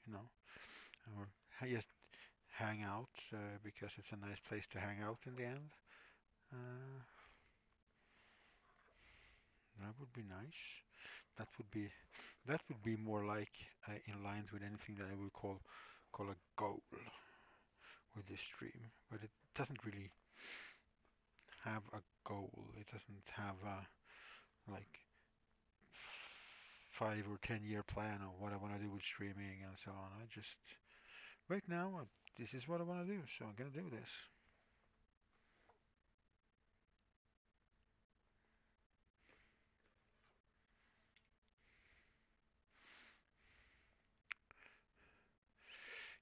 [SPEAKER 1] you know, or just hang out because it's a nice place to hang out in the end. Uh, that would be nice. That would be that would be more like in lines with anything that I would call a goal with this stream. But it doesn't really have a goal. It doesn't have a like 5 or 10 year plan of what I want to do with streaming and so on. I just right now this is what I want to do, so I'm gonna do this.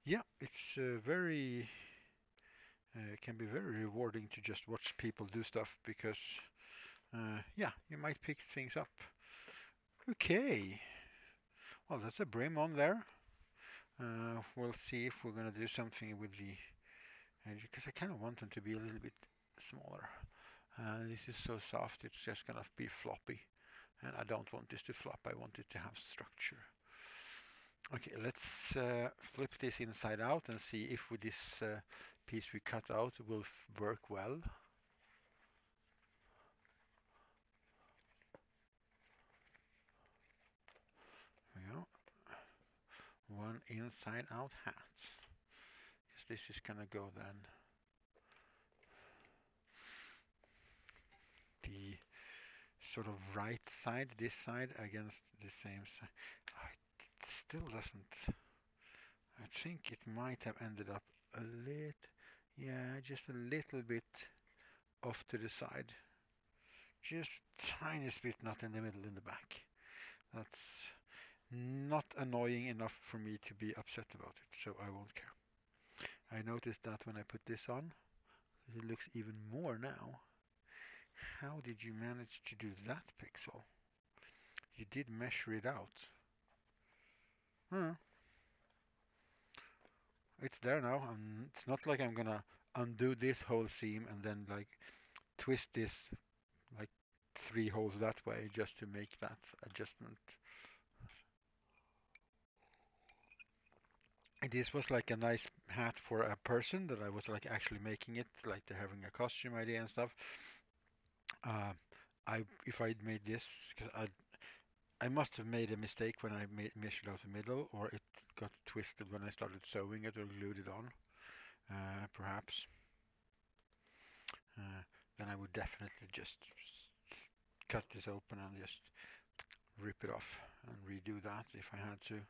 [SPEAKER 1] Yeah, it's very can be very rewarding to just watch people do stuff because yeah, you might pick things up. Okay, well that's a brim on there. We'll see if we're gonna do something with the edge because I kind of want them to be a little bit smaller. This is so soft, it's just gonna be floppy. And I don't want this to flop, I want it to have structure. Okay, let's flip this inside out and see if with this piece we cut out will work well. There we go. One inside out hat. Because this is gonna go then the sort of right side, this side against the same side. Oh, it still doesn't. I think it might have ended up a little, yeah, just a little bit off to the side. Just tiniest bit, not in the middle, in the back. That's. not annoying enough for me to be upset about it, so I won't care. I noticed that when I put this on, it looks even more now. How did you manage to do that, Pixel? You did measure it out. Hmm, it's there now. It's not like I'm gonna undo this whole seam and then like twist this like 3 holes that way just to make that adjustment. This was like a nice hat for a person that I was like actually making it, like they're having a costume idea and stuff. Uh, if I'd made this, because I must have made a mistake when I measured out the middle, or it got twisted when I started sewing it or glued it on, perhaps. Uh, then I would definitely just cut this open and just rip it off and redo that if I had to.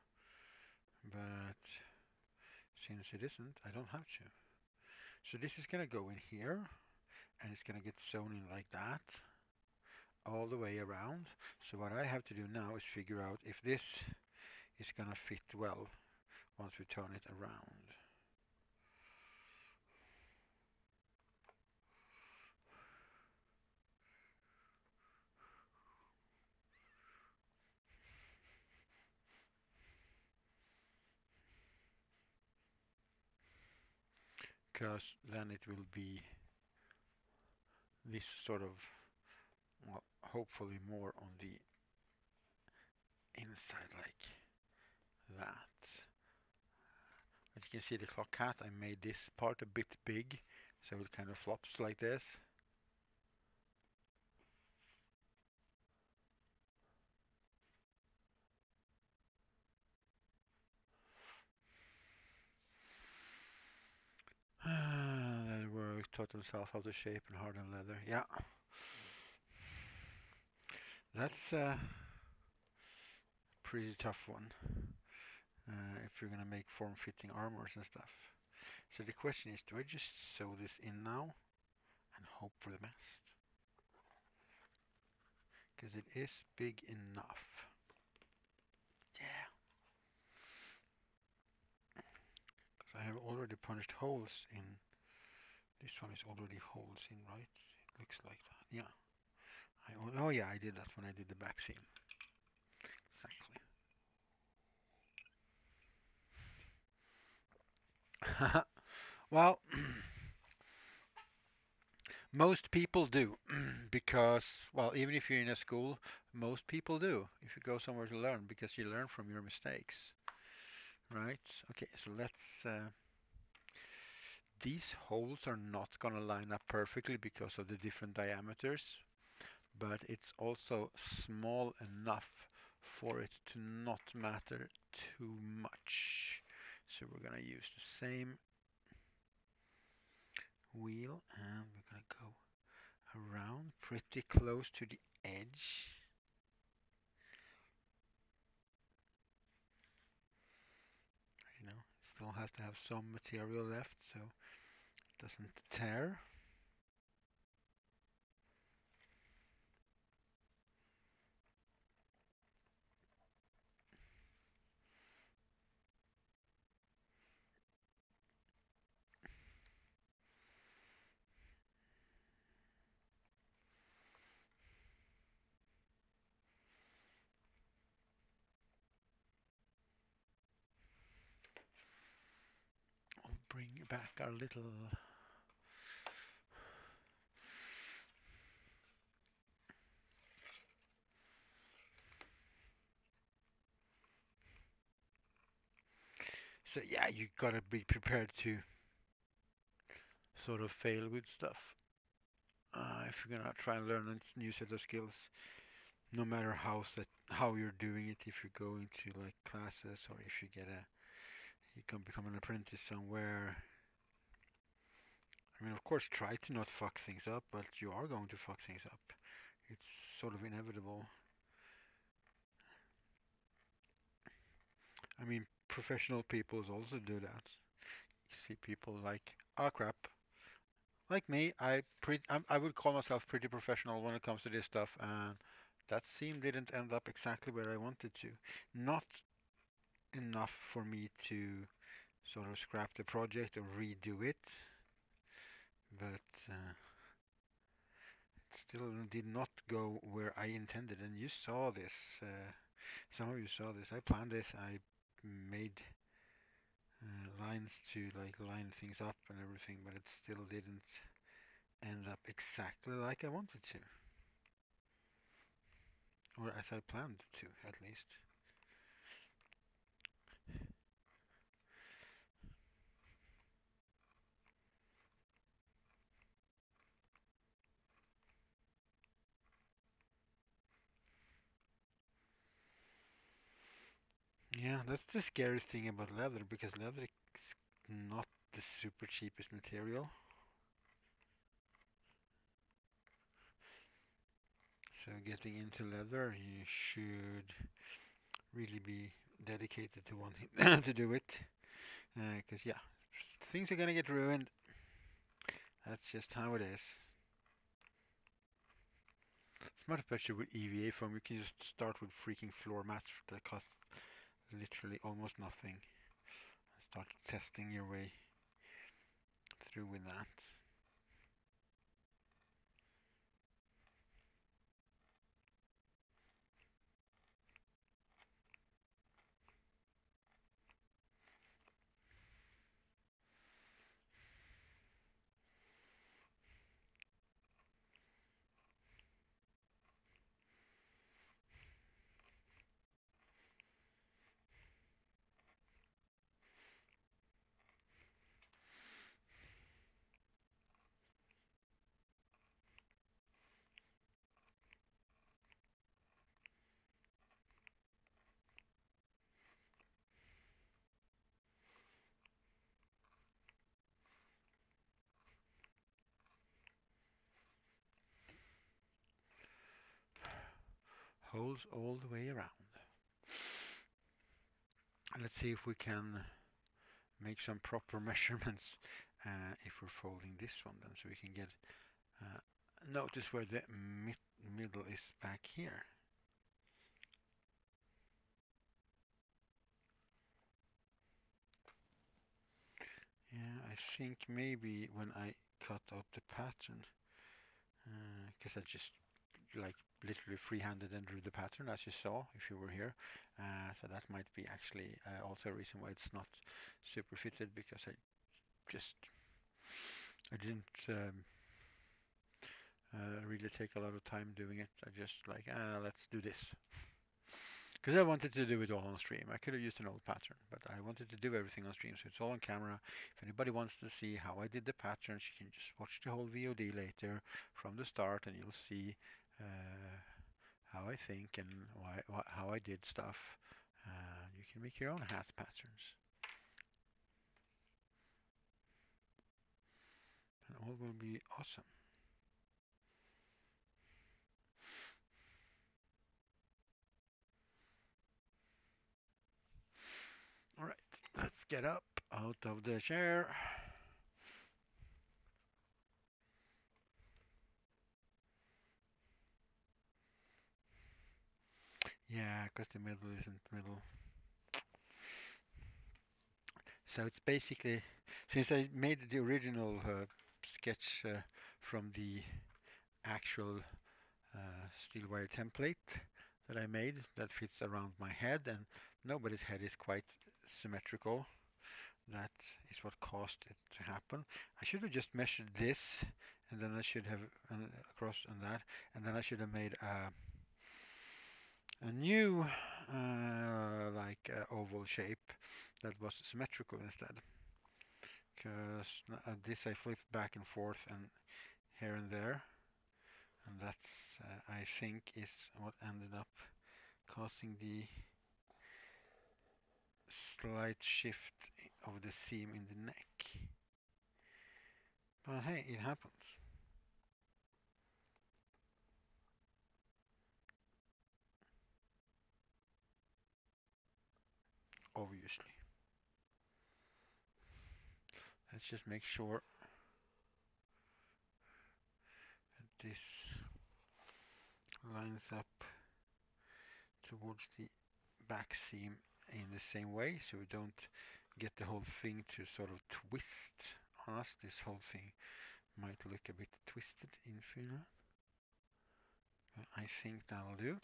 [SPEAKER 1] But since it isn't, I don't have to. So this is gonna go in here and it's gonna get sewn in like that all the way around. So what I have to do now is figure out if this is gonna fit well once we turn it around. Because then it will be this sort of, well, hopefully more on the inside like that. As you can see the clock hat, I made this part a bit big, so it kind of flops like this. That works, total self out of shape and hardened leather. Yeah, that's a pretty tough one if you're gonna make form-fitting armors and stuff. So the question is, do I just sew this in now and hope for the best? Because it is big enough. Yeah. Because I have already punched holes in. This one is already holes in, right? It looks like that. Yeah. Oh yeah, I did that when I did the back seam. Exactly. Well, most people do because, well, even if you're in a school, most people do if you go somewhere to learn because you learn from your mistakes, right? Okay, so these holes are not going to line up perfectly because of the different diameters, but it's also small enough for it to not matter too much. So we're going to use the same wheel and we're going to go around pretty close to the edge. It still has to have some material left so it doesn't tear. We'll bring back our little. So yeah, you gotta be prepared to sort of fail with stuff. If you're gonna try and learn a new set of skills, no matter how you're doing it, if you're going to like classes or if you can become an apprentice somewhere. I mean, of course, try to not fuck things up, but you are going to fuck things up. It's sort of inevitable. I mean, professional people also do that. You see people like, oh crap, like me, I would call myself pretty professional when it comes to this stuff, and that seam didn't end up exactly where I wanted to. Not enough for me to sort of scrap the project or redo it, but it still did not go where I intended. And you saw this. Some of you saw this. I planned this. I made lines to like line things up and everything, but it still didn't end up exactly like I wanted to, or as I planned to, at least. Yeah, that's the scary thing about leather, because leather is not the super cheapest material. So getting into leather, you should really be dedicated to wanting to do it. Because yeah, things are gonna get ruined. That's just how it is. It's much better with EVA foam. You can just start with freaking floor mats that cost literally almost nothing. Start testing your way through with that. Holes all the way around. Let's see if we can make some proper measurements if we're folding this one then, so we can get uh, notice where the middle is back here. Yeah, I think maybe when I cut out the pattern, because I just like literally free-handed and drew the pattern as you saw if you were here. So that might be actually also a reason why it's not super fitted, because I didn't really take a lot of time doing it. I just like, let's do this. Because I wanted to do it all on stream. I could have used an old pattern, but I wanted to do everything on stream, so it's all on camera. If anybody wants to see how I did the patterns, you can just watch the whole VOD later from the start, and you'll see uh, how I think and how I did stuff. You can make your own hat patterns, and all will be awesome. All right, let's get up out of the chair. Yeah, because the middle isn't middle. So it's basically, since I made the original sketch from the actual steel wire template that I made that fits around my head, and nobody's head is quite symmetrical. That is what caused it to happen. I should have just measured this, and then I should have across and that, and then I should have made a new like oval shape that was symmetrical instead. Because this I flipped back and forth and here and there, and that's I think is what ended up causing the slight shift of the seam in the neck. But hey, it happens. Obviously. Let's just make sure that this lines up towards the back seam in the same way, so we don't get the whole thing to sort of twist on us. This whole thing might look a bit twisted in Funa, but I think that'll do.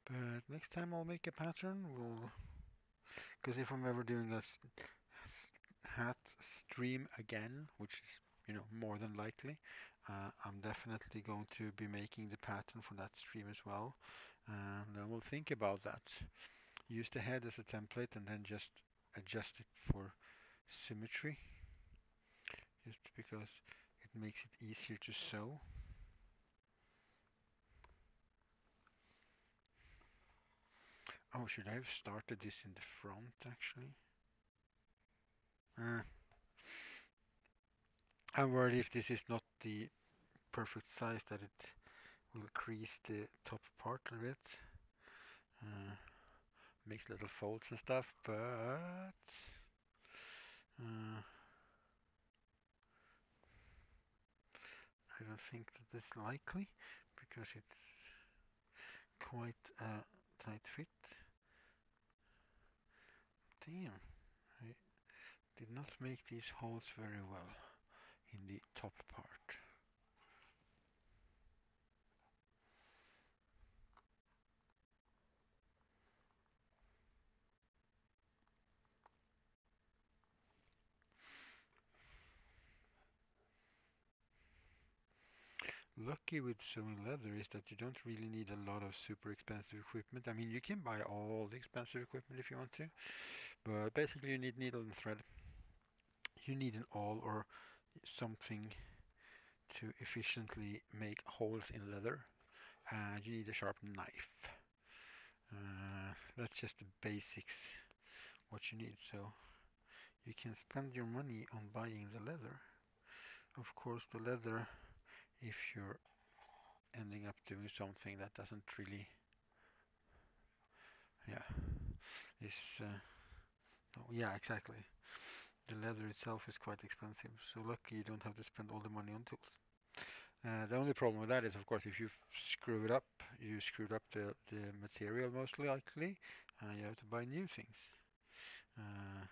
[SPEAKER 1] But next time I'll make a pattern, because if I'm ever doing a hat stream again, which is, more than likely, I'm definitely going to be making the pattern for that stream as well. And then we'll think about that. Use the head as a template and then just adjust it for symmetry, just because it makes it easier to sew. Oh, should I have started this in the front actually? Uh, I'm worried if this is not the perfect size that it will crease the top part a bit. Uh, Makes little folds and stuff, but I don't think that is likely because it's quite a tight fit. Damn, I did not make these holes very well in the top part. Lucky with sewing leather is that you don't really need a lot of super expensive equipment. I mean, you can buy all the expensive equipment if you want to, but basically you need needle and thread. You need an awl or something to efficiently make holes in leather, and you need a sharp knife. That's just the basics, what you need. So you can spend your money on buying the leather. Of course, the leather, if you're ending up doing something that doesn't really, yeah, is, no, yeah, exactly. The leather itself is quite expensive, so lucky you don't have to spend all the money on tools. The only problem with that is, of course, if you screw it up, you screwed up the material most likely, and you have to buy new things. Uh,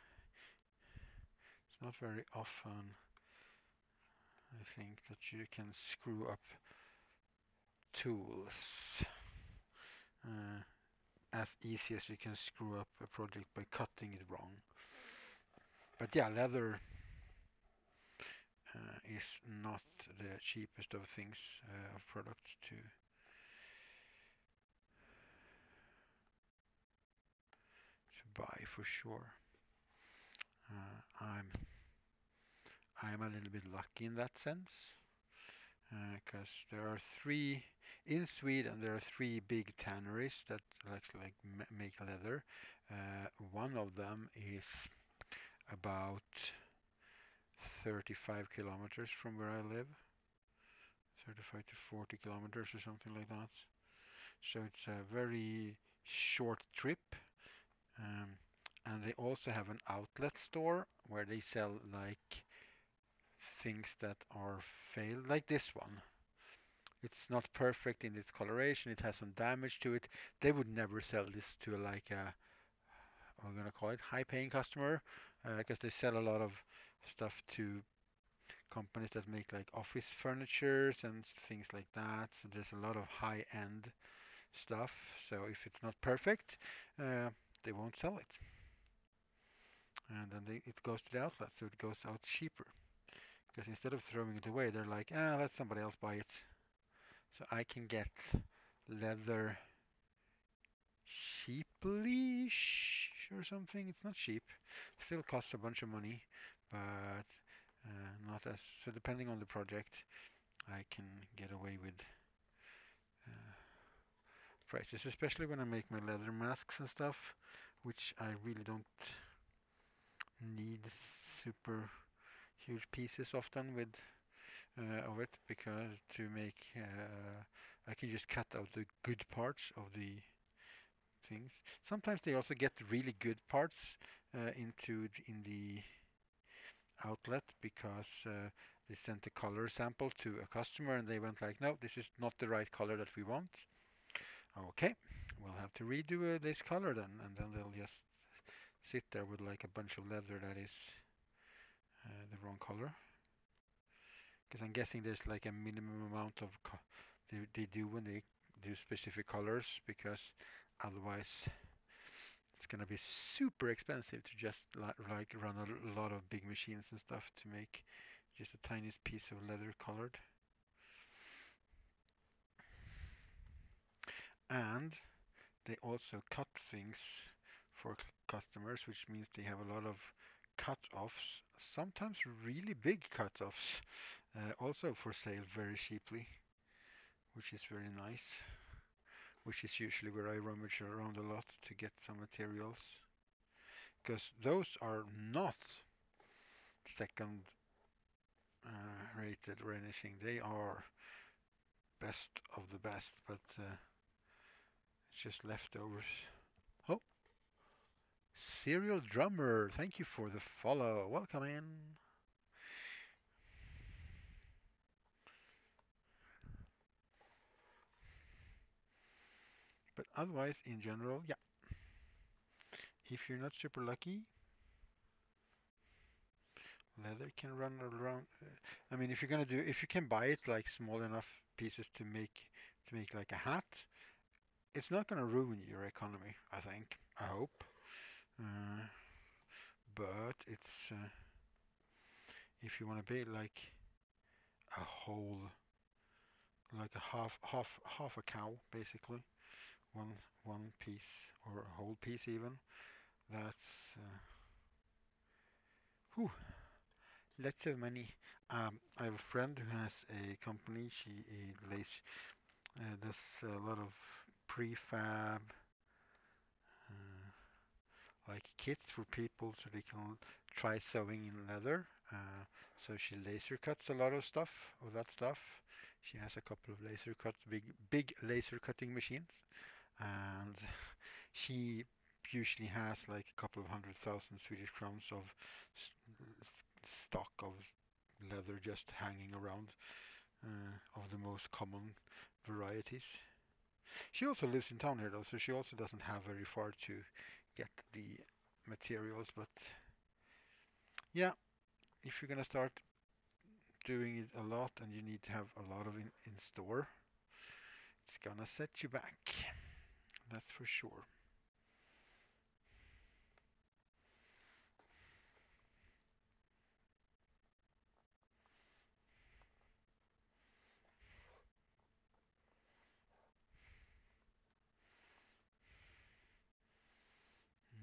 [SPEAKER 1] it's not very often, I think, that you can screw up tools uh, as easy as you can screw up a project by cutting it wrong. But yeah, leather is not the cheapest of things, of products to buy for sure. Uh, I'm I'm a little bit lucky in that sense, because there are three in Sweden. There are three big tanneries that like make leather. One of them is about 35 kilometers from where I live, 35 to 40 kilometers or something like that. So it's a very short trip. Um, and they also have an outlet store where they sell like things that are failed, like this one. It's not perfect in its coloration. It has some damage to it. They would never sell this to like a, we're gonna call it high-paying customer, because they sell a lot of stuff to companies that make like office furnitures and things like that. So there's a lot of high-end stuff. So if it's not perfect, uh, they won't sell it, and then it goes to the outlet, so it goes out cheaper. Because instead of throwing it away, they're like, let somebody else buy it. So I can get leather cheaply or something. It's not cheap. Still costs a bunch of money, but not as so. Depending on the project, I can get away with uh, prices, especially when I make my leather masks and stuff, which I really don't need super huge pieces often with of it because to make I can just cut out the good parts of the things. Sometimes they also get really good parts in the outlet because they sent a color sample to a customer and they went like, no, this is not the right color that we want. Okay, we'll have to redo this color then, and then they'll just sit there with like a bunch of leather that is the wrong color. Because I'm guessing there's like a minimum amount of they do when they do specific colors because otherwise it's gonna be super expensive to just like run a lot of big machines and stuff to make just a tiniest piece of leather colored. And they also cut things for customers, which means they have a lot of cut-offs, sometimes really big cut-offs, also for sale very cheaply, which is very nice, which is usually where I rummage around a lot to get some materials, because those are not second rated or anything. They are best of the best, but it's just leftovers. Oh, Serial Drummer, thank you for the follow. Welcome in. But otherwise, in general, yeah, if you're not super lucky, leather can run around. I mean, if you're gonna do, if you can buy it like small enough pieces to make like a hat, it's not gonna ruin your economy. I think. I hope. Uh, but it's if you want to be like a whole, like a half a cow, basically, one one piece or a whole piece even. That's whew, lots of money. I have a friend who has a company. She lays does a lot of prefab, like kits for people so they can try sewing in leather. So she laser cuts a lot of stuff of that stuff. She has a couple of laser cuts, big laser cutting machines, and she usually has like a couple of 100,000 Swedish crowns of stock of leather just hanging around of the most common varieties. She also lives in town here though, so she also doesn't have very far to get the materials. But yeah, if you're gonna start doing it a lot and you need to have a lot of in store, it's gonna set you back. That's for sure.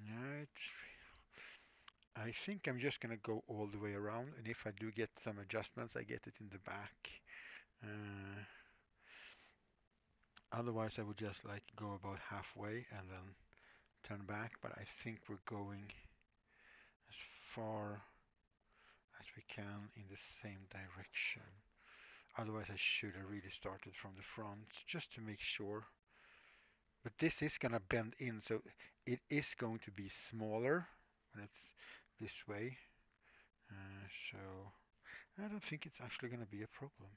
[SPEAKER 1] Right. I think I'm just gonna go all the way around, and if I do get some adjustments, I get it in the back. Uh, Otherwise, I would just like go about halfway and then turn back. But I think we're going as far as we can in the same direction. Otherwise, I should have really started from the front just to make sure. But this is gonna bend in, so it is going to be smaller when it's this way. So I don't think it's actually gonna be a problem.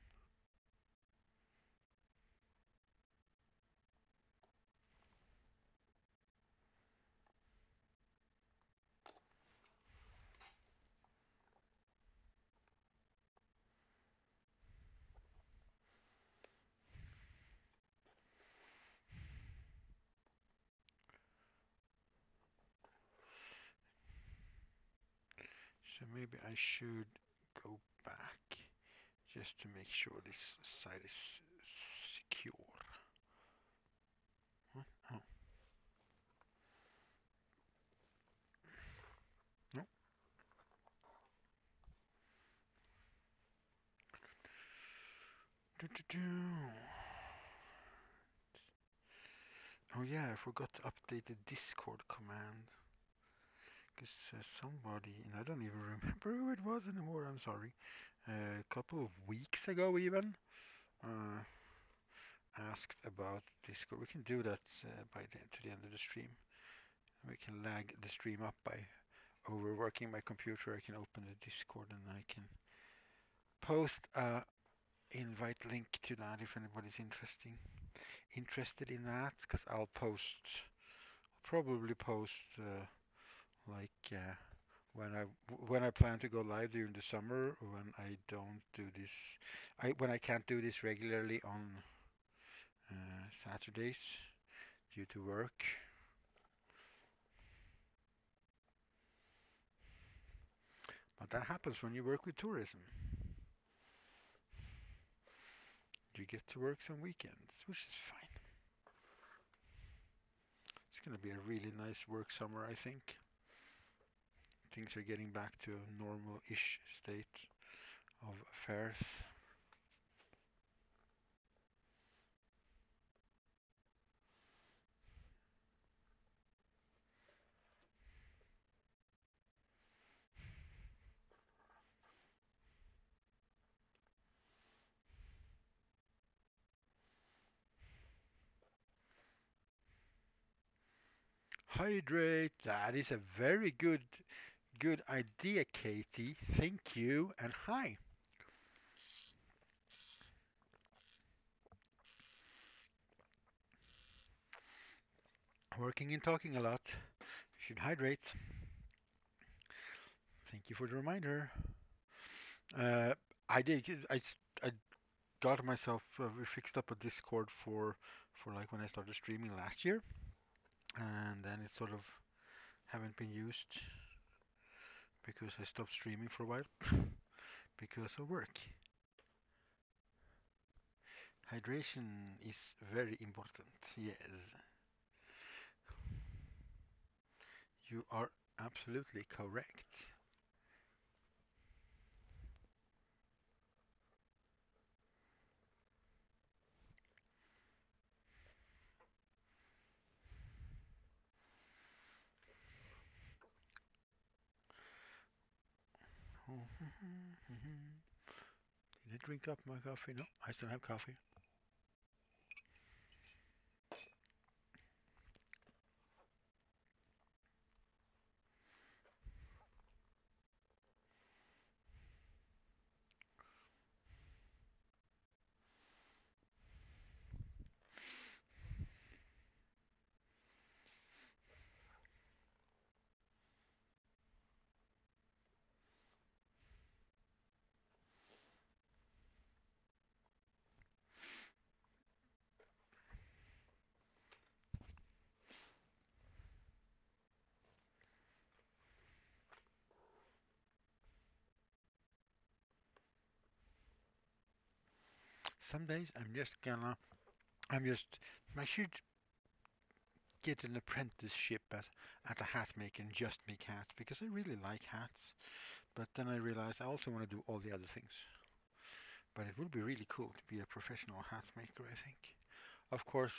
[SPEAKER 1] So maybe I should go back just to make sure this site is secure. Huh? Oh, no. Oh yeah, I forgot to update the Discord command. Because somebody, and I don't even remember who it was anymore, I'm sorry. A couple of weeks ago even, uh, asked about Discord. We can do that to the end of the stream. We can lag the stream up by overworking my computer. I can open the Discord and I can post a invite link to that if anybody's interested in that. Because I'll probably post like when I plan to go live during the summer, when I don't do this, when I can't do this regularly on Saturdays due to work. But that happens when you work with tourism. You get to work some weekends, which is fine. It's going to be a really nice work summer, I think. Things are getting back to a normal-ish state of affairs. Hydrate. That is a very good idea, Katie. Thank you and hi. Working and talking a lot. You should hydrate. Thank you for the reminder. Uh, I did. I got myself we fixed up a Discord for like when I started streaming last year, and then it sort of haven't been used because I stopped streaming for a while because of work. Hydration is very important. Yes, you are absolutely correct. Did I drink up my coffee? No, I still have coffee. Some days I'm just, I should get an apprenticeship at a hat maker and just make hats because I really like hats. But then I realized I also want to do all the other things. But it would be really cool to be a professional hat maker, I think. Of course,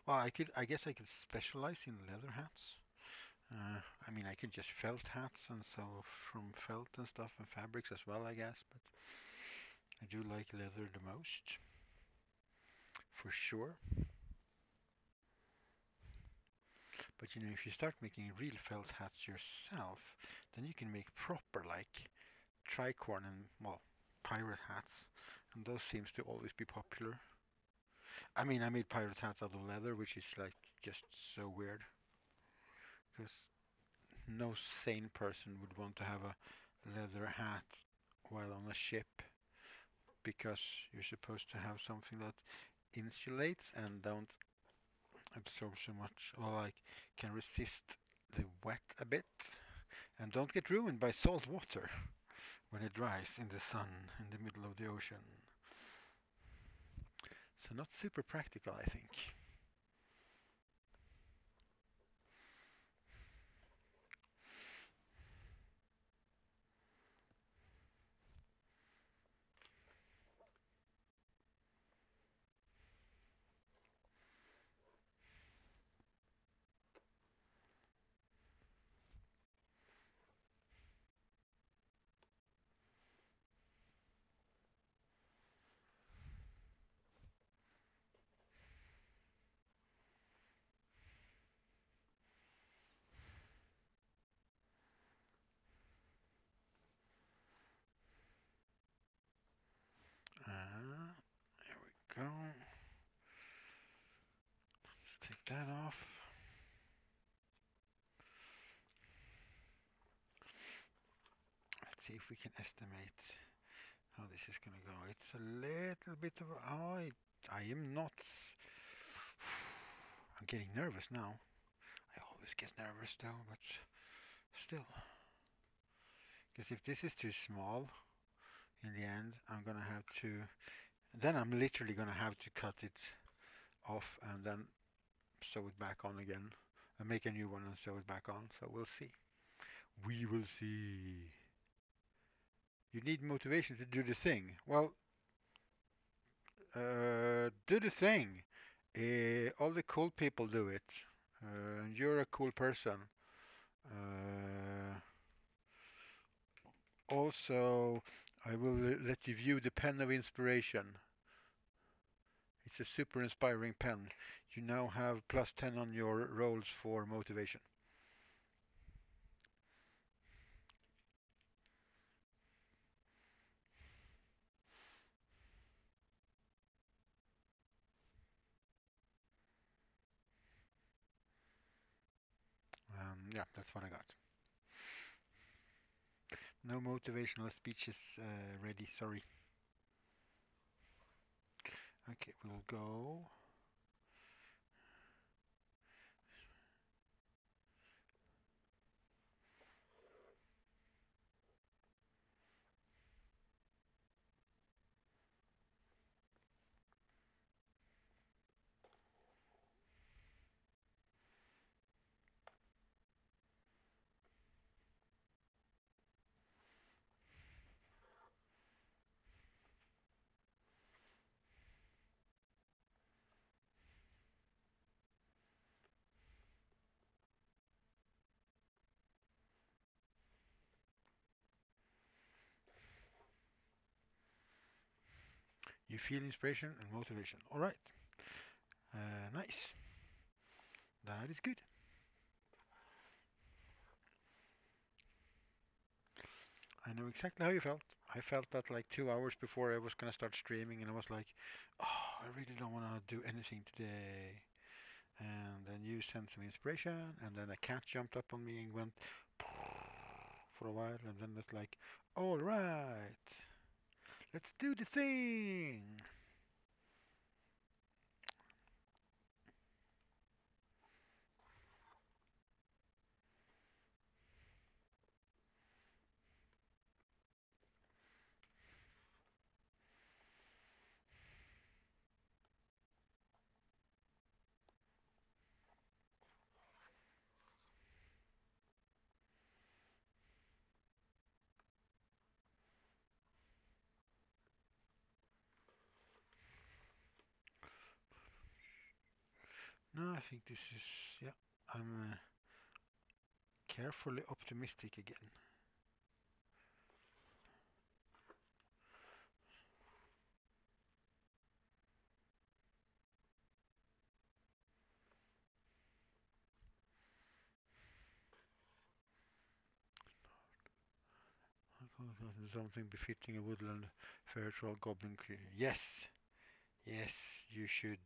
[SPEAKER 1] well, I guess I could specialize in leather hats. I mean, I could just felt hats and so from felt and stuff and fabrics as well, I guess. But I do like leather the most, for sure. But you know, if you start making real felt hats yourself, then you can make proper like tricorn and well, pirate hats, and those seems to always be popular. I mean, I made pirate hats out of leather, which is like just so weird because no sane person would want to have a leather hat while on a ship because you're supposed to have something that insulates and don't absorb so much or like can resist the wet a bit And don't get ruined by salt water when it dries in the sun in the middle of the ocean. So not super practical, I think. There we go. Let's take that off. Let's see if we can estimate how this is going to go. It's a little bit of I am not. I'm getting nervous now. I always get nervous though, but still. Because if this is too small, in the end, I'm gonna have to. Then I'm literally gonna have to cut it off and then sew it back on again, and make a new one and sew it back on. So we'll see. We will see. You need motivation to do the thing. Well, do the thing. All the cool people do it. And you're a cool person. Uh, Also, I will let you view the pen of inspiration. It's a super inspiring pen. You now have plus 10 on your rolls for motivation. Yeah, that's what I got. No motivational speeches ready, sorry. Okay, we'll go. You feel inspiration and motivation. All right. Nice. That is good. I know exactly how you felt. I felt that like 2 hours before I was gonna start streaming, and I was like, oh, I really don't want to do anything today. And then you sent some inspiration, and then a cat jumped up on me and went for a while, and then it's like, all right, let's do the thing. No, I think this is, yeah, I'm carefully optimistic again. Something befitting a woodland fairy troll goblin creature. Yes, yes, you should.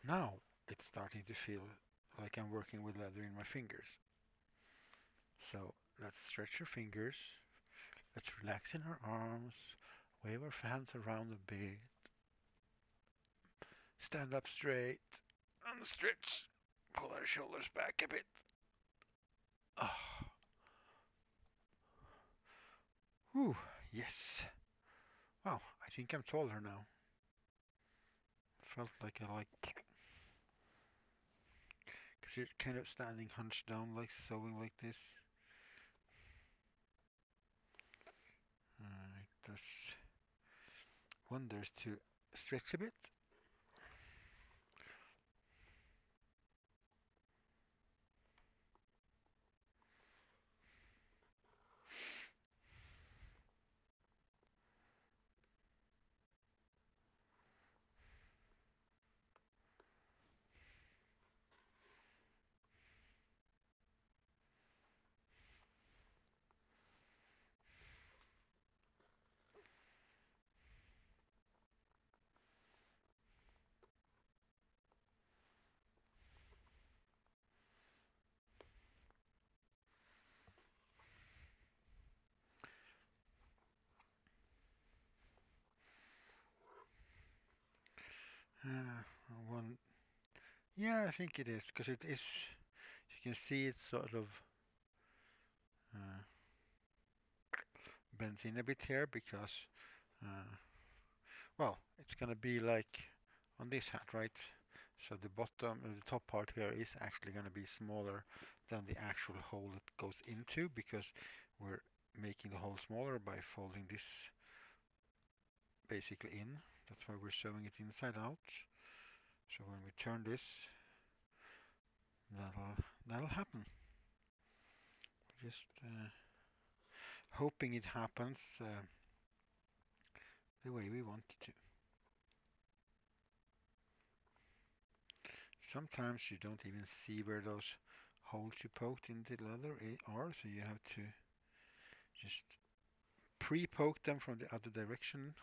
[SPEAKER 1] Now it's starting to feel like I'm working with leather in my fingers. So let's stretch your fingers. Let's relax in our arms. Wave our hands around a bit. Stand up straight and stretch. Pull our shoulders back a bit. Oh, whew, yes. Wow, I think I'm taller now. Felt like I because you're kind of standing hunched down, like sewing like this. It does wonders to stretch a bit. Uh, one, yeah, I think it is because it is. You can see it sort of uh, bends in a bit here because, uh, well, it's gonna be like on this hat, right? So the bottom, the top part here is actually gonna be smaller than the actual hole it goes into because we're making the hole smaller by folding this basically in. That's why we're showing it inside out. So when we turn this, that'll happen. Just hoping it happens the way we want it to. Sometimes you don't even see where those holes you poked in the leather are, so you have to just pre-poke them from the other direction,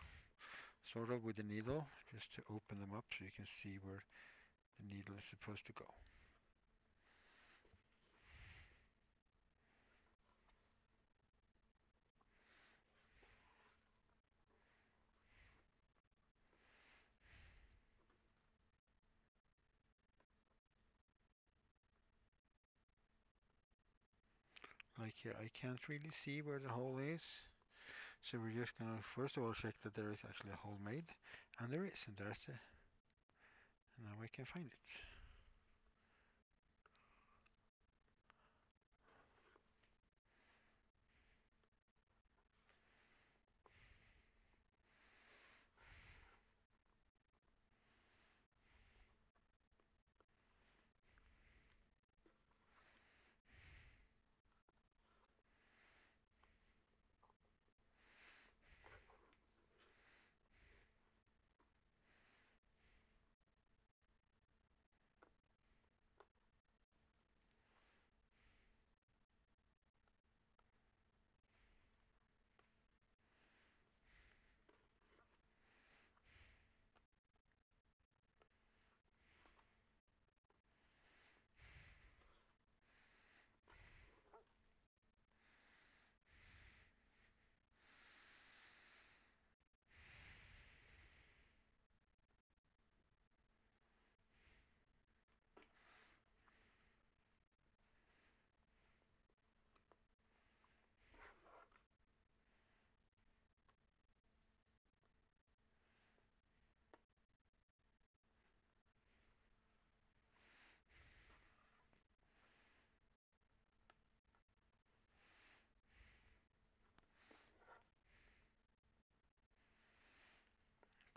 [SPEAKER 1] sort of with the needle, just to open them up so you can see where the needle is supposed to go. Like here, I can't really see where the hole is, so we're just gonna first of all check that there is actually a hole made, and there is, and there's the, and now I can find it.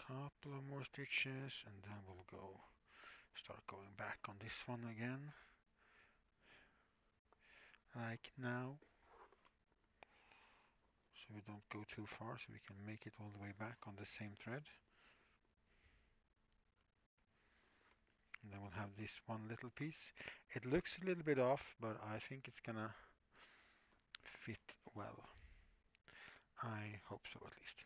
[SPEAKER 1] Couple of more stitches, and then we'll go start going back on this one again, like now, so we don't go too far, so we can make it all the way back on the same thread. And then we'll have this one little piece. It looks a little bit off, but I think it's gonna fit well. I hope so, at least.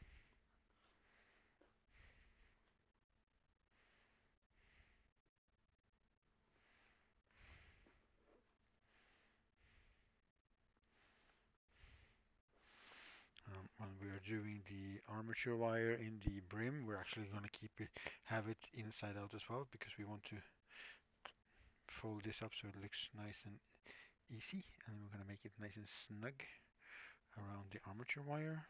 [SPEAKER 1] doing the armature wire in the brim, we're actually going to have it inside out as well because we want to fold this up so it looks nice and easy, and we're going to make it nice and snug around the armature wire.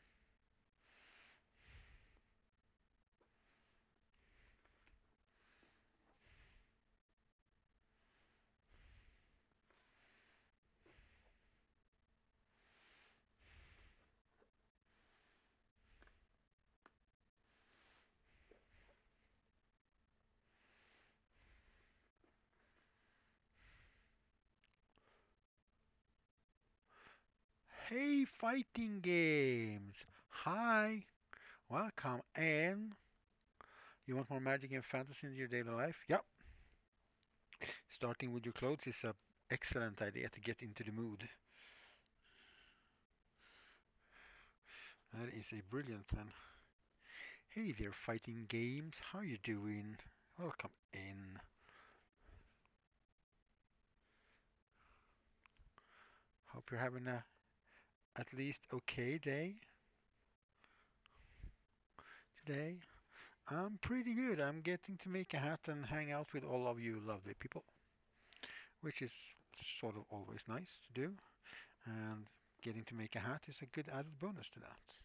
[SPEAKER 1] Hey, fighting games! Hi, welcome. And you want more magic and fantasy in your daily life? Yep. Starting with your clothes is a excellent idea to get into the mood. That is a brilliant plan. Hey there, fighting games. How you doing? Welcome in. Hope you're having a at least okay day today. I'm pretty good. I'm getting to make a hat and hang out with all of you lovely people, which is sort of always nice to do. And getting to make a hat is a good added bonus to that.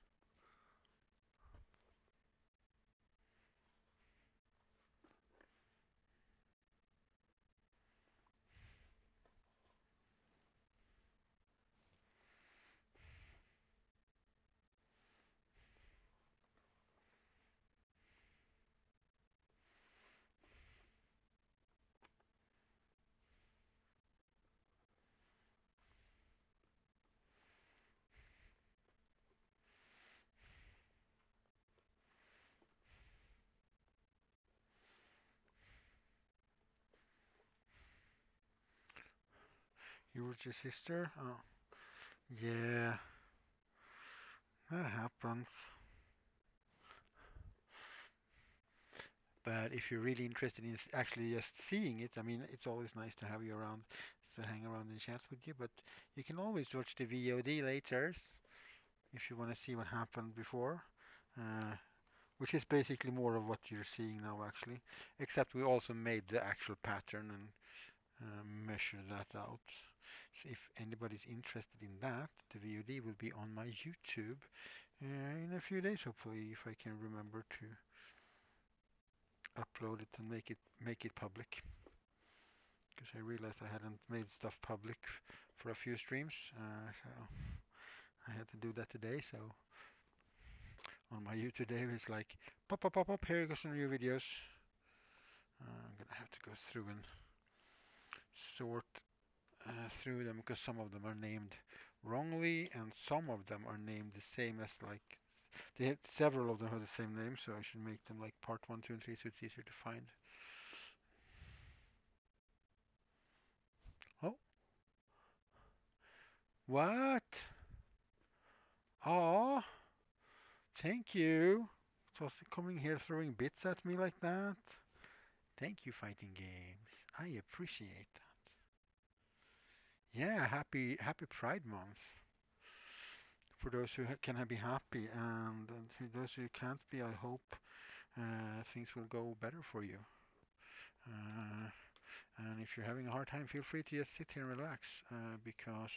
[SPEAKER 1] You were your sister? Oh, yeah, that happens. But if you're really interested in actually just seeing it, I mean, it's always nice to have you around, to hang around and chat with you. But you can always watch the VOD later if you want to see what happened before, uh, which is basically more of what you're seeing now, actually. Except we also made the actual pattern and measured that out. So if anybody's interested in that, the VOD will be on my YouTube in a few days, hopefully, if I can remember to upload it and make it public. Because I realized I hadn't made stuff public for a few streams, so I had to do that today. So on my YouTube today, it's like pop, pop, pop, pop. Here goes some new videos. I'm gonna have to go through and sort through them because some of them are named wrongly and some of them are named the same as like several of them have the same name, so I should make them like part 1, 2, and 3 so it's easier to find. Oh, what? Oh, thank you. Just coming here throwing bits at me like that. Thank you, Fighting Games. I appreciate that. Yeah, happy Pride Month for those who can be happy, and those who can't be. I hope things will go better for you. Uh, and if you're having a hard time, feel free to just sit here and relax, because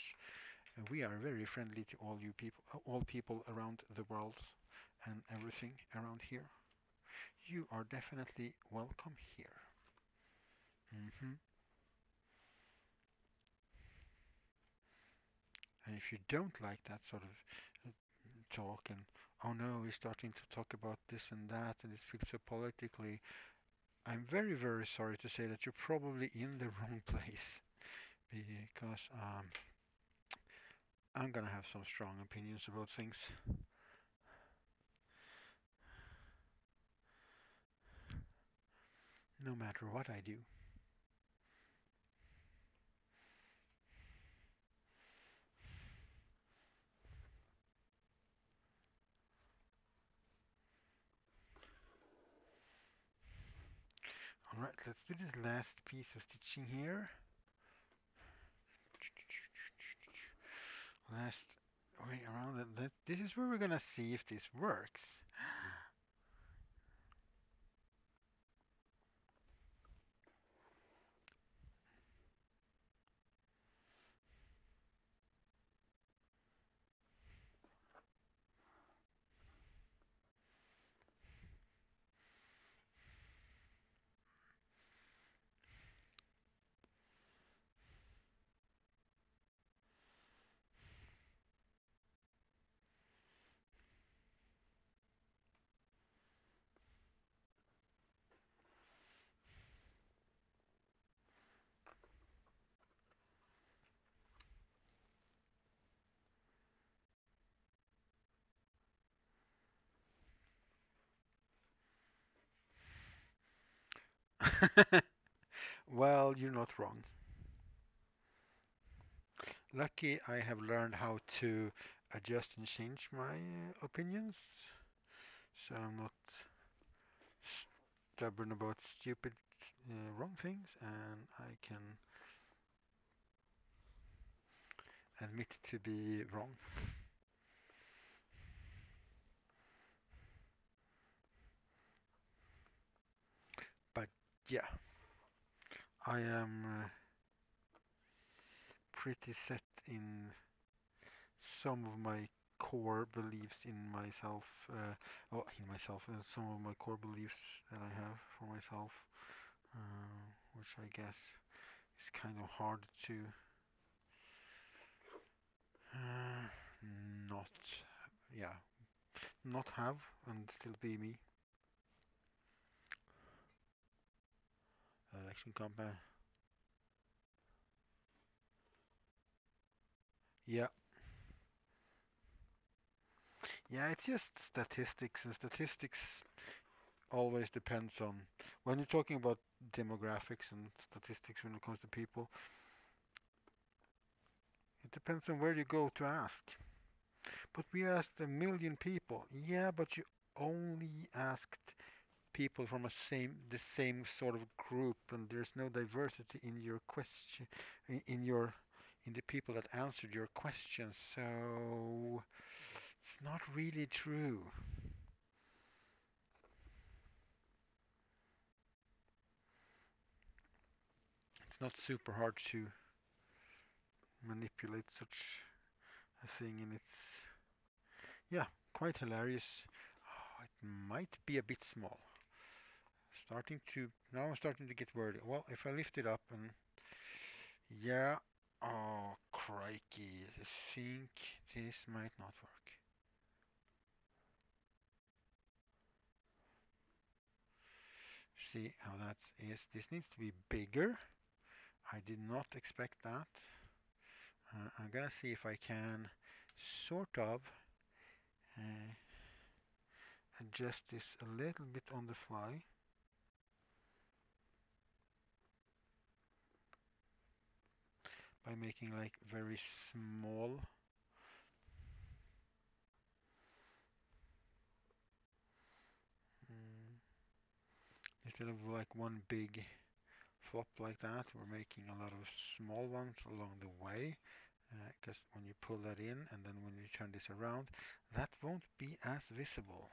[SPEAKER 1] we are very friendly to all people around the world, and everything around here. You are definitely welcome here. hmm And if you don't like that sort of uh, talk, and oh no, we're starting to talk about this and that, and it feels so politically, I'm very, very sorry to say that you're probably in the wrong place because I'm gonna have some strong opinions about things, no matter what I do. All right, let's do this last piece of stitching here. Last, way around it. This is where we're gonna see if this works. Well, you're not wrong. Lucky I have learned how to adjust and change my opinions, so I'm not stubborn about stupid wrong things, and I can admit to be wrong. But yeah, I am pretty set in some of my core beliefs in myself, some of my core beliefs that I have for myself, which I guess is kind of hard to uh, not, yeah, not have and still be me. Action combat. Yeah, yeah, it's just statistics, and statistics always depends on when you're talking about demographics and statistics when it comes to people, it depends on where you go to ask. But we asked a million people. Yeah, but you only asked people from the same sort of group, and there's no diversity in your question, in your, in the people that answered your question. So it's not really true. It's not super hard to manipulate such a thing, and it's, yeah, quite hilarious. Oh, it might be a bit small. Starting to Now I'm starting to get worried. Well, if I lift it up and yeah, oh crikey, I think this might not work. See how that is. This needs to be bigger. I did not expect that. I'm gonna see if I can sort of uh, adjust this a little bit on the fly by making like very small, mm, instead of like one big flop like that, we're making a lot of small ones along the way, because when you pull that in and then when you turn this around, that won't be as visible.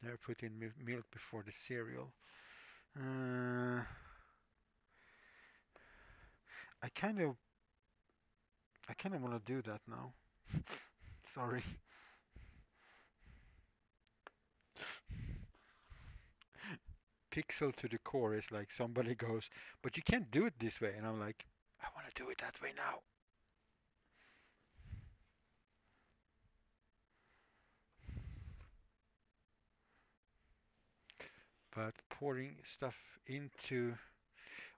[SPEAKER 1] There, put in milk before the cereal. Uh, I kind of, I kind of want to do that now. Sorry. Pixel to the core is like somebody goes, but you can't do it this way, and I'm like, I want to do it that way now. But pouring stuff into,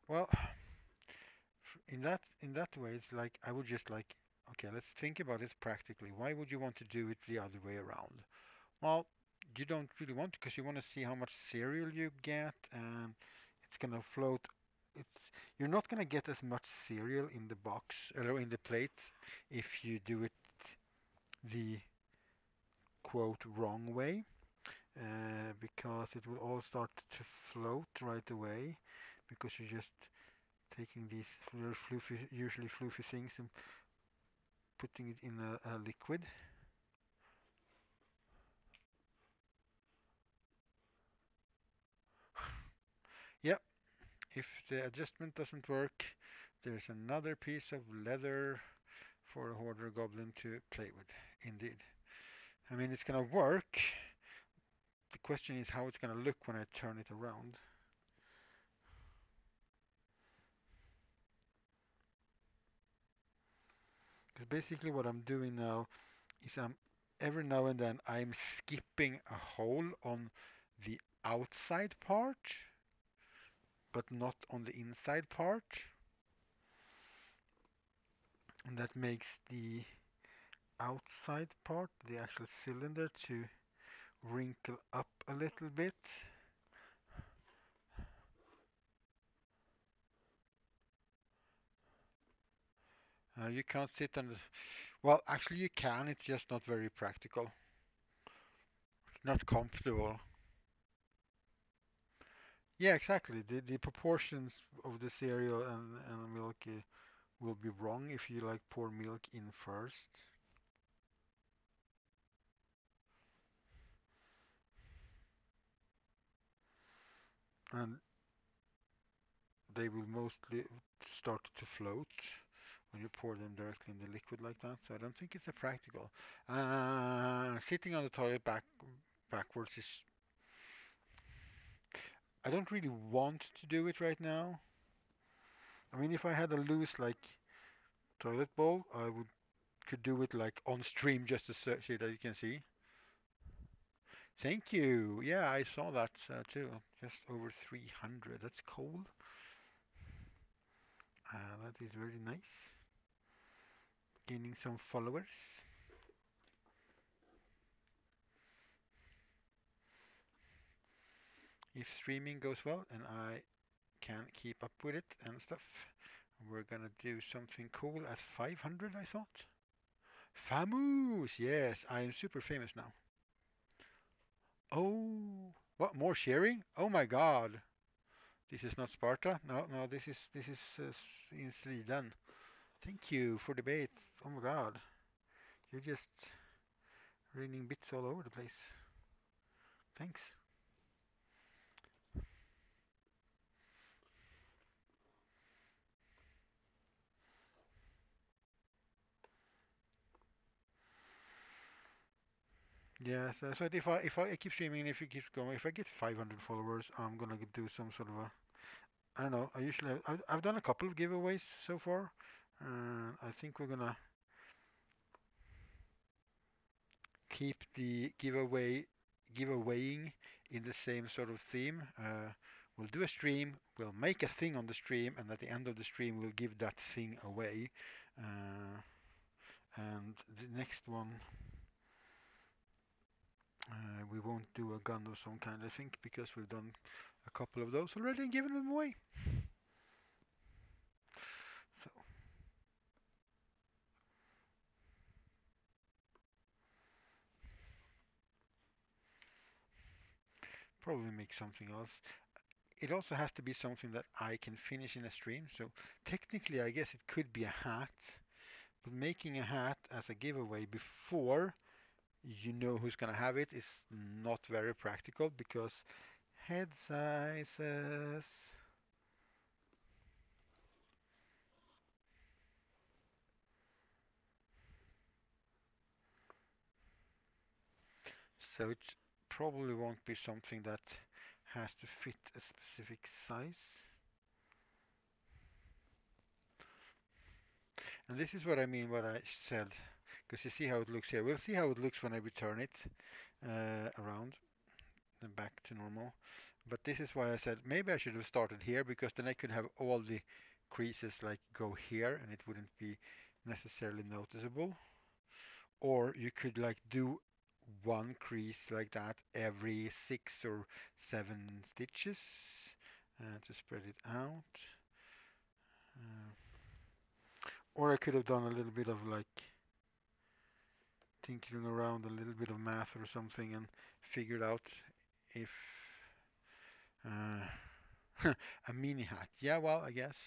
[SPEAKER 1] well, in that way, it's like I would just like, okay, let's think about this practically. Why would you want to do it the other way around? Well, you don't really want to because you want to see how much cereal you get, and it's gonna float. It's You're not gonna get as much cereal in the box or in the plate if you do it the quote wrong way, because it will all start to float right away because you just taking these usually floofy things and putting it in a liquid. Yep, if the adjustment doesn't work, there's another piece of leather for a hoarder goblin to play with. Indeed. I mean, it's gonna work. The question is how it's gonna look when I turn it around. Because basically what I'm doing now is I'm every now and then I'm skipping a hole on the outside part, but not on the inside part. And that makes the outside part, the actual cylinder, to wrinkle up a little bit. You can't sit on the... Well, actually you can, it's just not very practical. It's not comfortable. Yeah, exactly. The proportions of the cereal and milk will be wrong if you like pour milk in first. And they will mostly start to float when you pour them directly in the liquid like that. So I don't think it's a practical. Sitting on the toilet backwards is... I don't really want to do it right now. I mean, if I had a loose like toilet bowl, I would could do it like on stream just to so that you can see. Thank you. Yeah, I saw that too. Just over 300. That's cool. That is very nice. Gaining some followers. If streaming goes well and I can keep up with it and stuff, we're gonna do something cool at 500, I thought. Famous! Yes, I am super famous now. Oh, what more sharing? Oh my God! This is not Sparta. No, no, this is in Sweden. Thank you for debates. Oh my God, you're just raining bits all over the place. Thanks. Yeah, so if I keep streaming and if it keeps going, if I get 500 followers, I'm gonna do some sort of a... I don't know. I usually I've done a couple of giveaways so far. I think we're gonna keep the giveawaying in the same sort of theme. We'll do a stream, we'll make a thing on the stream, and at the end of the stream, we'll give that thing away. Uh, and the next one, we won't do a gun of some kind, I think, because we've done a couple of those already and given them away. So probably make something else. It also has to be something that I can finish in a stream. So technically, I guess it could be a hat, but making a hat as a giveaway before you know who's gonna have it is not very practical because head sizes. So it probably won't be something that has to fit a specific size. And this is what I mean, what I said, because you see how it looks here. We'll see how it looks when I return it around and back to normal. But this is why I said maybe I should have started here because then I could have all the creases like go here and it wouldn't be necessarily noticeable. Or you could like do one crease like that every 6 or 7 stitches to spread it out. Uh, or I could have done a little bit of like tinkering around, a little bit of math or something and figured out if a mini hat. Yeah, well, I guess.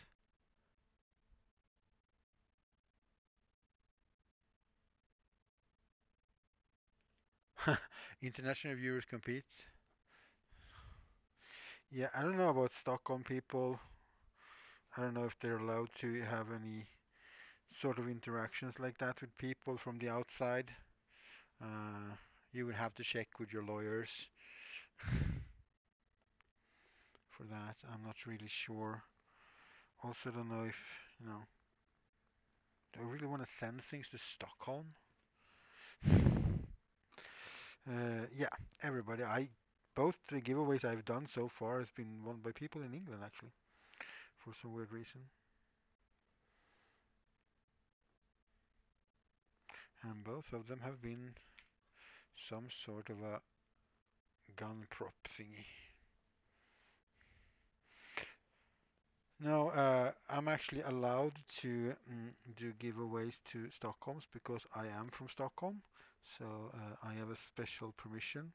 [SPEAKER 1] International viewers compete.
[SPEAKER 2] Yeah, I don't know about Stockholm people. I don't know if they're allowed to have any sort of interactions like that with people from the outside. Uh, you would have to check with your lawyers for that. I'm not really sure. Also, don't know if, you know, do I really want to send things to Stockholm? Yeah, everybody. Both the giveaways I've done so far has been won by people in England actually, for some weird reason, and both of them have been some sort of a gun prop thingy. No, I'm actually allowed to do giveaways to Stockholms because I am from Stockholm. So I have a special permission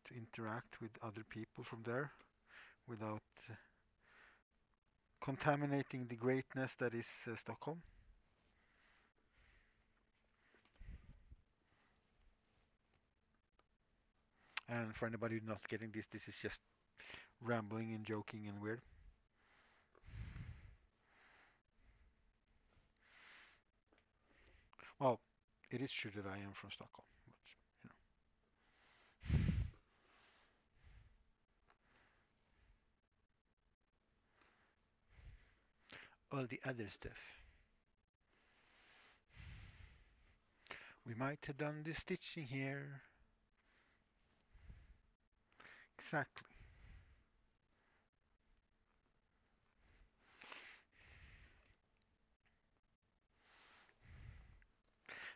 [SPEAKER 2] to interact with other people from there without contaminating the greatness that is Stockholm. And for anybody who's not getting this, this is just rambling and joking and weird. Well, it is true that I am from Stockholm, but you
[SPEAKER 1] All the other stuff. We might have done the stitching here. Exactly.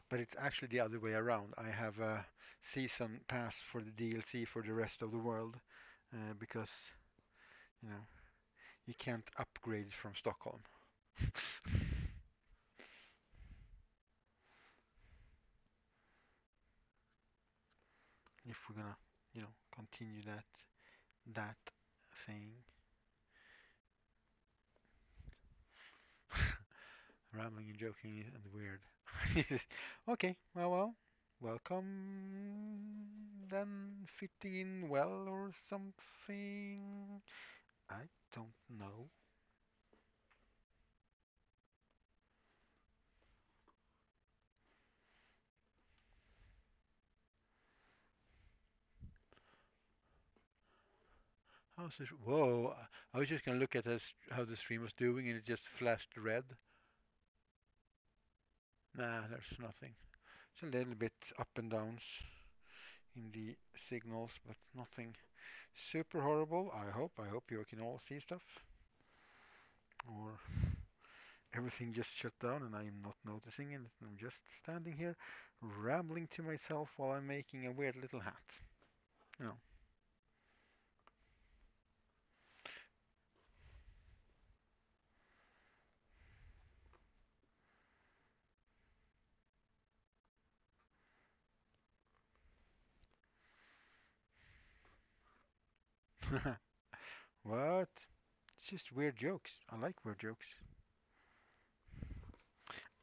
[SPEAKER 1] But it's actually the other way around. I have a season pass for the DLC for the rest of the world because, you know, you can't upgrade from Stockholm. If we're gonna, continue that thing. Rambling and joking and weird. Okay, welcome. Then fitting in well or something. I don't know. How's this? Whoa! I was just gonna look at this, how the stream was doing, and it just flashed red. Nah, there's nothing. It's a little bit up and downs in the signals, but nothing super horrible. I hope. I hope you can all see stuff, or everything just shut down and I am not noticing it. I'm just standing here rambling to myself while I'm making a weird little hat. You know. What? It's just weird jokes. I like weird jokes.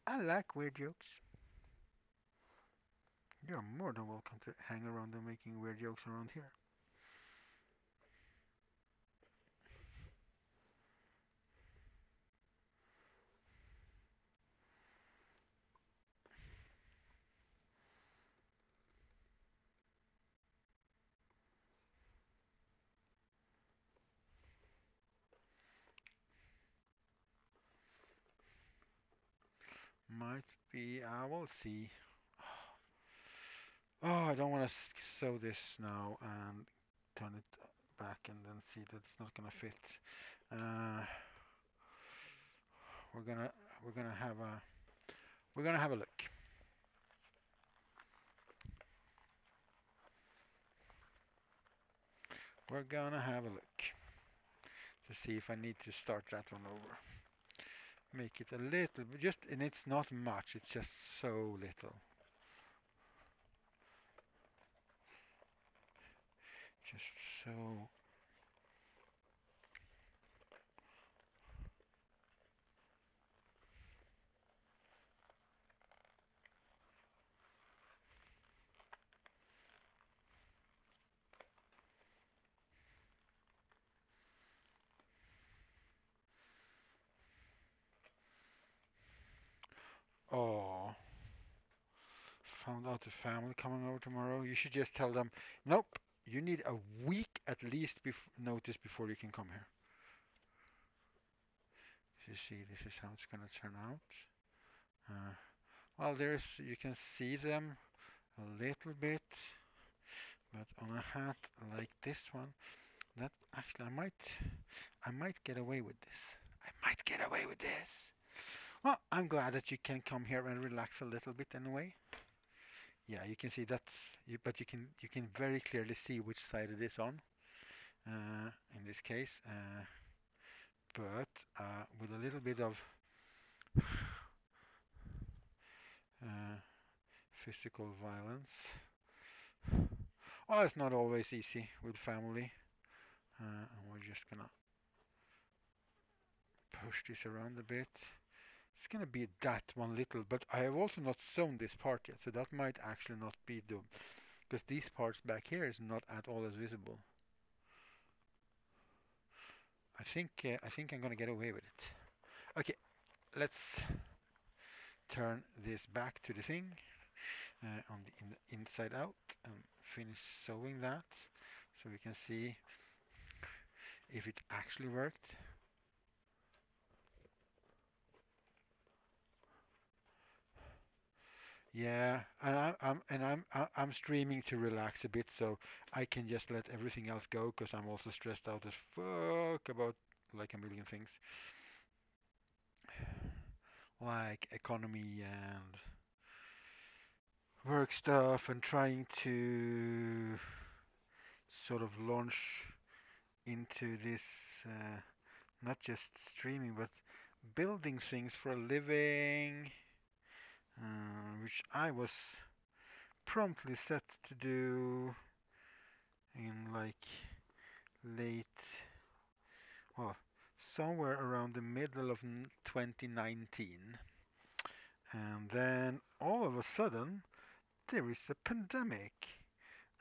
[SPEAKER 1] I like weird jokes. You're more than welcome to hang around and making weird jokes around here. Might be. I will see. Oh, I don't want to sew this now and turn it back and then see that it's not gonna fit. Uh, we're gonna we're gonna have a look. We're gonna have a look to see if I need to start that one over. Make it a little bit, just, and it's not much, it's just so little. Just so.
[SPEAKER 2] Oh, found out the family coming over tomorrow. You should just tell them, nope, you need a week at least notice before you can come here. You see, this is how it's gonna turn out. Uh, well, you can see them a little bit, but on a hat like this one, that actually I might get away with this. I might get away with this. Well, I'm glad that you can come here and relax a little bit anyway. Yeah, you can see but you can very clearly see which side it is on. In this case, but with a little bit of uh, physical violence. Well, it's not always easy with family. And we're just gonna push this around a bit. It's gonna be that one little, but I have also not sewn this part yet, so that might actually not be the, because these parts back here is not at all as visible. I think I'm gonna get away with it. Okay, let's turn this back to the thing on the inside out and finish sewing that so we can see if it actually worked. Yeah, and I'm streaming to relax a bit, so I can just let everything else go because I'm also stressed out as fuck about like a million things, like economy and work stuff, and trying to sort of launch into this not just streaming but building things for a living, which I was promptly set to do in like late, well, somewhere around the middle of 2019. And then all of a sudden, there is a pandemic,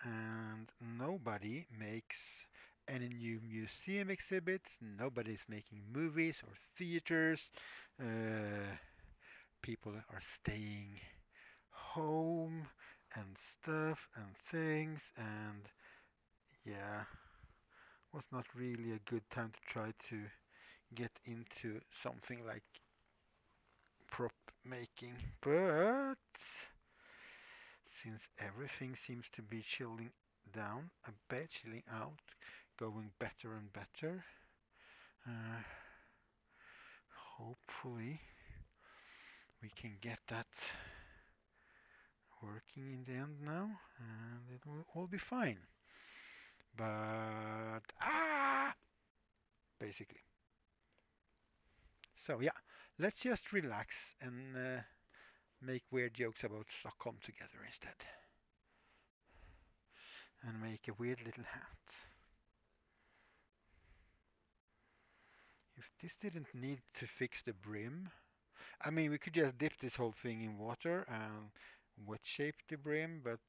[SPEAKER 2] and nobody makes any new museum exhibits, nobody's making movies or theaters. Uh, People are staying home and stuff and things, and yeah, was not really a good time to try to get into something like prop making. But since everything seems to be chilling down a bit, chilling out, going better and better, uh, hopefully we can get that working in the end now, and it will all be fine. But basically. So yeah, let's just relax and make weird jokes about Stockholm together instead, and make a weird little hat. If this didn't need to fix the brim, I mean, we could just dip this whole thing in water and wet shape the brim, but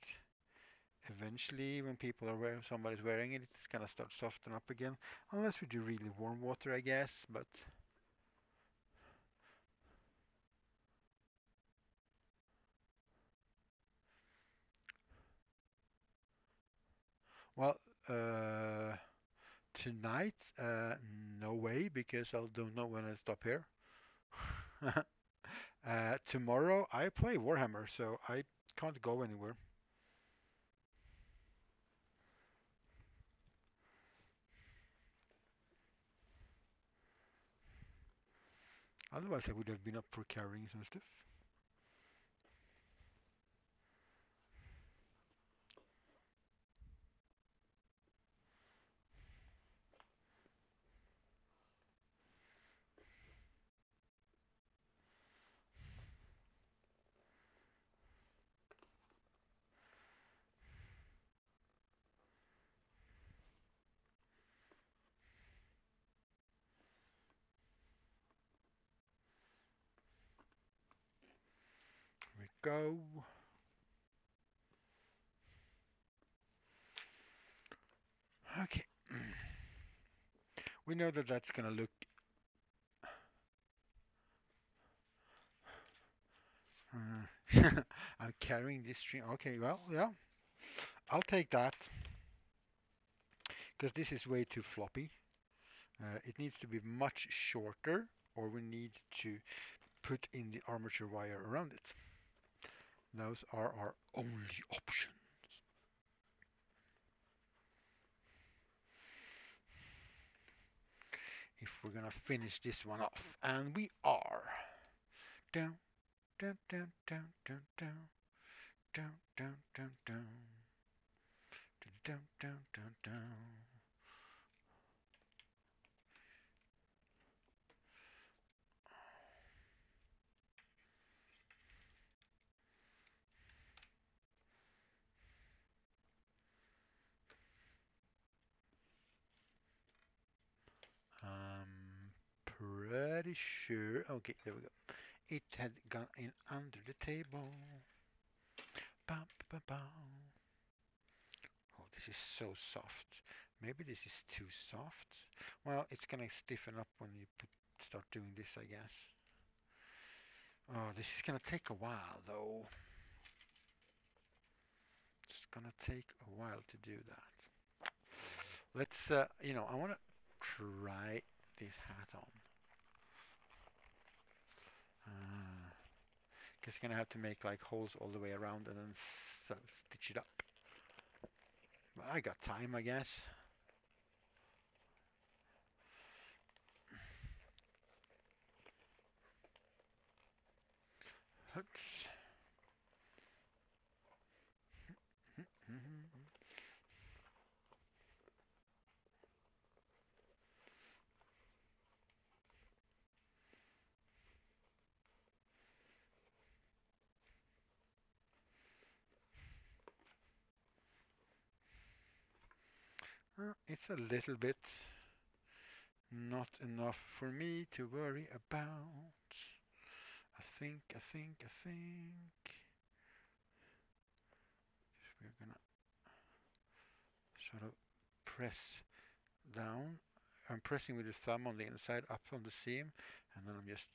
[SPEAKER 2] eventually when people are wearing, somebody's wearing it, it's gonna start soften up again, unless we do really warm water, I guess. But well, uh, tonight, no way, because I don't know when I stop here. Tomorrow I play Warhammer, so I can't go anywhere. Otherwise, I would have been up for carrying some stuff. Here we go. Okay. We know that that's gonna look I'm carrying this string. Okay, well, yeah, I'll take that because this is way too floppy. It needs to be much shorter, or we need to put in the armature wire around it. Those are our only options. If we're gonna finish this one off, and we are. Down, down, down, down, down, down, down, down, down, down, down, down, down, down. Pretty sure. Okay, there we go. It had gone in under the table. Bum, bum, bum. Oh, this is so soft. Maybe this is too soft. Well, it's gonna stiffen up when you start doing this, I guess. Oh, this is gonna take a while, though. It's gonna take a while to do that. Let's, I want to try this hat on. Because you're gonna have to make like holes all the way around and then stitch it up. But I got time, I guess. It's a little bit not enough for me to worry about. I think we're gonna sort of press down. I'm pressing with the thumb on the inside up on the seam, and then I'm just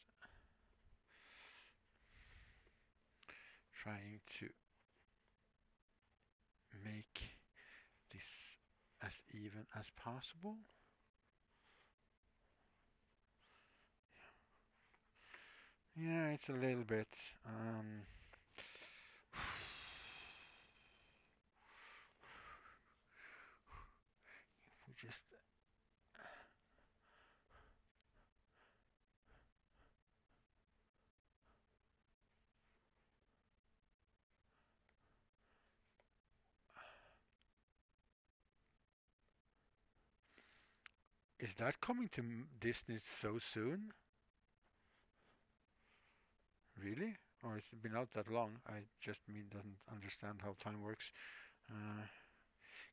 [SPEAKER 2] trying to make this as even as possible. Yeah, it's a little bit. We just is that coming to Disney so soon? Really? Or has it been out that long? I just doesn't understand how time works.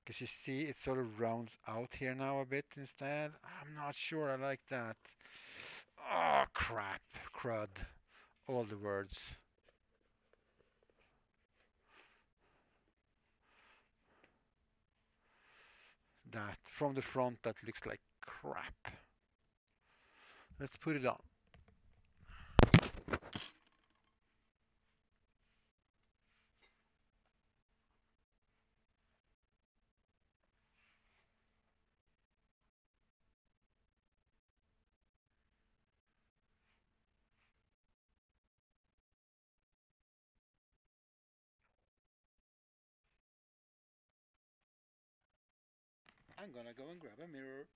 [SPEAKER 2] Because you see, it sort of rounds out here now a bit instead. I'm not sure I like that. Oh, crap. Crud. All the words. That. From the front, that looks like crap. Let's put it on. I'm gonna go and grab a mirror.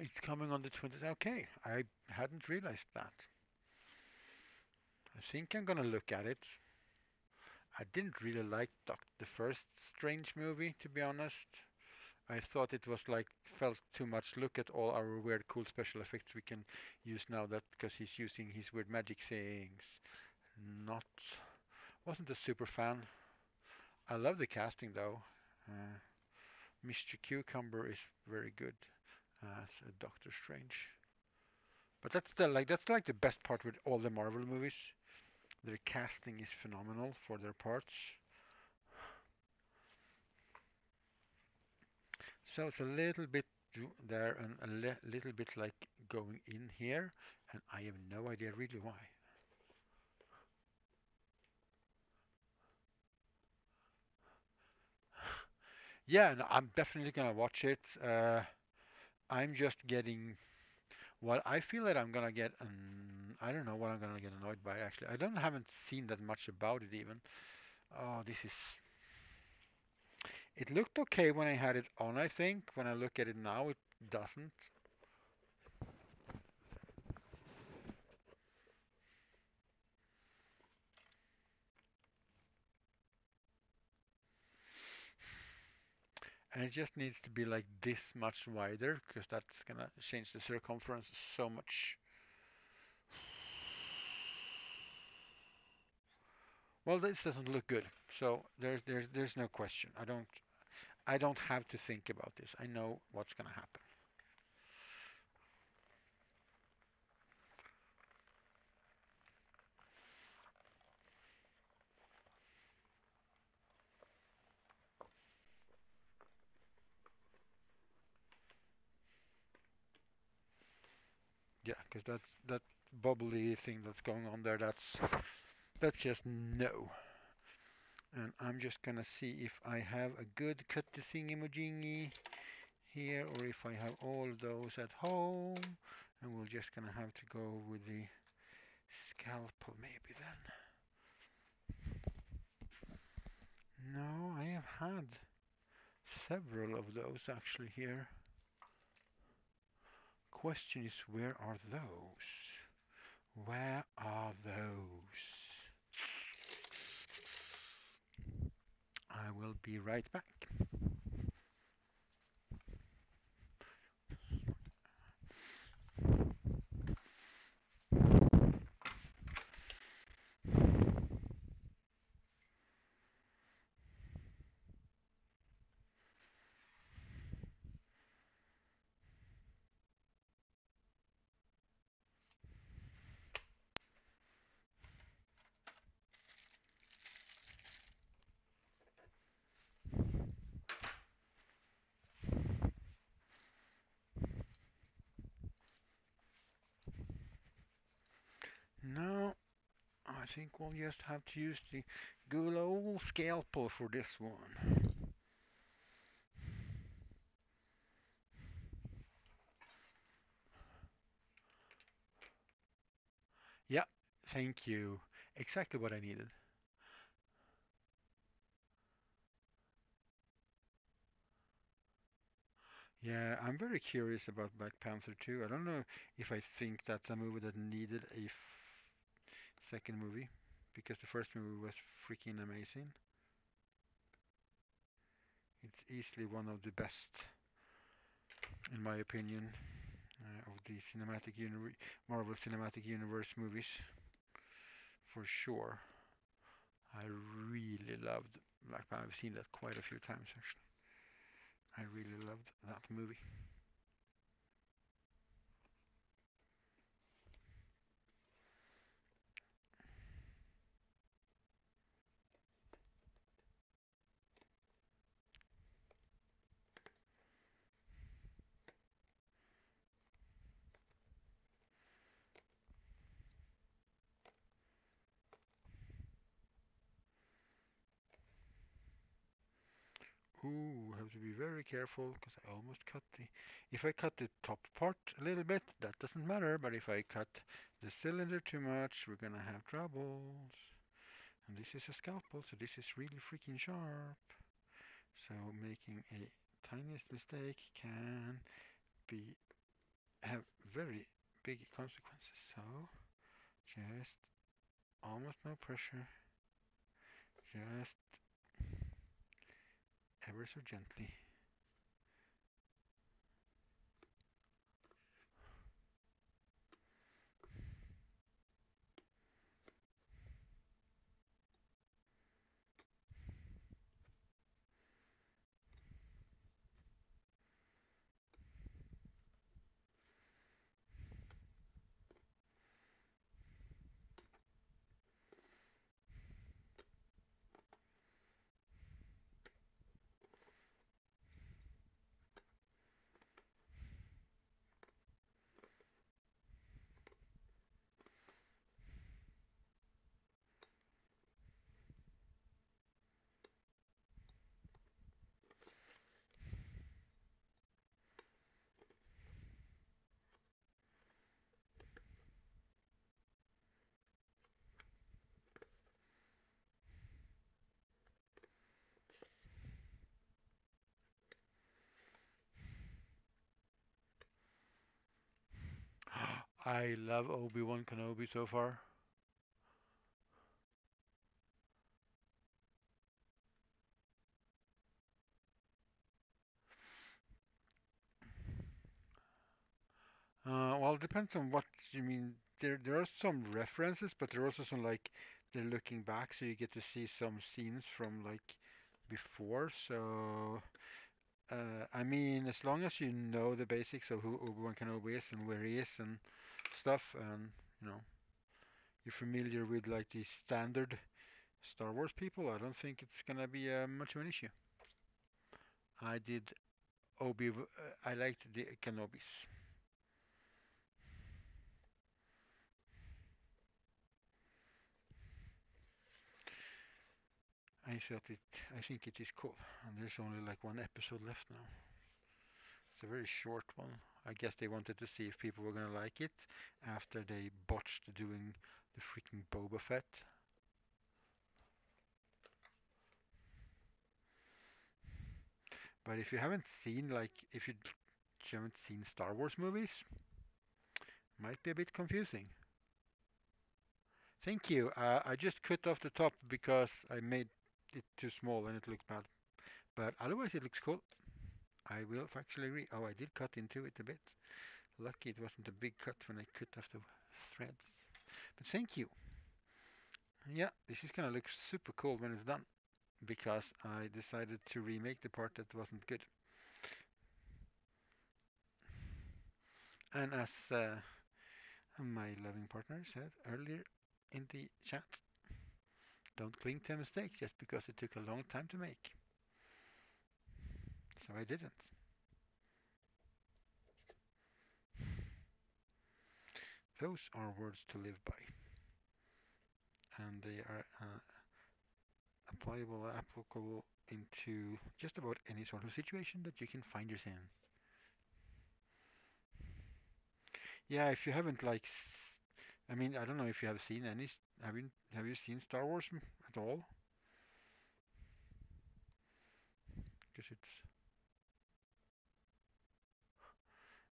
[SPEAKER 1] It's coming on the 20th. Okay, I hadn't realized that. I think I'm gonna look at it. I didn't really like the first Strange movie, to be honest. I thought it was like felt too much. Look at all our weird, cool special effects we can use now that because he's using his weird magic things. Not wasn't a super fan. I love the casting though. Uh, Mr. Cucumber is very good as a Doctor Strange. But that's like the best part with all the Marvel movies. Their casting is phenomenal for their parts. So it's a little bit there and a little bit like going in here, and I have no idea really why. Yeah, no, I'm definitely gonna watch it. I'm just getting well. I feel that I'm gonna get. I don't know what I'm gonna get annoyed by. Actually, I don't haven't seen that much about it even. Oh, this is. It looked okay when I had it on. I think when I look at it now, it doesn't. And it just needs to be like this much wider because that's gonna change the circumference so much. Well, this doesn't look good. So there's no question. I don't have to think about this. I know what's gonna happen. Yeah, because that bubbly thing that's going on there. That's just no. And I'm just gonna see if I have a good cut the thingy here or if I have all those at home. And we're just gonna have to go with the scalpel maybe then. No, I have had several of those actually here. Question is, where are those? Where are those? I will be right back. No, I think we'll just have to use the good old scalpel for this one. Yeah, thank you. Exactly what I needed. Yeah, I'm very curious about Black Panther 2. I don't know if I think that's a movie that needed a second movie because the first movie was freaking amazing. It's easily one of the best, in my opinion, of the Marvel Cinematic Universe movies, for sure. I really loved Black Panther. I've seen that quite a few times, actually. I really loved that movie. Ooh, have to be very careful because I almost cut the. If I cut the top part a little bit, that doesn't matter. But if I cut the cylinder too much, we're gonna have troubles. And this is a scalpel, so this is really freaking sharp. So making a tiniest mistake can be
[SPEAKER 2] have very big consequences. So just almost no pressure, just ever so gently.
[SPEAKER 1] I love Obi-Wan Kenobi so far. Well, it depends on what you mean. There are some references, but there are also some like they're looking back, so you get to see some scenes from like before. So I mean, as long as you know the basics of who Obi-Wan Kenobi is and where he is and stuff, and you know you're familiar with like the standard Star Wars people, I don't think it's gonna be much of an issue. I did I liked the Kenobis. I thought it. I think it is cool, and there's only like one episode left now. It's a very short one. I guess they wanted to see if people were gonna like it after they botched doing the freaking Boba Fett. But if you haven't seen if you haven't seen Star Wars movies, might be a bit confusing. Thank you. I just cut off the top because I made it too small and it looks bad. But otherwise it looks cool. I will actually agree. Oh, I did cut into it a bit. Lucky it wasn't a big cut when I cut off the threads. But thank you. Yeah, this is gonna look super cool when it's done because I decided to remake the part that wasn't good. And as my loving partner said earlier in the chat, don't cling to a mistake just because it took a long time to make. So I didn't. Those are words to live by, and they are applicable into just about any sort of situation that you can find yourself in. Yeah, if you haven't I mean, I don't know if you have seen any. Have you seen Star Wars at all? Because it's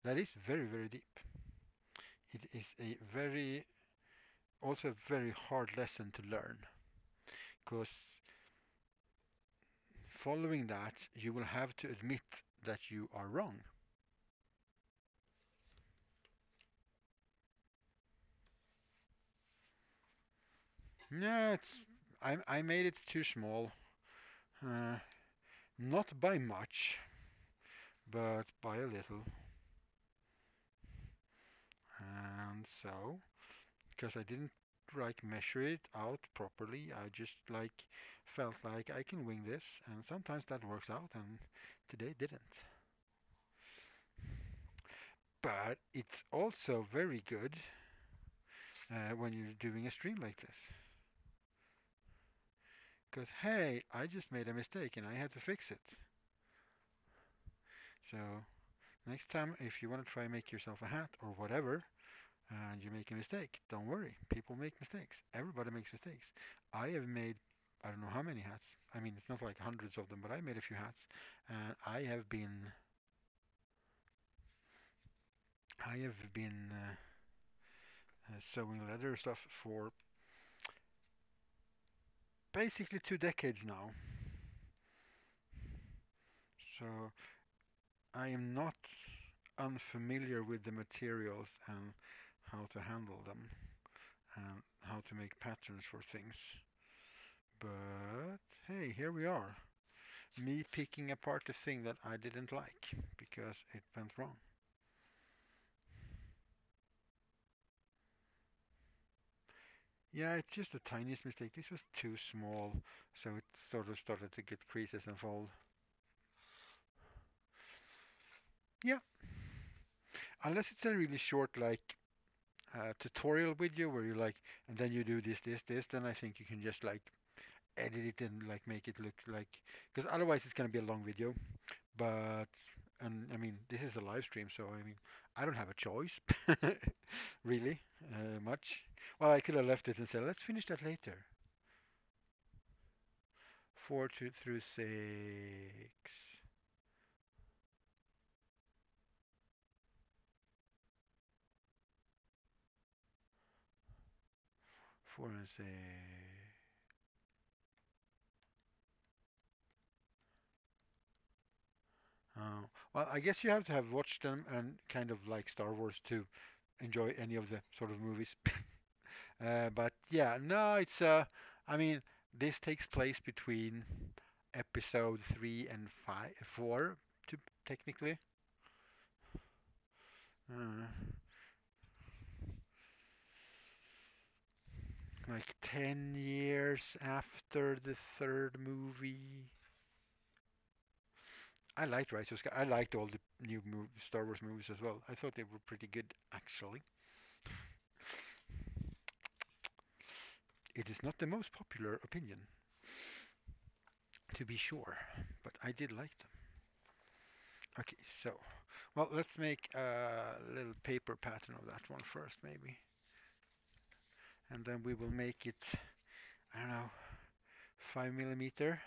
[SPEAKER 1] that is very very deep. It is a very also a very hard lesson to learn because following that you will have to admit that you are wrong. No, I made it too small. Uh, Not by much, but by a little. And so, because I didn't measure it out properly, I just felt like I can wing this, and sometimes that works out, and today didn't. But it's also very good when you're doing a stream like this. Because, hey, I just made a mistake and I had to fix it. So, next time, if you want to try and make yourself a hat or whatever, and you make a mistake, don't worry. People make mistakes. Everybody makes mistakes. I have made, I don't know how many hats. I mean, it's not like hundreds of them, but I made a few hats. And I have been,
[SPEAKER 2] I have been sewing leather stuff for basically 2 decades now. So I am not unfamiliar with the materials and how to handle them and how to make patterns for things. But hey, here we are. Me picking apart the thing that I didn't like because it went wrong. Yeah, it's just the tiniest mistake. This was too small, so it sort of started to get creases and fold. Yeah, unless it's a really short, like, tutorial video where you like, and then you do this, then I think you can just like edit it and like make it look like, because otherwise it's gonna be a long video. But and I mean, this is a live stream, so I mean, I don't have a choice, really, much. Well, I could have left it and said, let's finish that later. Four two through six. 4 and 6. Well, I guess you have to have watched them and kind of like Star Wars to enjoy any of the sort of movies. But yeah, no, I mean, this takes place between episode 3 and 4, to, technically. Uh, like 10 years after the third movie. I liked Rise of Sky. I liked all the new Star Wars movies as well. I thought they were pretty good, actually. It is not the most popular opinion, to be sure, but I did like them. Okay, so, well, let's make a little paper pattern of that one first, maybe. And then we will make it, I don't know, 5 millimeter.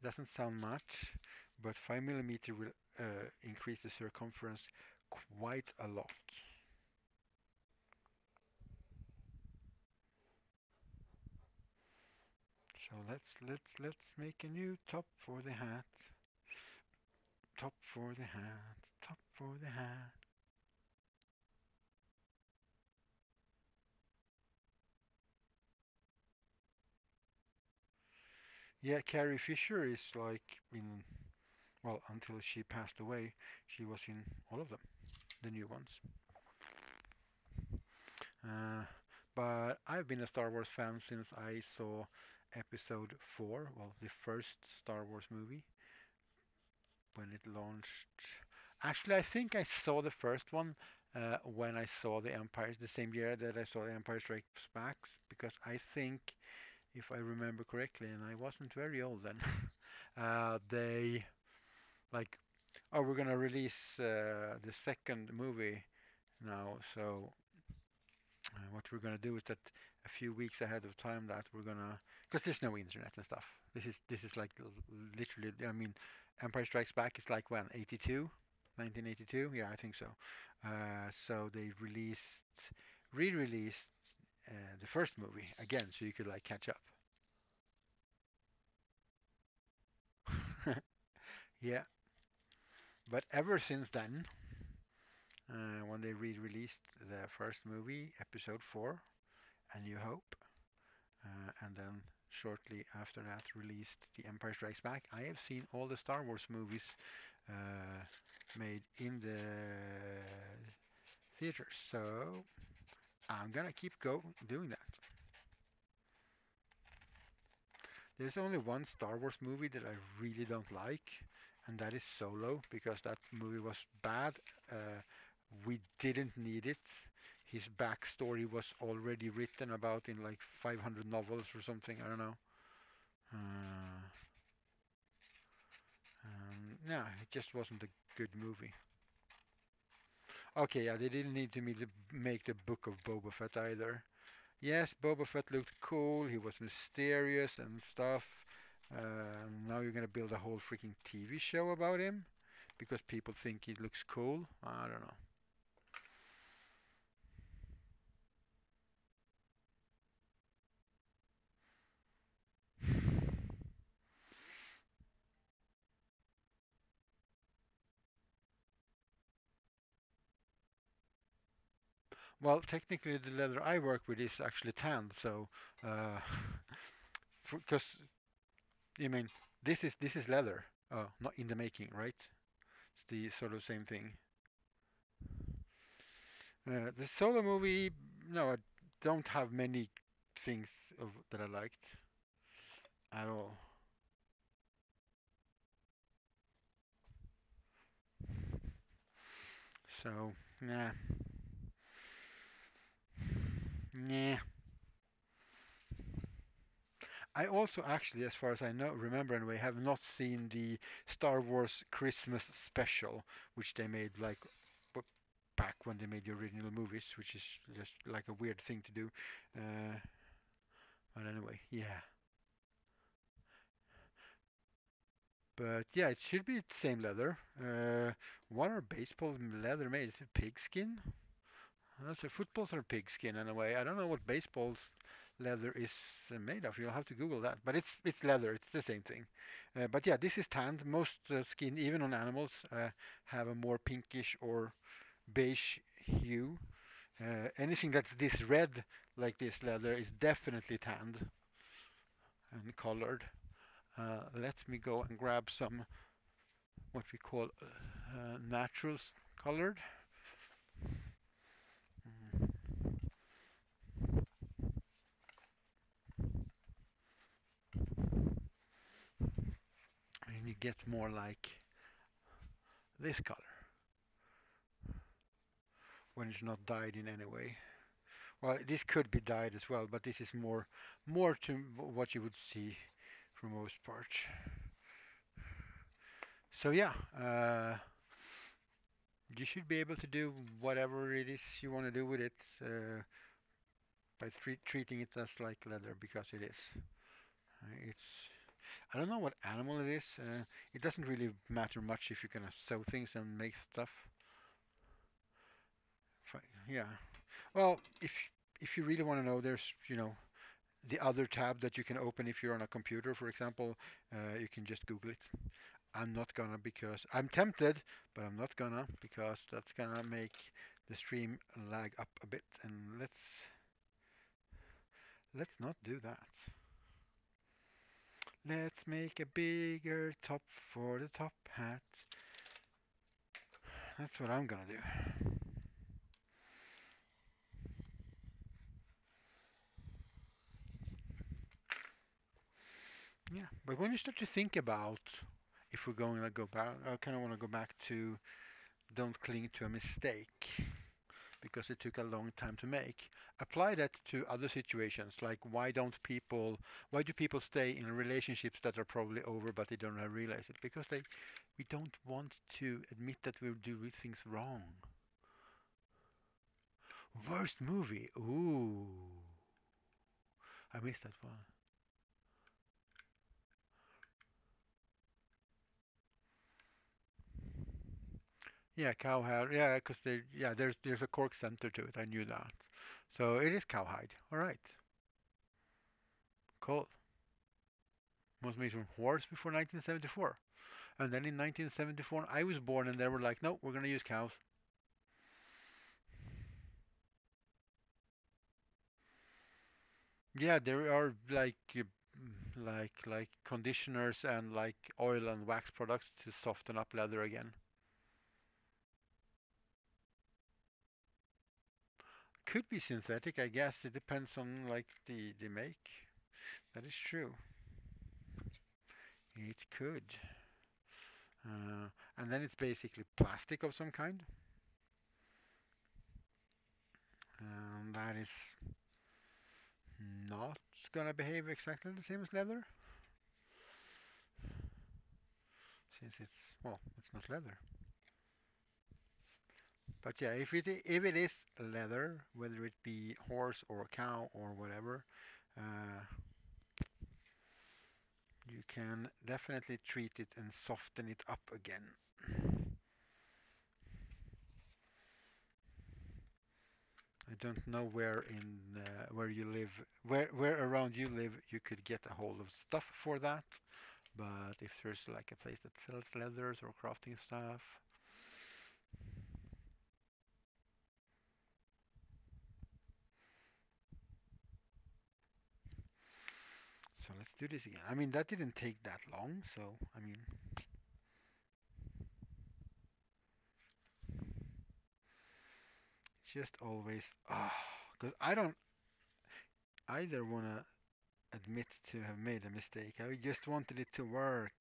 [SPEAKER 2] Doesn't sound much, but 5 millimeter will increase the circumference quite a lot. So let's make a new top for the hat. Top for the hat. Top for the hat. Yeah, Carrie Fisher is like in, well, until she passed away, she was in all of them, the new ones. Uh, but I've been a Star Wars fan since I saw episode 4, well, the first Star Wars movie when it launched. Actually, I think I saw the first one when I saw the Empire, the same year that I saw the Empire Strikes Back, because I think, if I remember correctly, and I wasn't very old then, they like, oh, we're gonna release the second movie now, so what we're gonna do is that a few weeks ahead of time that we're gonna, because there's no internet and stuff. This is like literally, I mean, Empire Strikes Back is like when 82, 1982. Yeah, I think so. So they re-released the first movie again, so you could like catch up. Yeah, but ever since then, when they re-released the first movie, Episode 4, A New Hope, and then shortly after that released The Empire Strikes Back. I have seen all the Star Wars movies uh, made in the theaters, so I'm gonna keep doing that. There's only one Star Wars movie that I really don't like, and that is Solo, because that movie was bad. We didn't need it. His backstory was already written about in like 500 novels or something. I don't know. Uh, yeah, it just wasn't a good movie. Okay, yeah, they didn't need to make the Book of Boba Fett either. Yes, Boba Fett looked cool. He was mysterious and stuff. Now you're gonna build a whole freaking TV show about him because people think he looks cool. I don't know. Well, technically, the leather I work with is actually tanned, so uh, because you mean this is leather, not in the making, right? It's the sort of same thing. The solo movie, no, I don't have many things that I liked at all. So, nah, nah. I also actually, as far as I know, remember anyway, have not seen the Star Wars Christmas special, which they made like back when they made the original movies, which is just like a weird thing to do. Uh, but anyway, yeah. But yeah, it should be the same leather. What are baseball leather made? Is it pigskin? So footballs are pigskin in a way. I don't know what baseball's leather is made of. You'll have to Google that. But it's leather. It's the same thing. But yeah, this is tanned. Most skin, even on animals, have a more pinkish or beige hue. Anything that's this red, like this leather, is definitely tanned and colored. Let me go and grab some what we call natural colored. Mm. And you get more like this color when it's not dyed in any way. Well, this could be dyed as well, but this is more to what you would see for most part. So yeah, you should be able to do whatever it is you want to do with it by treating it as like leather because it is. It's I don't know what animal it is. It doesn't really matter much if you can sew things and make stuff. Yeah. Well, if you really want to know, there's the other tab that you can open if you're on a computer, for example. You can just Google it. I'm not gonna because I'm tempted, but I'm not gonna because that's gonna make the stream lag up a bit. And let's not do that. Let's make a bigger top for the top hat. That's what I'm gonna do. Yeah, but when you start to think about if we're going to go back, I kind of want to go back to don't cling to a mistake because it took a long time to make. Apply that to other situations, like why do people stay in relationships that are probably over but they don't realize it? Because we don't want to admit that we do things wrong. Worst movie? Ooh, I missed that one. Yeah, cowhide. Yeah, because there's a cork center to it. I knew that. So it is cowhide. All right, cool. Was made from horse before 1974, and then in 1974 I was born, and they were like, no, we're gonna use cows. Yeah, there are like conditioners and like oil and wax products to soften up leather again. Could be synthetic, I guess. It depends on like the make. That is true. It could. And then it's basically plastic of some kind. That is not gonna behave exactly the same as leather, since it's not leather. But yeah, if it is leather, whether it be horse or cow or whatever, uh, you can definitely treat it and soften it up again. I don't know where you live, where around you live, you could get a hold of stuff for that. But if there's like a place that sells leathers or crafting stuff, So let's do this again. I mean, that didn't take that long, so I mean, it's just always because I don't either wanna admit to have made a mistake. I just wanted it to work,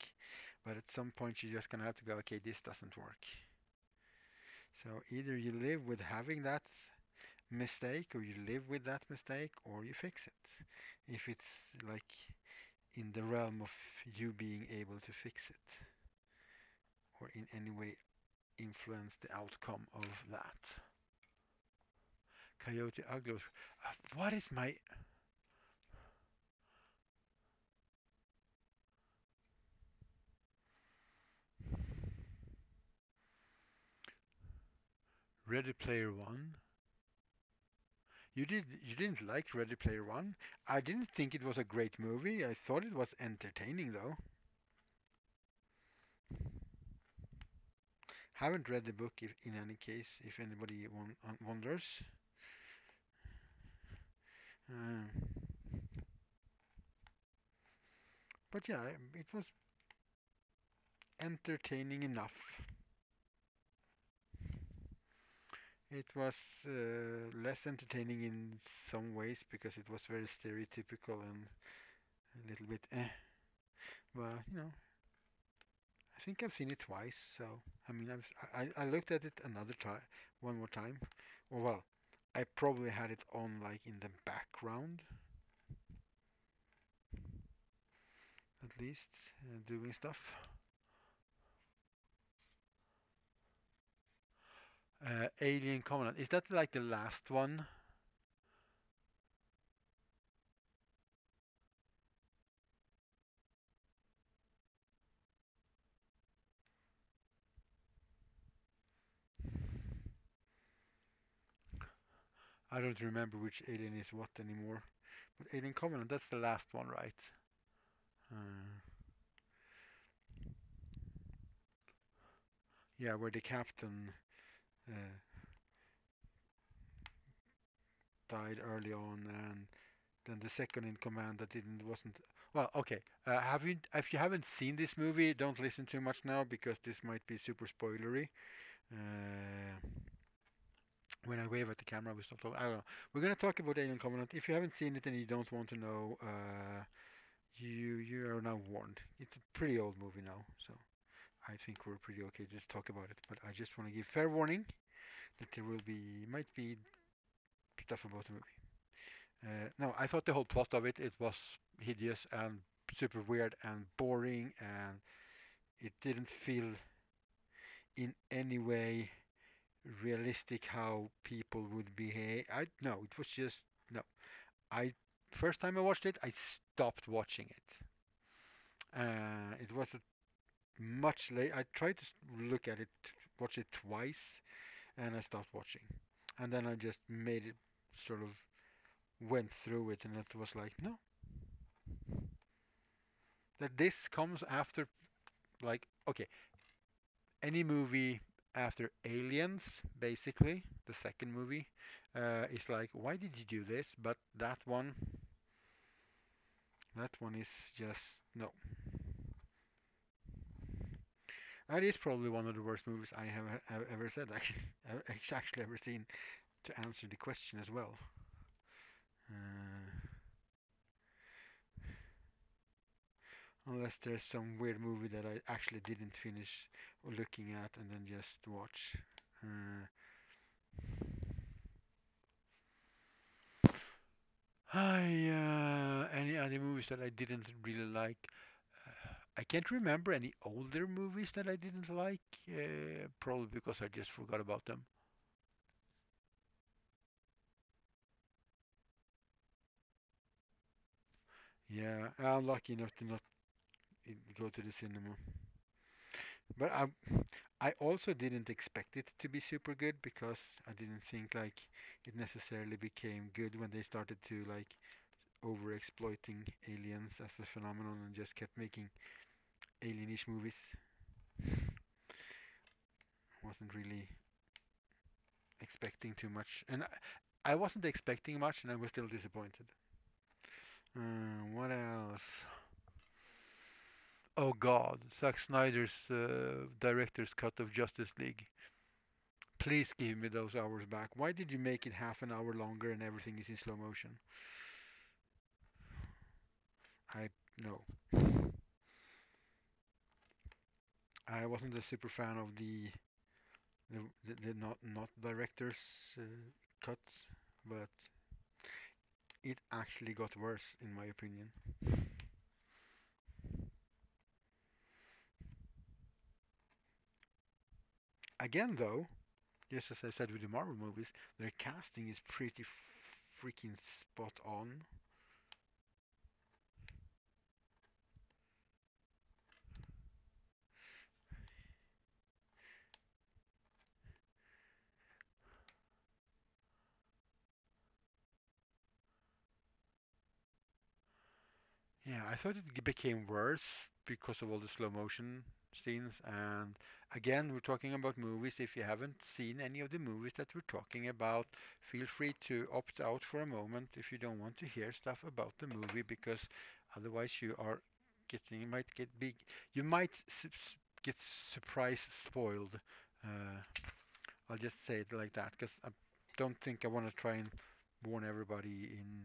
[SPEAKER 2] but at some point you're just gonna have to go, okay, this doesn't work. So either you live with having that mistake, or you live with that mistake, or you fix it. If it's like in the realm of you being able to fix it, or in any way influence the outcome of that. Coyote Ugly. What is my Ready Player One? You didn't like Ready Player One? I didn't think it was a great movie. I thought it was entertaining though. Haven't read the book if, in any case, if anybody wonders. Um, but yeah, it was entertaining enough. It was less entertaining in some ways because it was very stereotypical and a little bit eh. But you know, I think I've seen it twice. So I mean, I looked at it another time, one more time. Well, I probably had it on like in the background at least, doing stuff. Alien Covenant. Is that like the last one? I don't remember which alien is what anymore. But Alien Covenant, that's the last one, right? Uh, yeah, where the captain uh, died early on, and then the second in command that didn't wasn't. Well, okay. Have you if you haven't seen this movie, don't listen too much now because this might be super spoilery. Uh, when I wave at the camera, we stop talking. I don't know. We're gonna talk about Alien Covenant. If you haven't seen it and you don't want to know, you are now warned. It's a pretty old movie now, so I think we're pretty okay to just talk about it. But I just want to give fair warning that there will be might be stuff about the movie. No, I thought the whole plot of it was hideous and super weird and boring, and it didn't feel in any way realistic how people would behave. I no, it was just no. I first time I watched it, I stopped watching it. It was a much late. I tried to look at it, watch it twice, and I stopped watching. And then I just made it sort of went through it, and it was like, no, that this comes after like okay, any movie after Aliens, basically the second movie, is like, why did you do this? But that one is just no. That is probably one of the worst movies I have ever said. Actually, actually ever seen. To answer the question as well. Uh, Unless there's some weird movie that I actually didn't finish looking at and then just watch. Uh, any other movies that I didn't really like? I can't remember any older movies that I didn't like. Probably because I just forgot about them. Yeah, I'm lucky enough to not go to the cinema. But I also didn't expect it to be super good because I didn't think like it necessarily became good when they started to like over exploiting aliens as a phenomenon and just kept making alienish movies. Wasn't really expecting too much, and I wasn't expecting much, and I was still disappointed.
[SPEAKER 1] What else? Oh God, Zack Snyder's director's cut of Justice League. Please give me those hours back. Why did you make it half an hour longer and everything is in slow motion? I no. I wasn't a super fan of the not director's uh, cuts, but it actually got worse in my opinion. Again, though, just as I said with the Marvel movies, their casting is pretty freaking spot on. Yeah, I thought it became worse because of all the slow motion scenes. And again, we're talking about movies. If you haven't seen any of the movies that we're talking about, feel free to opt out for a moment if you don't want to hear stuff about the movie, because otherwise you might get big, you might get surprise spoiled. Uh, I'll just say it like that, because I don't think I want to try and warn everybody in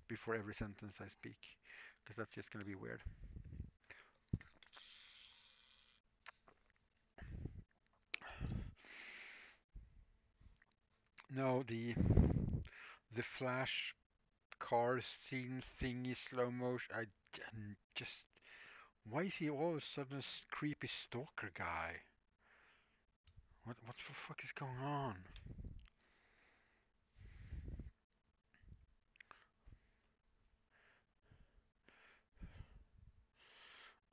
[SPEAKER 1] before every sentence I speak, because that's just going to be weird. No, the flash car scene thingy slow motion. Just why is he all of a sudden a creepy stalker guy? What the fuck is going on?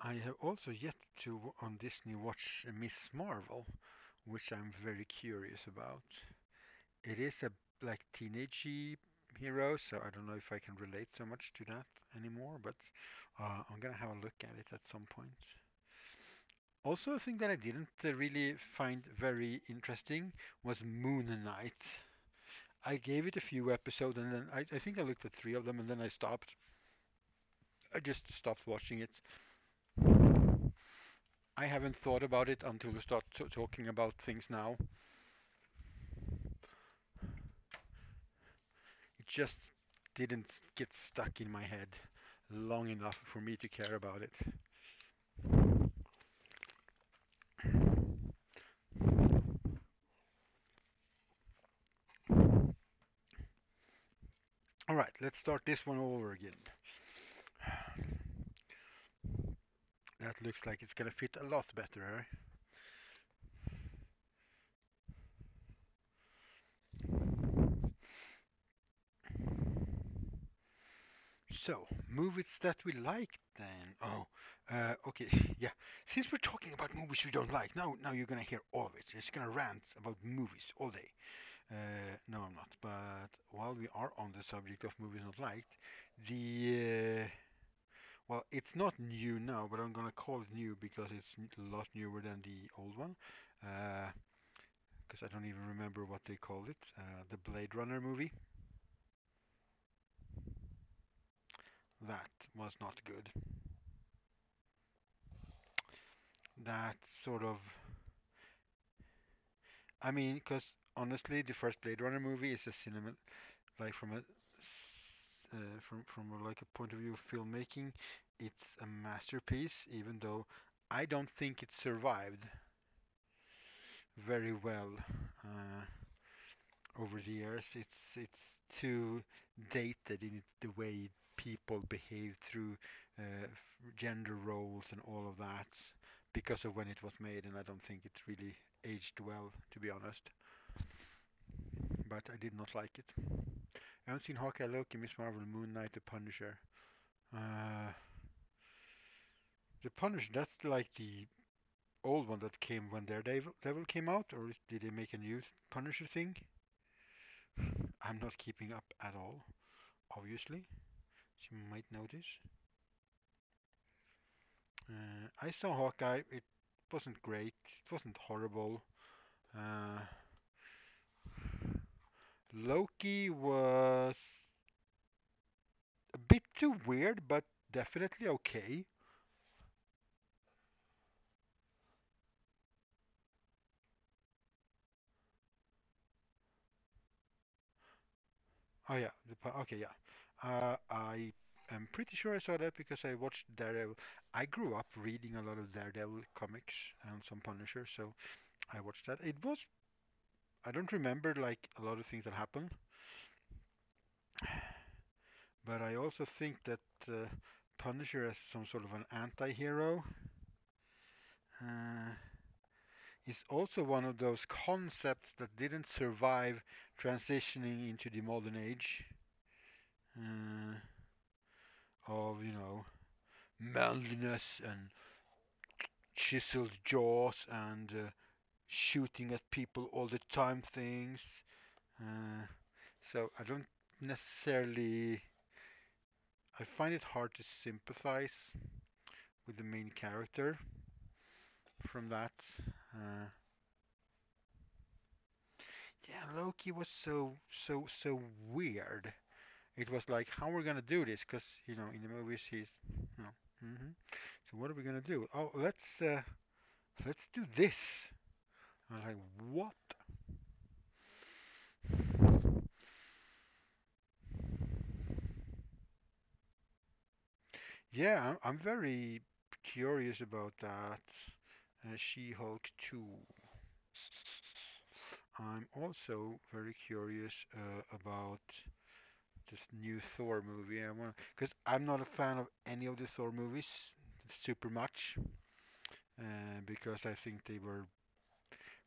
[SPEAKER 1] I have also yet to on Disney watch Miss Marvel, which I'm very curious about. It is a like teenagey hero, so I don't know if I can relate so much to that anymore, but I'm gonna have a look at it at some point. Also, a thing that I didn't really find very interesting was Moon Knight. I gave it a few episodes and then I think I looked at three of them and then I stopped. I just stopped watching it. I haven't thought about it until we start talking about things now. It just didn't get stuck in my head long enough for me to care about it. All right, let's start this one over again. That looks like it's gonna fit a lot better, eh? So, movies that we like then. Oh, okay, yeah. Since we're talking about movies we don't like, now you're gonna hear all of it. It's gonna rant about movies all day. No, I'm not. But while we are on the subject of movies not liked, the well, it's not new now, but I'm gonna call it new because it's a lot newer than the old one. Because I don't even remember what they called it. The Blade Runner movie. That was not good. That sort of I mean, because honestly, the first Blade Runner movie is a cinema, like from like a point of view of filmmaking, it's a masterpiece. Even though I don't think it survived very well uh, over the years. It's too dated in the way people behave through gender roles and all of that because of when it was made, and I don't think it really aged well, to be honest. But I did not like it. I haven't seen Hawkeye, Loki, Miss Marvel, Moon Knight, The Punisher. Uh, the Punisher, that's like the old one that came when Daredevil came out, or did they make a new Punisher thing? I'm not keeping up at all, obviously, as you might notice. I saw Hawkeye. It wasn't great. It wasn't horrible. Uh, Loki was a
[SPEAKER 2] bit too weird, but definitely okay. Oh yeah, okay, yeah. I am pretty sure I saw that because I watched Daredevil. I grew up reading a lot of Daredevil comics and some Punisher, so I watched that. It was I don't remember like a lot of things that happened, but I also think that Punisher as some sort of an anti-hero uh, is also one of those concepts that didn't survive transitioning into the modern age uh, of, manliness and chiseled jaws and shooting at people all the time things. Uh, so I don't necessarily. I find it hard to sympathize with the main character from that. Uh, yeah, Loki was so weird. It was like, how are we gonna do this? Because in the movies you know, hmm so what are we gonna do? Oh, let's do this. I was like, what? Yeah, I'm very curious about that. She-Hulk 2. I'm also very curious about this new Thor movie. I want because I'm not a fan of any of the Thor movies super much because I think they were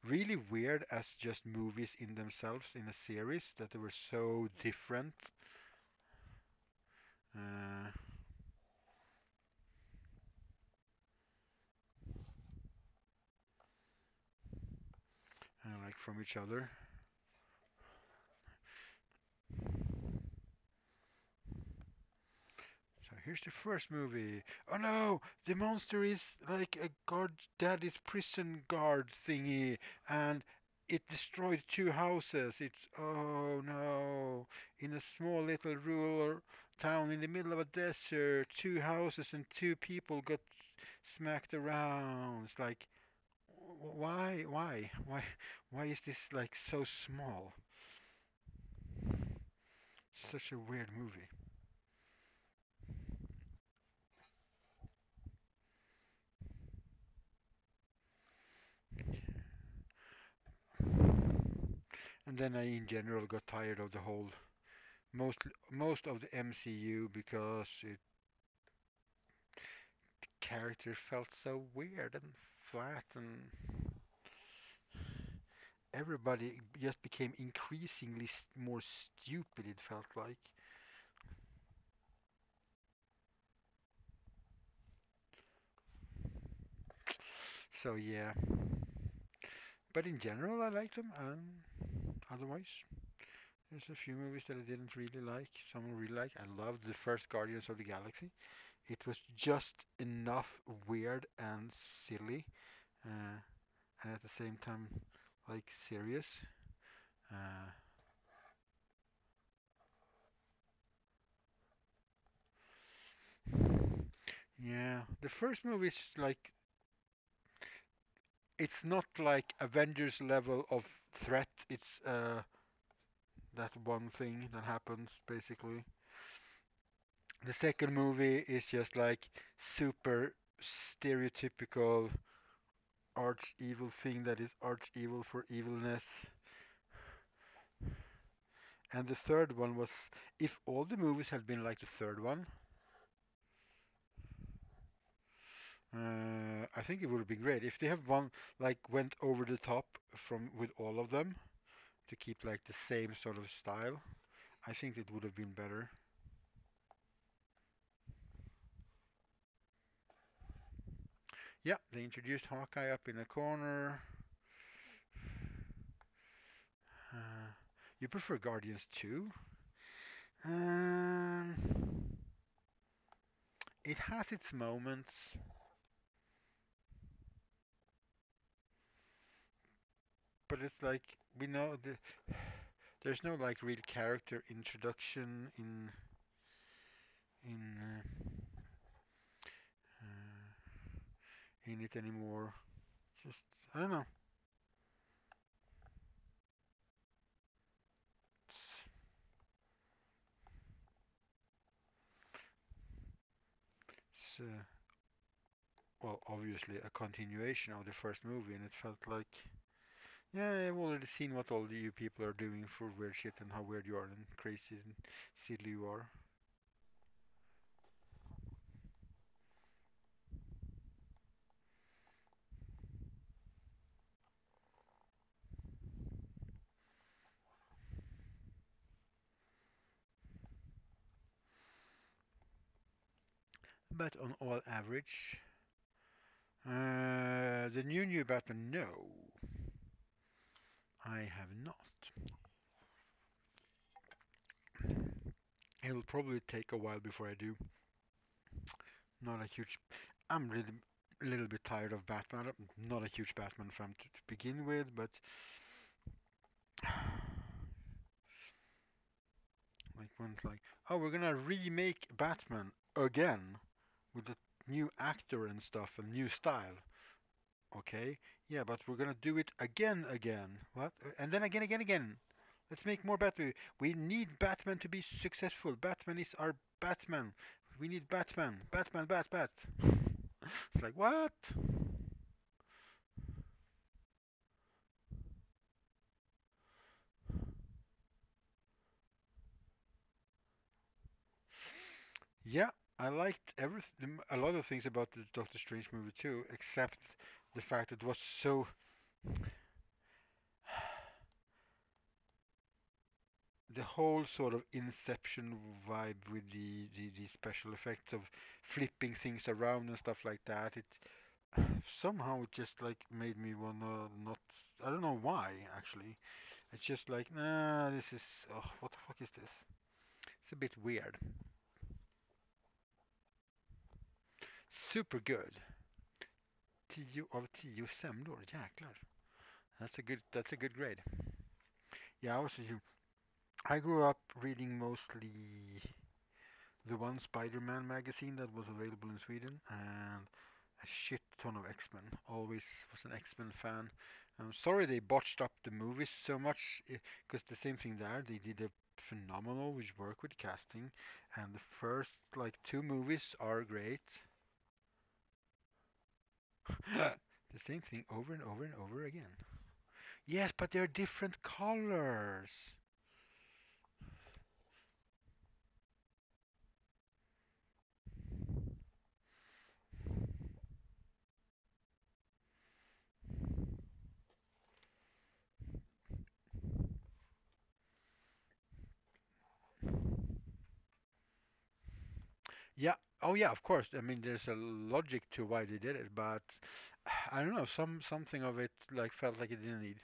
[SPEAKER 2] really weird as just movies in themselves in a series that they were so different. Uh, like from each other. So here's the first movie. Oh no, the monster is like a guard, daddy's prison guard thingy, and it destroyed two houses. It's oh no, in a small little rural town in the middle of a desert, two houses and two people got smacked around. It's like why is this like so small? Such a weird movie. And then I in general got tired of the whole most of the MCU because the character felt so weird and flat, and everybody just became increasingly more stupid. It felt like. So yeah, but in general, I liked them, and otherwise, there's a few movies that I didn't really like. Some I really like. I loved the first Guardians of the Galaxy. It was just enough weird and silly, uh, and at the same time, like serious. Uh, Yeah, the first movie is like it's not like Avengers level of threat. It's that one thing that happens basically. The second movie is just like super stereotypical arch evil thing that is arch evil for evilness. And the third one was if all the movies had been like the third one, I think it would have been great. If they have one like went over the top from with all of them to keep like the same sort of style. I think it would have been better. Yeah, they introduced Hawkeye up in a corner. Uh, you prefer Guardians 2? Um, it has its moments, but it's like we know there's no like real character introduction uh, in it anymore. Just I don't know. It's well, obviously a continuation of the first movie, and it felt like, yeah, I've already seen what all you people are doing for weird shit and how weird you are and crazy and silly you are.
[SPEAKER 1] But on all average, the new Batman, no, I have not. It'll probably take a while before I do. Not a huge. I'm really a little bit tired of Batman. I'm not a huge Batman fan to begin with, but like when it's like, oh, we're gonna remake Batman again with a new actor and stuff and new style. Okay, yeah, but we're gonna do it again. What? And then again. Let's make more Batman. We need Batman to be successful. Batman is our Batman. We need Batman. Bat. It's like, what? Yeah, I liked everything, a lot of things about the Doctor Strange movie too, except the fact it was so the whole sort of Inception vibe with the special effects of flipping things around and stuff like that. It somehow it just like made me wanna not. I don't know why actually. It's just like, nah, this is. Oh, what the fuck is this? It's a bit weird. Super good. 10 av 10 semlor. Jäklar. That's a good grade. Yeah, I grew up reading mostly the one Spider-Man magazine that was available in Sweden and a shit ton of X-Men. Always was an X-Men fan. I'm sorry they botched up the movies so much because the same thing there. They did a phenomenal which work with casting, and the first like two movies are great. The same thing over and over and over again. Yes, but they're different colors. Yeah. Oh yeah, of course. I mean, there's a logic to why they did it, but I don't know. Something of it like felt like it didn't need.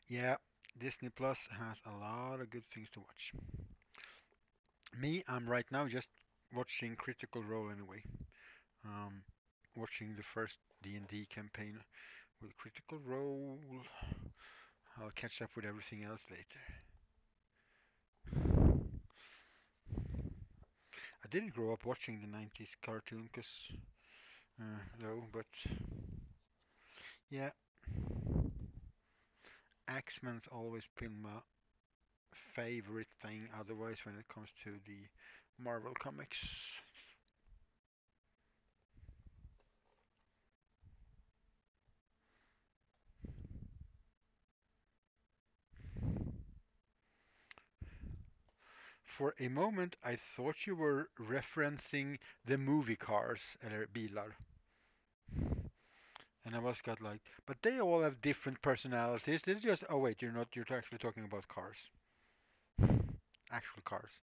[SPEAKER 1] Yeah, Disney Plus has a lot of good things to watch. Me, I'm right now just watching Critical Role anyway. Um, watching the first D&D campaign with Critical Role. I'll catch up with everything else later. I didn't grow up watching the 90s cartoon, cause no, but yeah, X-Men's always been my favorite thing. Otherwise, when it comes to the Marvel comics, for a moment I thought you were referencing the movie Cars, eller bilar. And I was got like, but they all have different personalities. They're just, oh wait, you're actually talking about cars. Actual cars.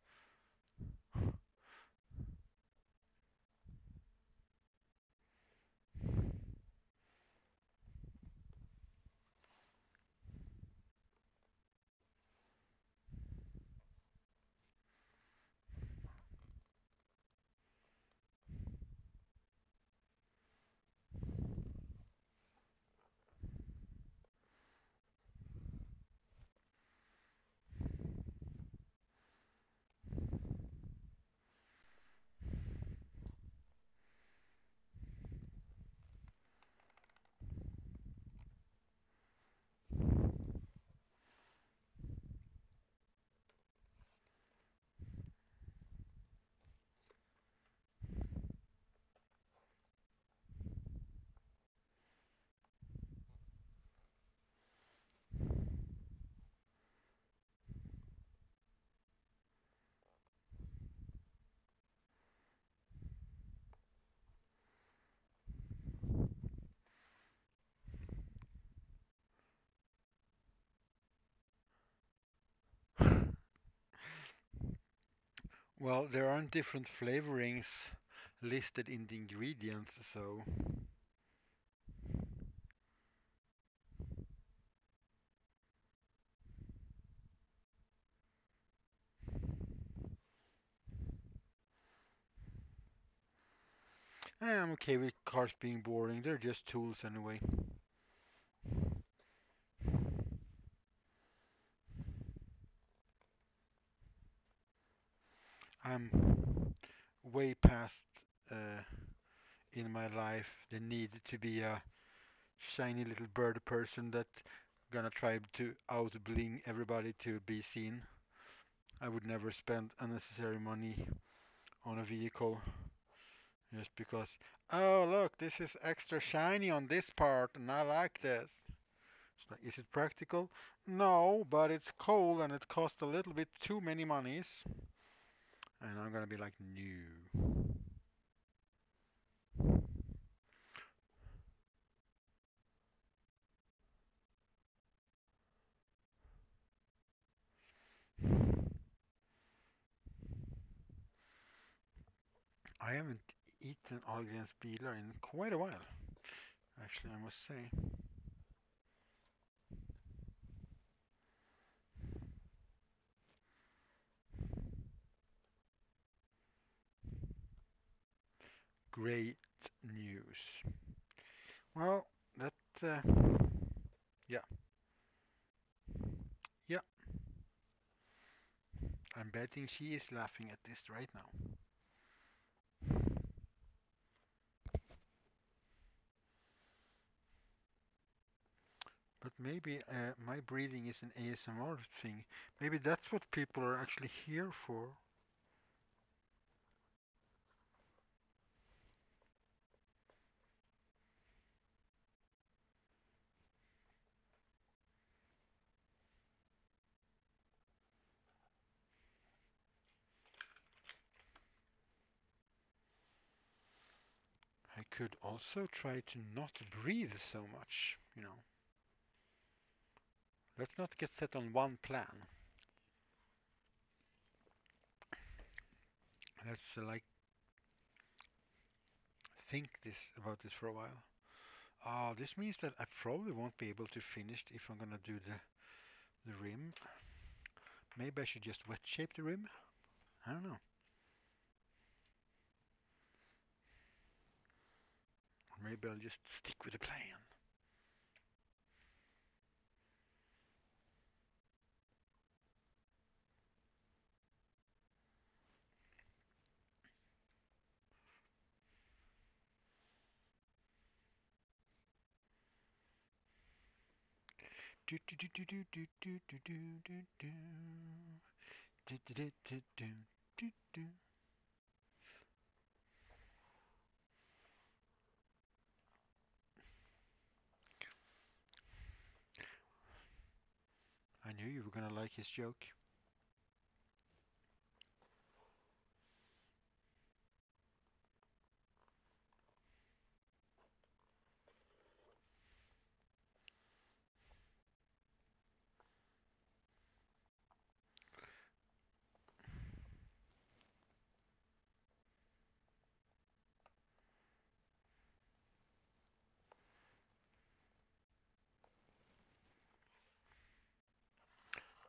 [SPEAKER 1] Well, there aren't different flavorings listed in the ingredients, so I'm okay with cars being boring. They're just tools anyway. I'm way past uh, in my life the need to be a shiny little bird person that gonna try to out bling everybody to be seen. I would never spend unnecessary money on a vehicle just because, oh look, this is extra shiny on this part and I like this. It's like, is it practical? No, but it's cool and it costs a little bit too many monies. And I'm gonna be like, no. I haven't eaten Ahlgrens bilar in quite a while, actually, I must say. Great news. Well, that, uh, yeah, yeah, I'm betting she is laughing at this right now. But maybe my breathing is an ASMR thing. Maybe that's what people are actually here for. I could also try to not breathe so much, you know. Let's not get set on one plan. Let's like think this about this for a while. This means that I probably won't be able to finish if I'm gonna do the rim. Maybe I should just wet shape the rim. I don't know. Or maybe I'll just stick with the plan. Do do do do do do do do do do do do do do do do do do. I knew you were gonna like his joke.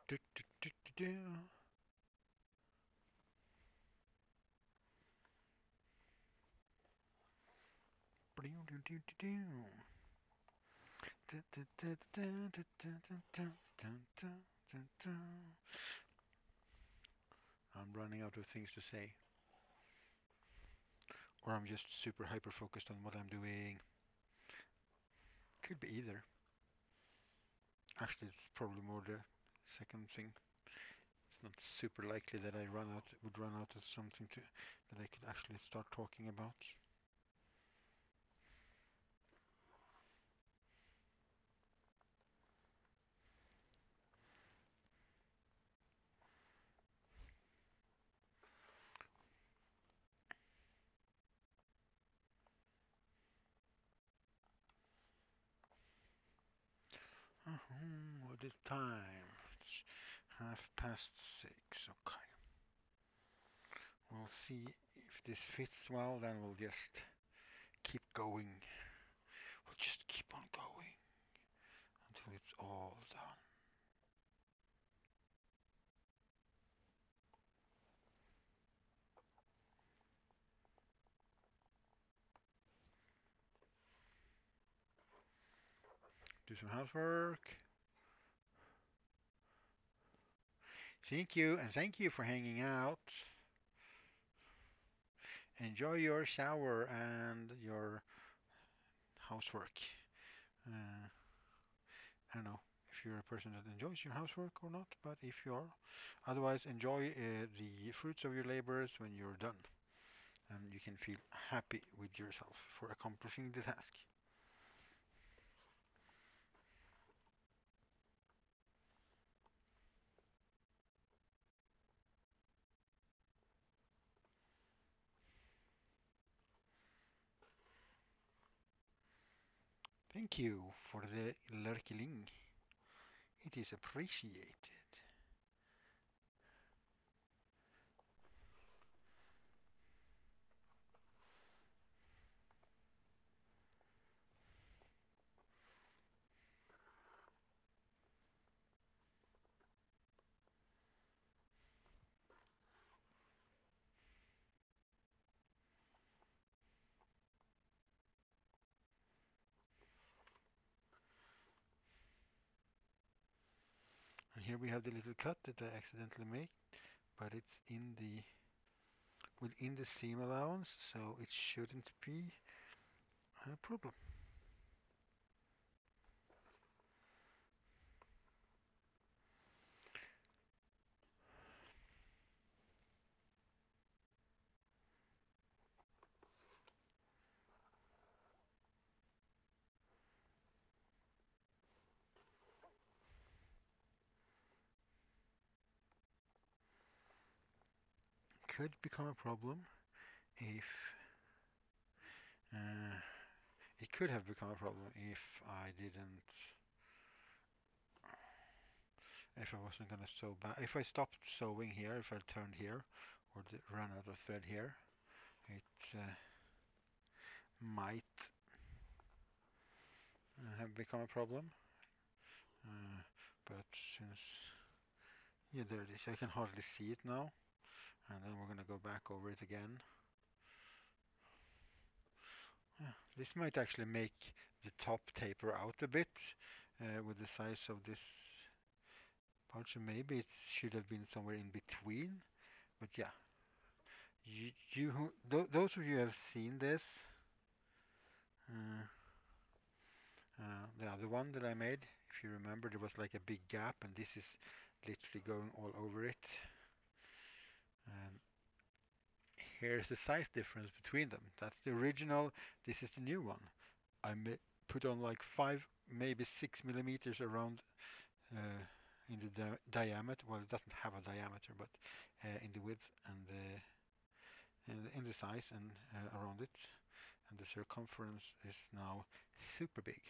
[SPEAKER 1] Do do do do do. Do do do do do. I'm running out of things to say. Or I'm just super hyper focused on what I'm doing. Could be either. Actually, it's probably more the second thing. It's not super likely that I would run out of something that I could actually start talking about. What is time? It's 6:30. Okay.
[SPEAKER 2] We'll see if this fits well, then we'll just keep going. We'll just keep on going until it's all done. Do some housework. Thank you, and thank you for hanging out. Enjoy your shower and your housework. Uh, I don't know if you're a person that enjoys your housework or not, but if you are, otherwise enjoy the fruits of your labors when you're done, and you can feel happy with yourself for accomplishing the task. Thank you for the lurking. It is appreciated. And here we have the little cut that I accidentally made, but it's in the within the seam allowance, so it shouldn't be a problem. Could become a problem if uh, it could have become a problem if I didn't, if I wasn't gonna sew back. If I stopped sewing here, if I turned here, or ran out of thread here, it might have become a problem. Uh, but since, yeah, there it is. I can hardly see it now. And then we're gonna go back over it again. Yeah, this might actually make the top taper out a bit with the size of this part. So maybe it should have been somewhere in between. But yeah, those of you who have seen this, uh, the other one that I made, if you remember, there was like a big gap, and this is literally going all over it. And here's the size difference between them. That's the original. This is the new one. I put on like 5, maybe 6 millimeters around in the diameter. Well, it doesn't have a diameter, but in the width and in the size and around it. And the circumference is now super big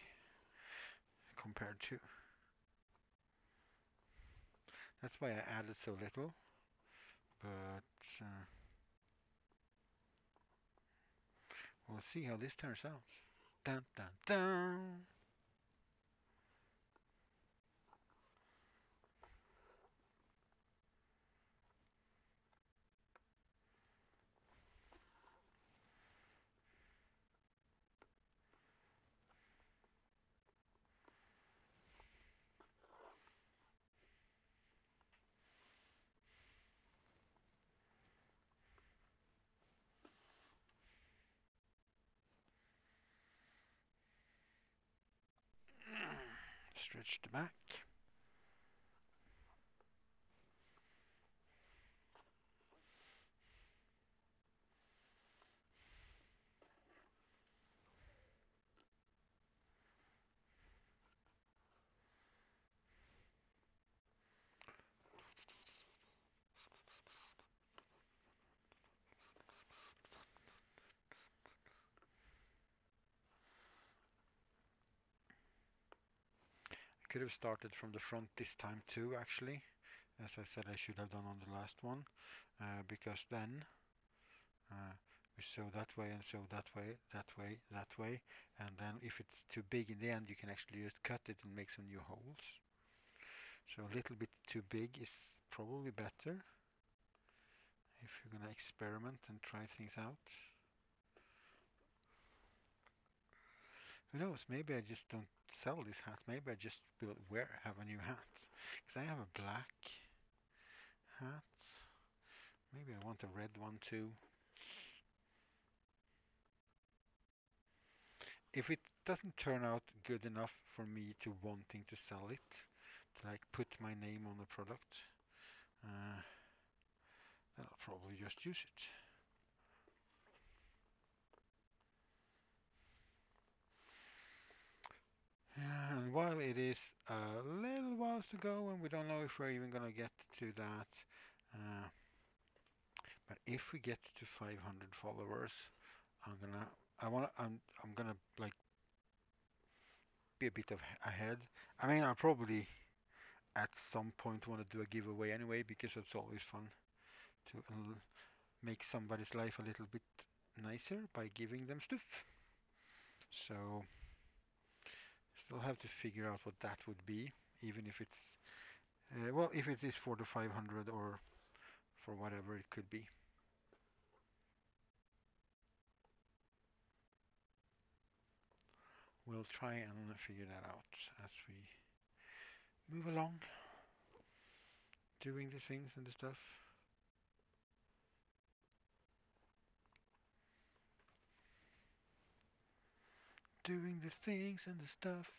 [SPEAKER 2] compared to. That's why I added so little. But we'll see how this turns out. Dun dun dun! Stretch the back. I could have started from the front this time too, actually, as I said I should have done on the last one, because then Uh, we sew that way and sew that way, that way, that way, and then if it's too big in the end, you can actually just cut it and make some new holes. So a little bit too big is probably better if you're gonna experiment and try things out. Who knows? Maybe I just don't sell this hat. Maybe I just will have a new hat. Because I have a black hat. Maybe I want a red one too. If it doesn't turn out good enough for me to wanting to sell it, to like put my name on the product, uh, then I'll probably just use it. Yeah, and while it is a little whiles to go, and we don't know if we're even gonna get to that, uh, but if we get to 500 followers, I'm gonna, I'm gonna like be a bit of ahead. I mean, I'll probably at some point want to do a giveaway anyway because it's always fun to make somebody's life a little bit nicer by giving them stuff. So still have to figure out what that would be, even if it's well, if it is for the 500 or for whatever it could be. We'll try and figure that out as we move along, doing the things and the stuff. Doing the things and the stuff.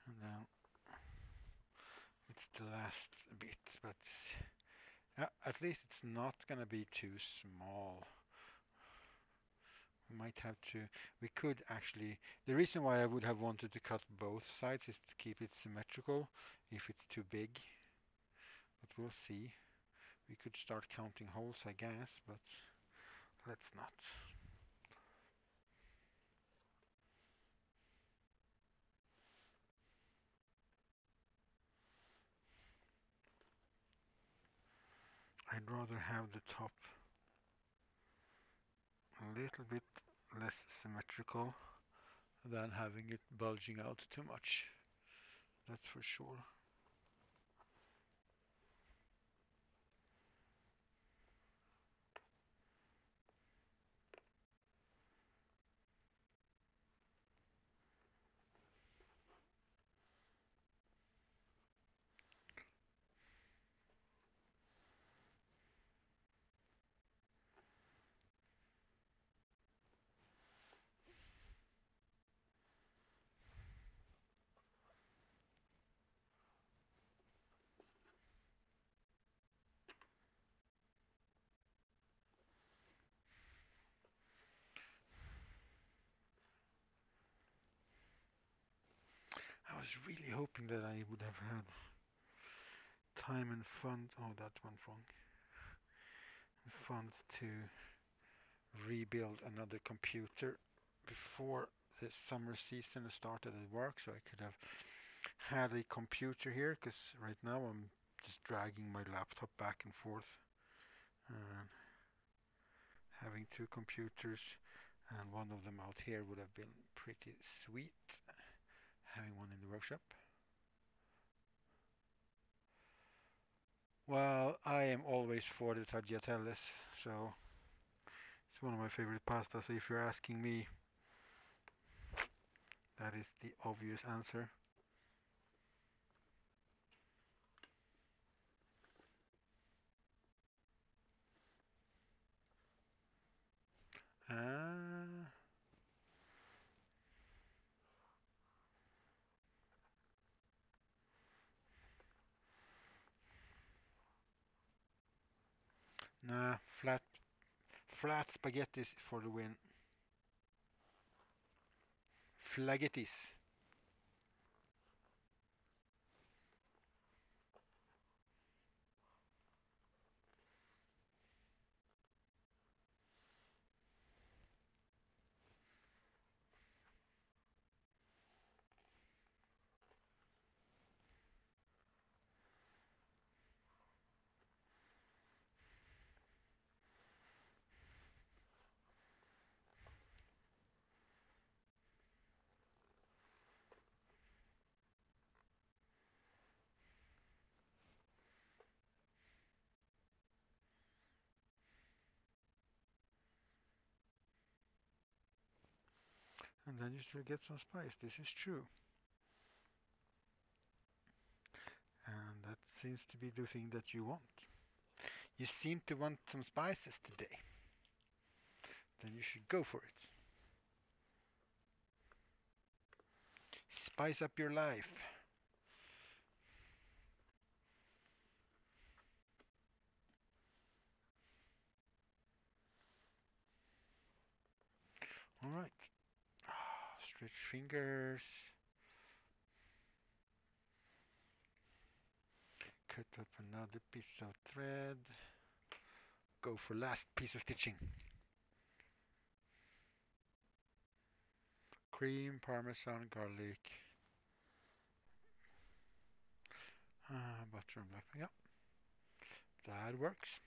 [SPEAKER 2] And then it's the last bit, but at least it's not gonna be too small. We might have to, we could actually, the reason why I would have wanted to cut both sides is to keep it symmetrical if it's too big, but we'll see. We could start counting holes, I guess, but let's not. I'd rather have the top a little bit less symmetrical than having it bulging out too much. That's for sure. I was really hoping that I would have had time and fund. Oh, that went wrong. Funds to rebuild another computer before the summer season started at work, so I could have had a computer here. Because right now I'm just dragging my laptop back and forth and having two computers, and one of them out here would have been pretty sweet having one in the workshop. Well, I am always for the tagliatelles, so it's one of my favorite pastas. So if you're asking me, that is the obvious answer.
[SPEAKER 1] Uh, nah, flat spaghettis for the win. Flaghettis.
[SPEAKER 2] And then you still get some spice. This is true. And that seems to be the thing that you want. You seem to want some spices today. Then you should go for it. Spice up your life. All right. Stretch fingers. Cut up another piece of thread. Go for last piece of stitching. Cream, parmesan, garlic, butter and black pepper. Yeah, that works.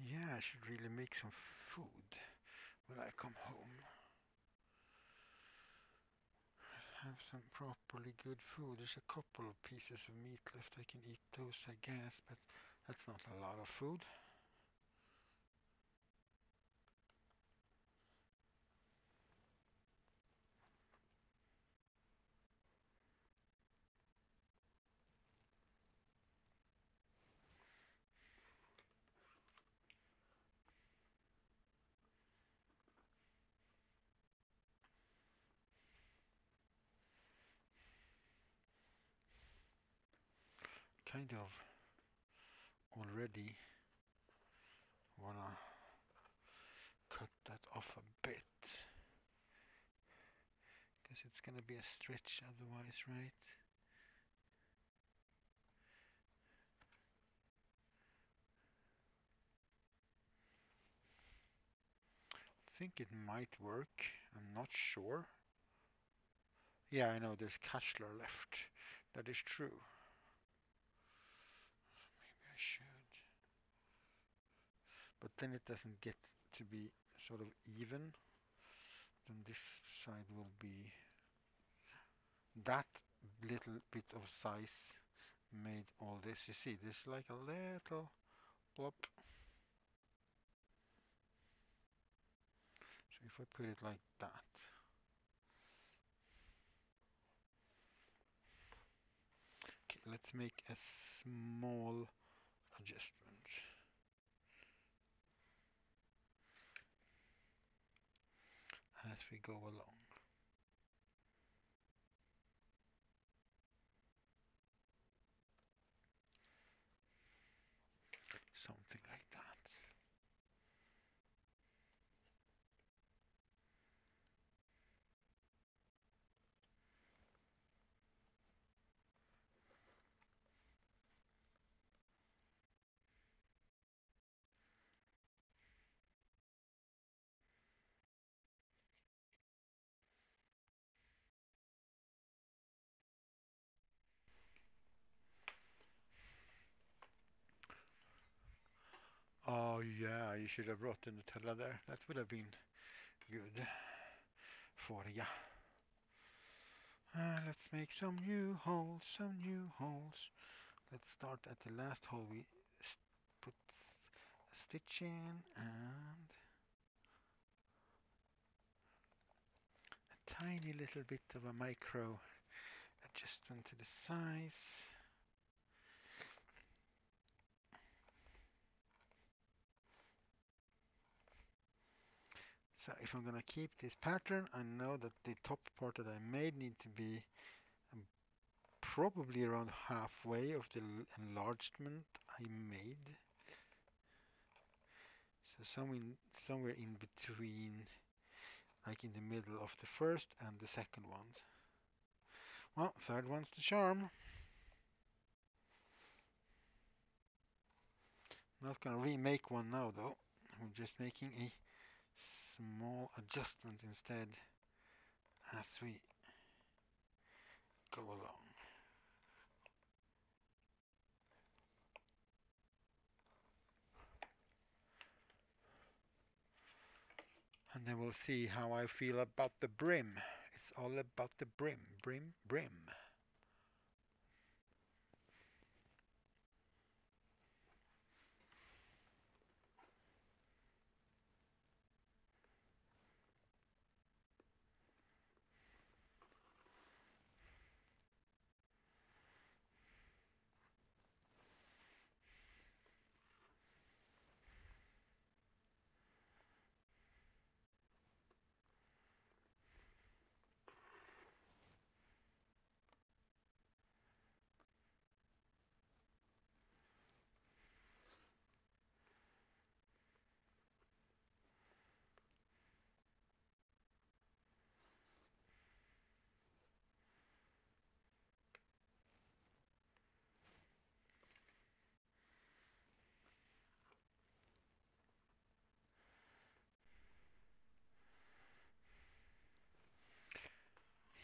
[SPEAKER 2] Yeah, I should really make some food when I come home. Have some properly good food. There's a couple of pieces of meat left. I can eat those, I guess, but that's not a lot of food. Kind of already wanna cut that off a bit because it's gonna be a stretch otherwise, right? Think it might work. I'm not sure. Yeah, I know there's Kashler left. That is true. but then it doesn't get to be sort of even. Then this side will be that little bit of size made all this. You see, there's like a little plop. So if I put it like that, okay, let's make a small adjustment as we go along. Something like that. Oh yeah, you should have brought the Nutella there. That would have been good for ya. Let's make some new holes, some new holes. Let's start at the last hole. We put a stitch in and a tiny little bit of a micro adjustment to the size. So if I'm gonna keep this pattern, I know that the top part that I made need to be um, probably around halfway of the enlargement I made. So somewhere in between, like in the middle of the first and the second ones. Well, third one's the charm. Not gonna remake one now though. We're just making a small adjustment instead as we go along. And then we'll see how I feel about the brim. It's all about the brim, brim, brim.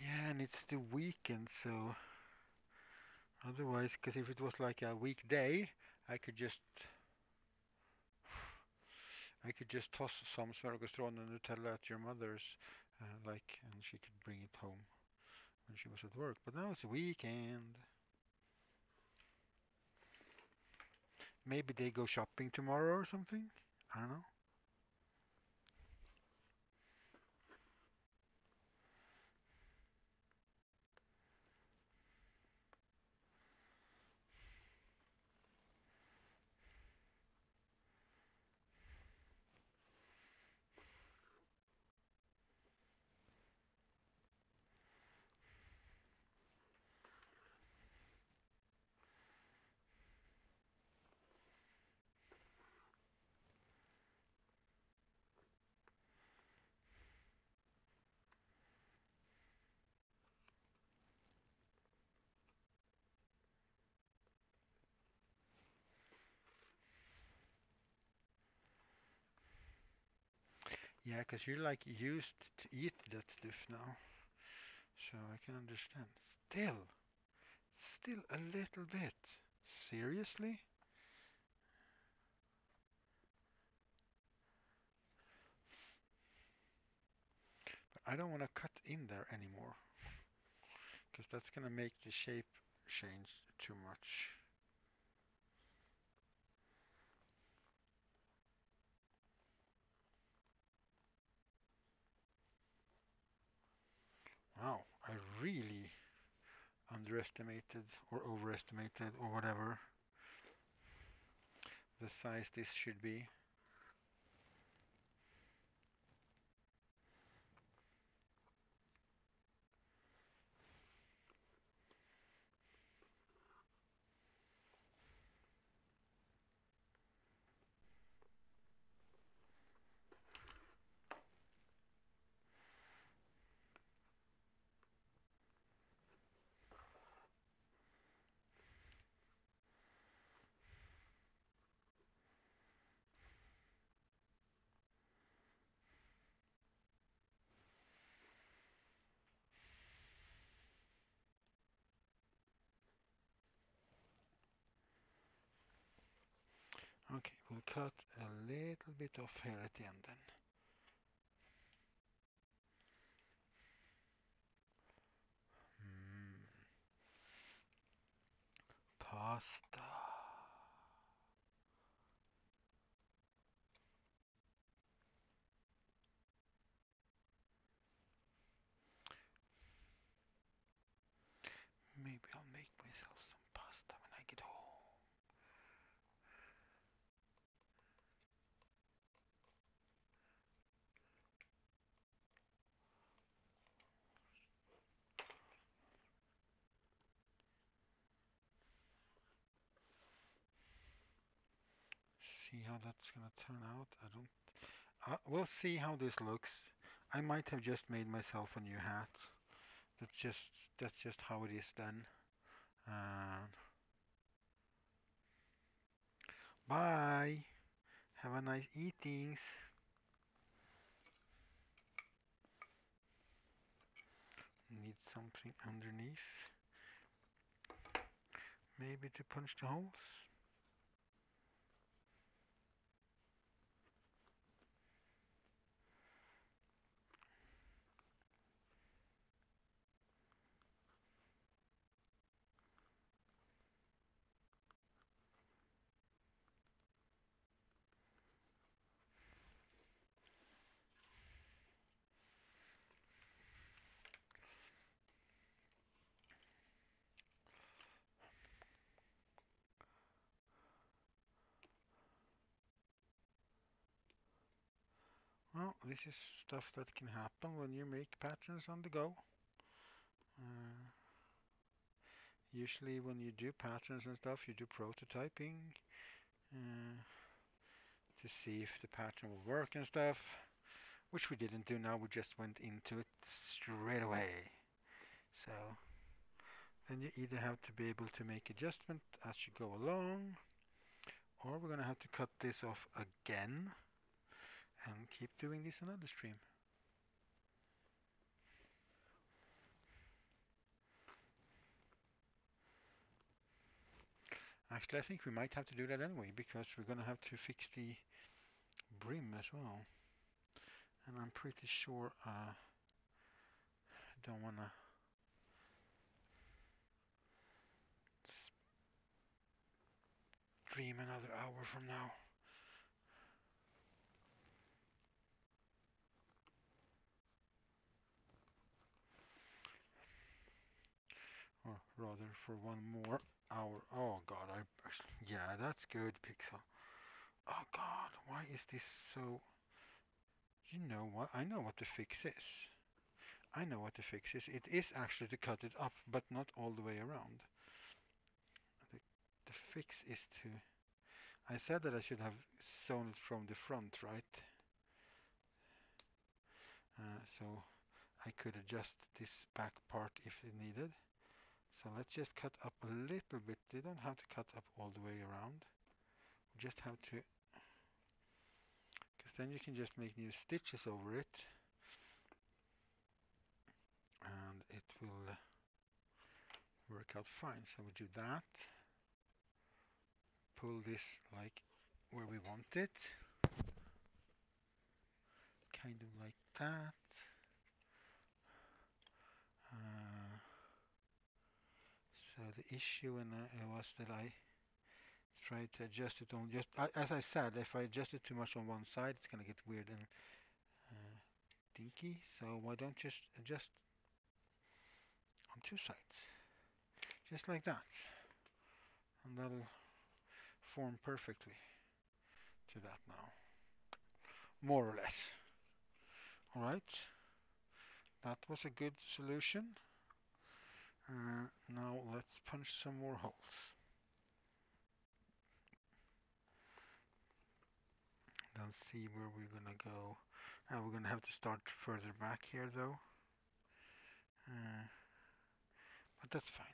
[SPEAKER 2] Yeah, and it's the weekend, so otherwise, because if it was like a weekday, I could just I could just toss some smörgåsstrån and Nutella at your mother's, and she could bring it home when she was at work. But now it's a weekend. Maybe they go shopping tomorrow or something. I don't know. Yeah, 'cause you're like used to eat that stuff now, so I can understand. Still a little bit. Seriously? I don't want to cut in there anymore because that's going to make the shape change too much. Wow, I really underestimated or overestimated or whatever the size this should be. Okay, we'll cut a little bit off here at the end then. Mm, pasta. Maybe I'll make myself some pasta when I get home. See how that's gonna turn out. I don't. We'll see how this looks. I might have just made myself a new hat. That's just how it is then. Uh, Bye. Have a nice eatings. Need something underneath. Maybe to punch the holes. Well, this is stuff that can happen when you make patterns on the go. Uh, Usually when you do patterns and stuff, you do prototyping uh, to see if the pattern will work and stuff, which we didn't do now. We just went into it straight away. So then you either have to be able to make adjustment as you go along, or we're going to have to cut this off again and keep doing this another stream. Actually, I think we might have to do that anyway because we're going to have to fix the brim as well. And I'm pretty sure I don't want to stream another hour from now. Or rather for one more hour. Oh god, yeah, that's good, Pixel. Oh god, why is this so... You know what? I know what the fix is. I know what the fix is. It is actually to cut it up, but not all the way around. The, the fix is to... I said that I should have sewn it from the front, right? So I could adjust this back part if it needed. So let's just cut up a little bit. You don't have to cut up all the way around. You just have to, because then you can just make new stitches over it and it will work out fine. So we do that, pull this like where we want it, kind of like that. So the issue was that I tried to adjust it on just as I said, if I adjust it too much on one side, it's gonna get weird and uh, dinky. So why don't just adjust on two sides, just like that, and that'll form perfectly to that now, more or less. All right, that was a good solution. Now let's punch some more holes. Let's see where we're gonna go. We're gonna have to start further back here though, uh, but that's fine.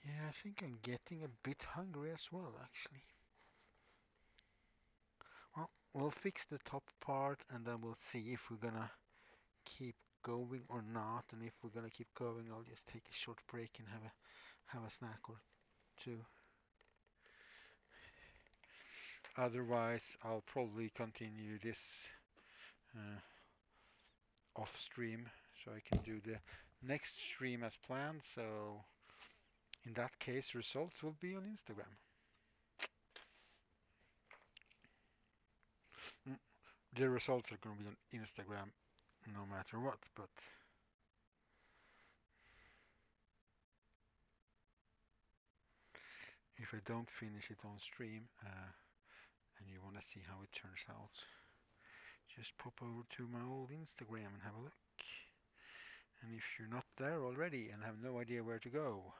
[SPEAKER 2] Yeah, I think I'm getting a bit hungry as well, actually. Well, we'll fix the top part and then we'll see if we're gonna keep going or not. And if we're gonna keep going, I'll just take a short break and have a snack or two. Otherwise, I'll probably continue this uh, off stream so I can do the next stream as planned. So in that case, results will be on Instagram. Mm, The results are going to be on Instagram no matter what, but if I don't finish it on stream and you want to see how it turns out, just pop over to my old Instagram and have a look. And if you're not there already and have no idea where to go,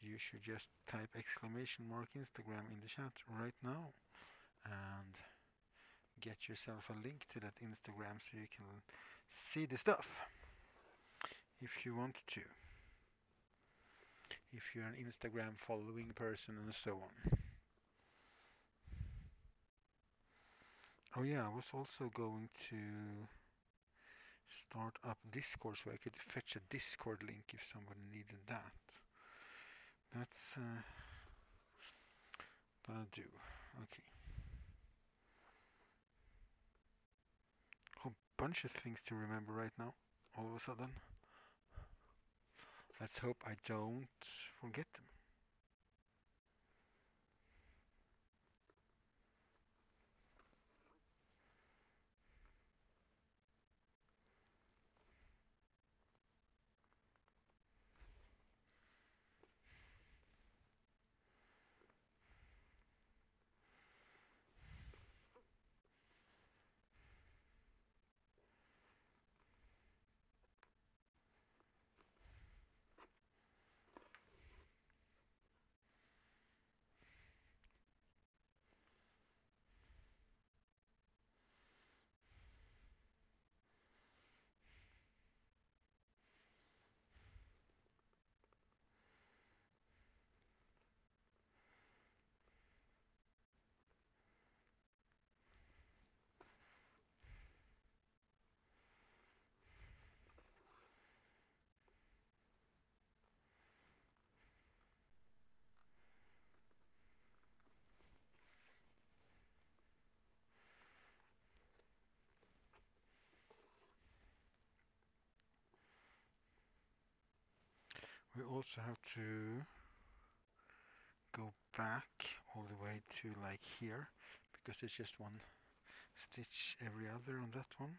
[SPEAKER 2] you should just type exclamation mark Instagram in the chat right now and get yourself a link to that Instagram so you can see the stuff if you want to. If you're an Instagram following person and so on. Oh yeah, I was also going to start up Discord so I could fetch a Discord link if somebody needed that. That's what I'll do. Okay. Whole bunch of things to remember right now, all of a sudden. Let's hope I don't forget them. We also have to go back all the way to like here because it's just one stitch every other on that one.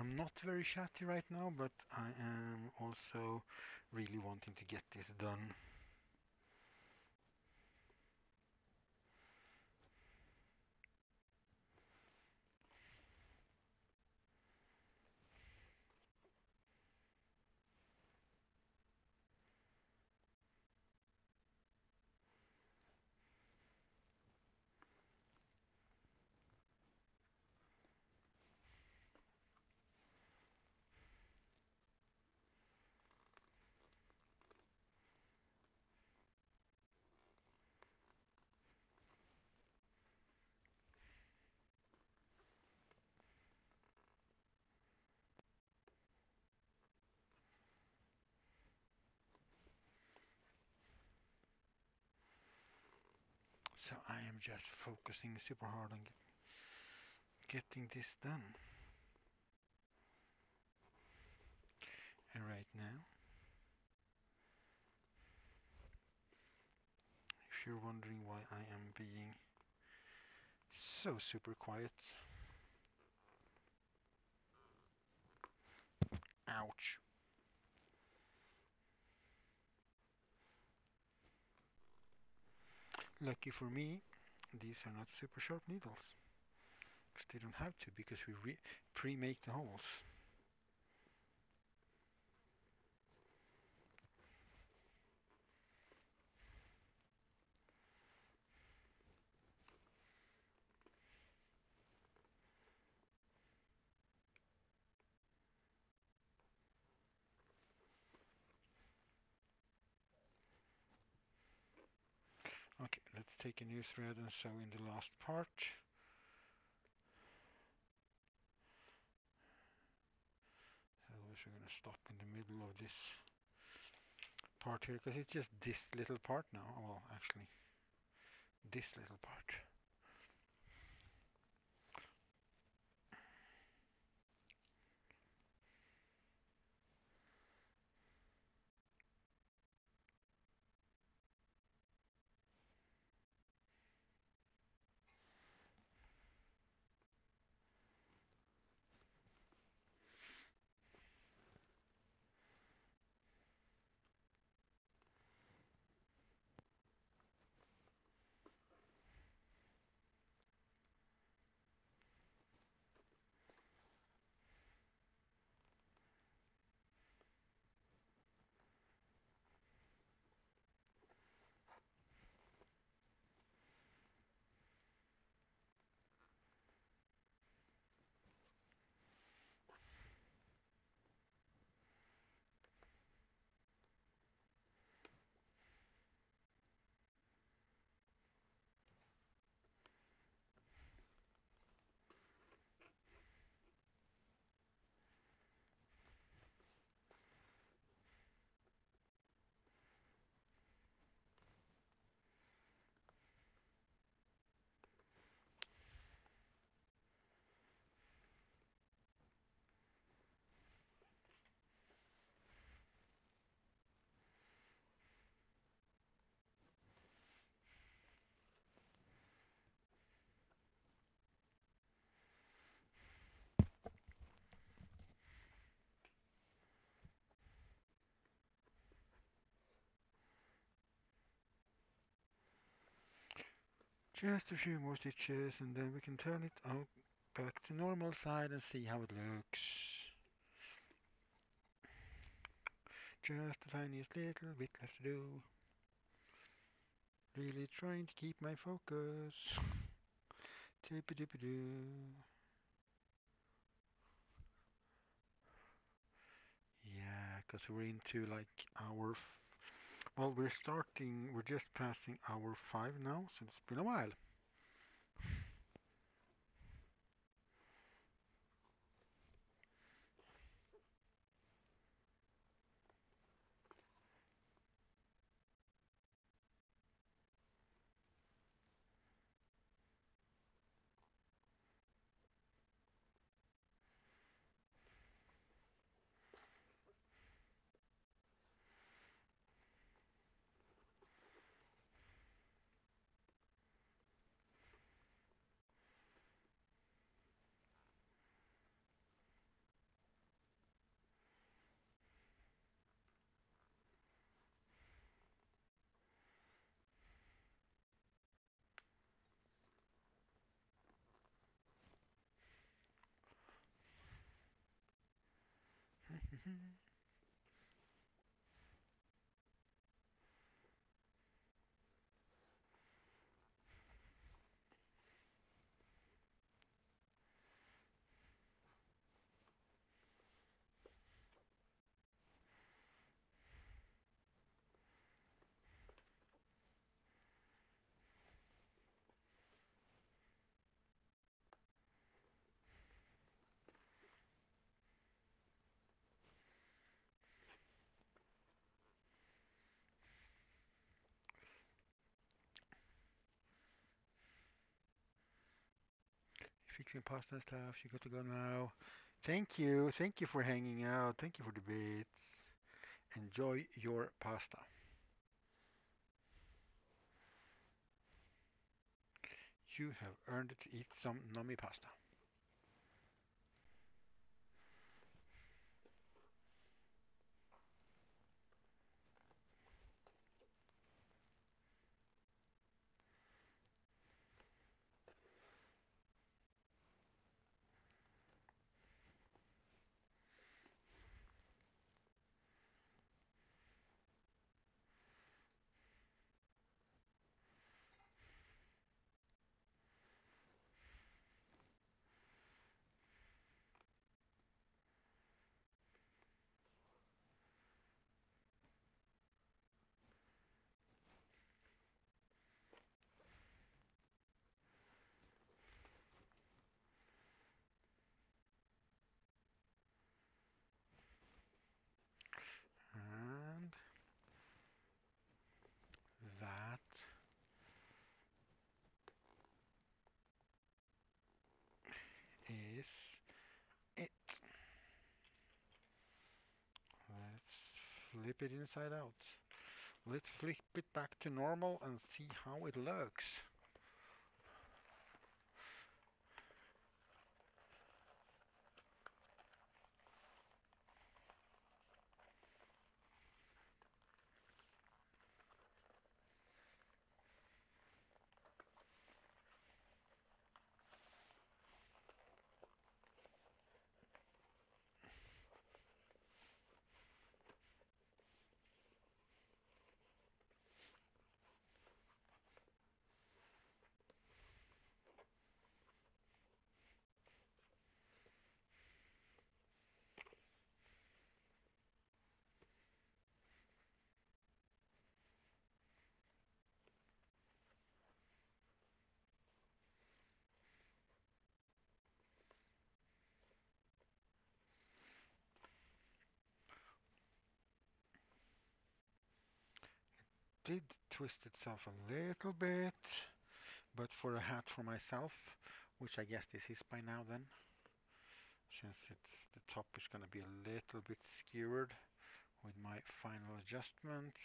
[SPEAKER 2] I'm not very chatty right now, but I am also really wanting to get this done. So I am just focusing super hard on getting this done. And right now, if you're wondering why I am being so super quiet, ouch. Lucky for me, these are not super sharp needles. Because they don't have to, because we pre-make the holes. Okay, let's take a new thread and sew in the last part. Otherwise we're going to stop in the middle of this part here, because it's just this little part now. Well, actually, this little part. Just a few more stitches and then we can turn it out back to normal side and see how it looks. Just the tiniest little bit left to do. Really trying to keep my focus. Tippy dippy doo. Yeah, because we're into like hour. Well, we're just passing hour 5 now, so it's been a while.
[SPEAKER 1] Fixing pasta and stuff. You got to go now. Thank you. Thank you for hanging out. Thank you for the bits. Enjoy your pasta. You have earned it to eat some nummy pasta. And that is it. Let's flip it inside out. Let's flip it back to normal and see how it looks. Did twist itself a little bit, but for a hat for myself, which I guess this is by now then, since it's the top is going to be a little bit skewered with my final adjustments.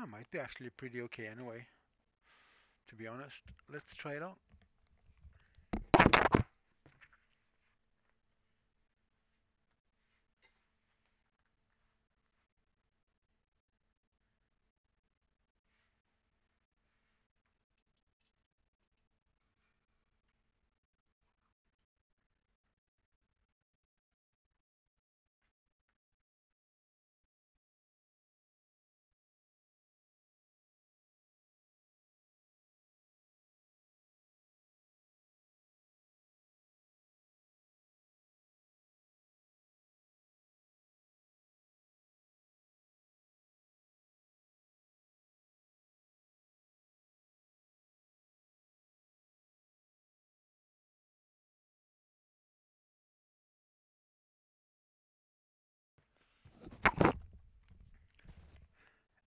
[SPEAKER 1] Might be actually pretty okay anyway, to be honest. Let's try it on.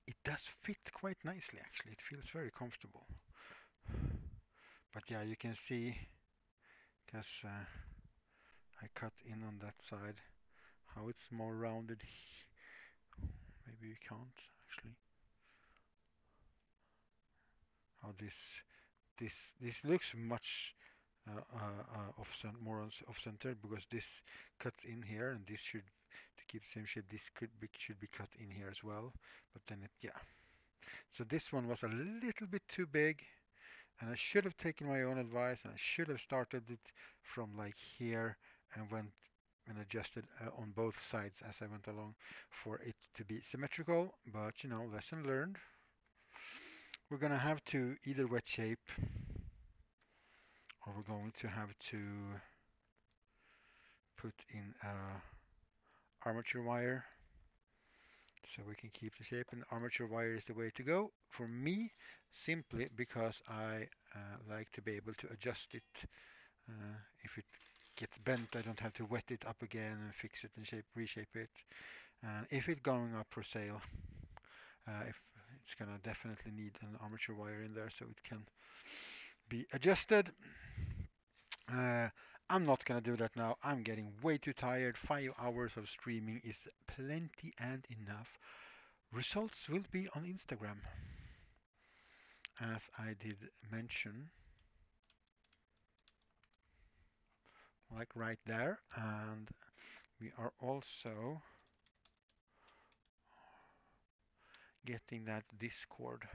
[SPEAKER 1] It does fit quite nicely actually. It feels very comfortable. But yeah, you can see, because I cut in on that side, how it's more rounded. Maybe you can't actually. How this looks much off center because this cuts in here, and this should, to keep the same shape, this should be cut in here as well. But then it, yeah. So this one was a little bit too big,
[SPEAKER 2] And I should have taken my own advice and I should have started it from like here and went and adjusted on both sides as I went along for it to be symmetrical. But you know, lesson learned. We're gonna have to either wet shape or we're going to have to put in armature wire so we can keep the shape, and armature wire is the way to go for me, simply because I like to be able to adjust it. If it gets bent, I don't have to wet it up again and fix it and reshape it. And if it's going up for sale, if it's gonna definitely need an armature wire in there so it can be adjusted. Uh, I'm not gonna do that now. I'm getting way too tired. 5 hours of streaming is plenty and enough. Results will be on Instagram, as I did mention, like right there. And we are also getting that Discord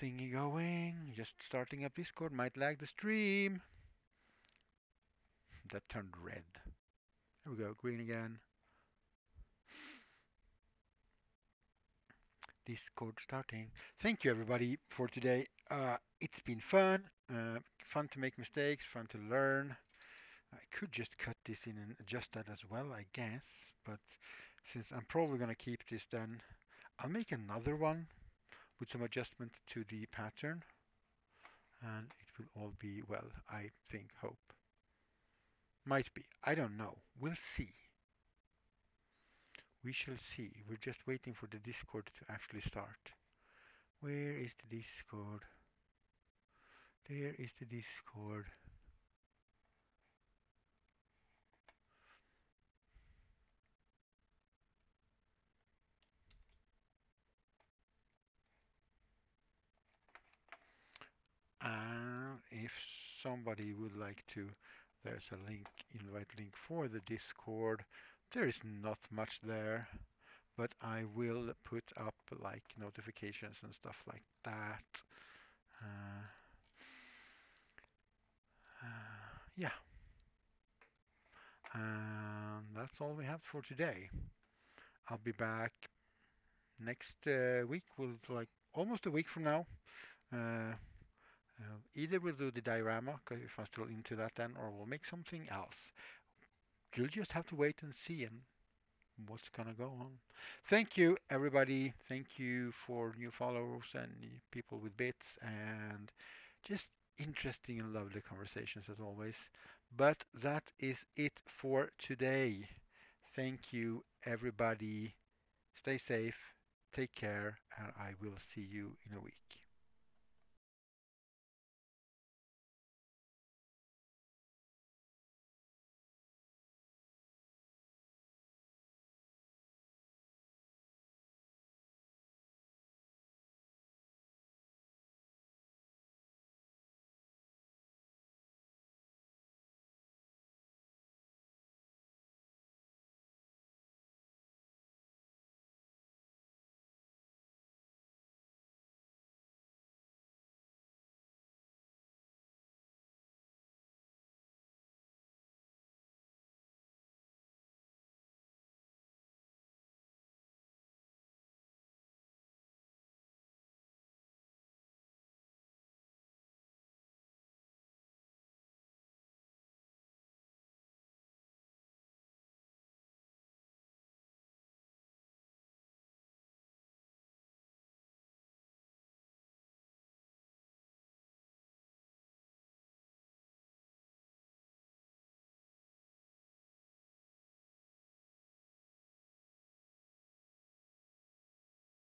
[SPEAKER 2] thingy going. Just starting up Discord might lag the stream. That turned red. There we go, green again. Discord starting. Thank you everybody for today. It's been fun. Fun to make mistakes, fun to learn. I could just cut this in and adjust that as well, I guess. But since I'm probably going to keep this, then I'll make another one with some adjustment to the pattern. And it will all be well, I think, hope. Might be. I don't know. We'll see. We shall see. We're just waiting for the Discord to actually start. Where is the Discord? There is the Discord. And if somebody would like to, there's a link, invite link for the Discord. There is not much there, but I will put up like notifications and stuff like that. Uh, yeah, and that's all we have for today. I'll be back next week, with like almost a week from now. Uh, Either we'll do the diorama, if I'm still into that then, or we'll make something else. You'll just have to wait and see and what's gonna go on. Thank you, everybody. Thank you for new followers and people with bits and just interesting and lovely conversations as always. But that is it for today. Thank you, everybody. Stay safe, take care, and I will see you in a week.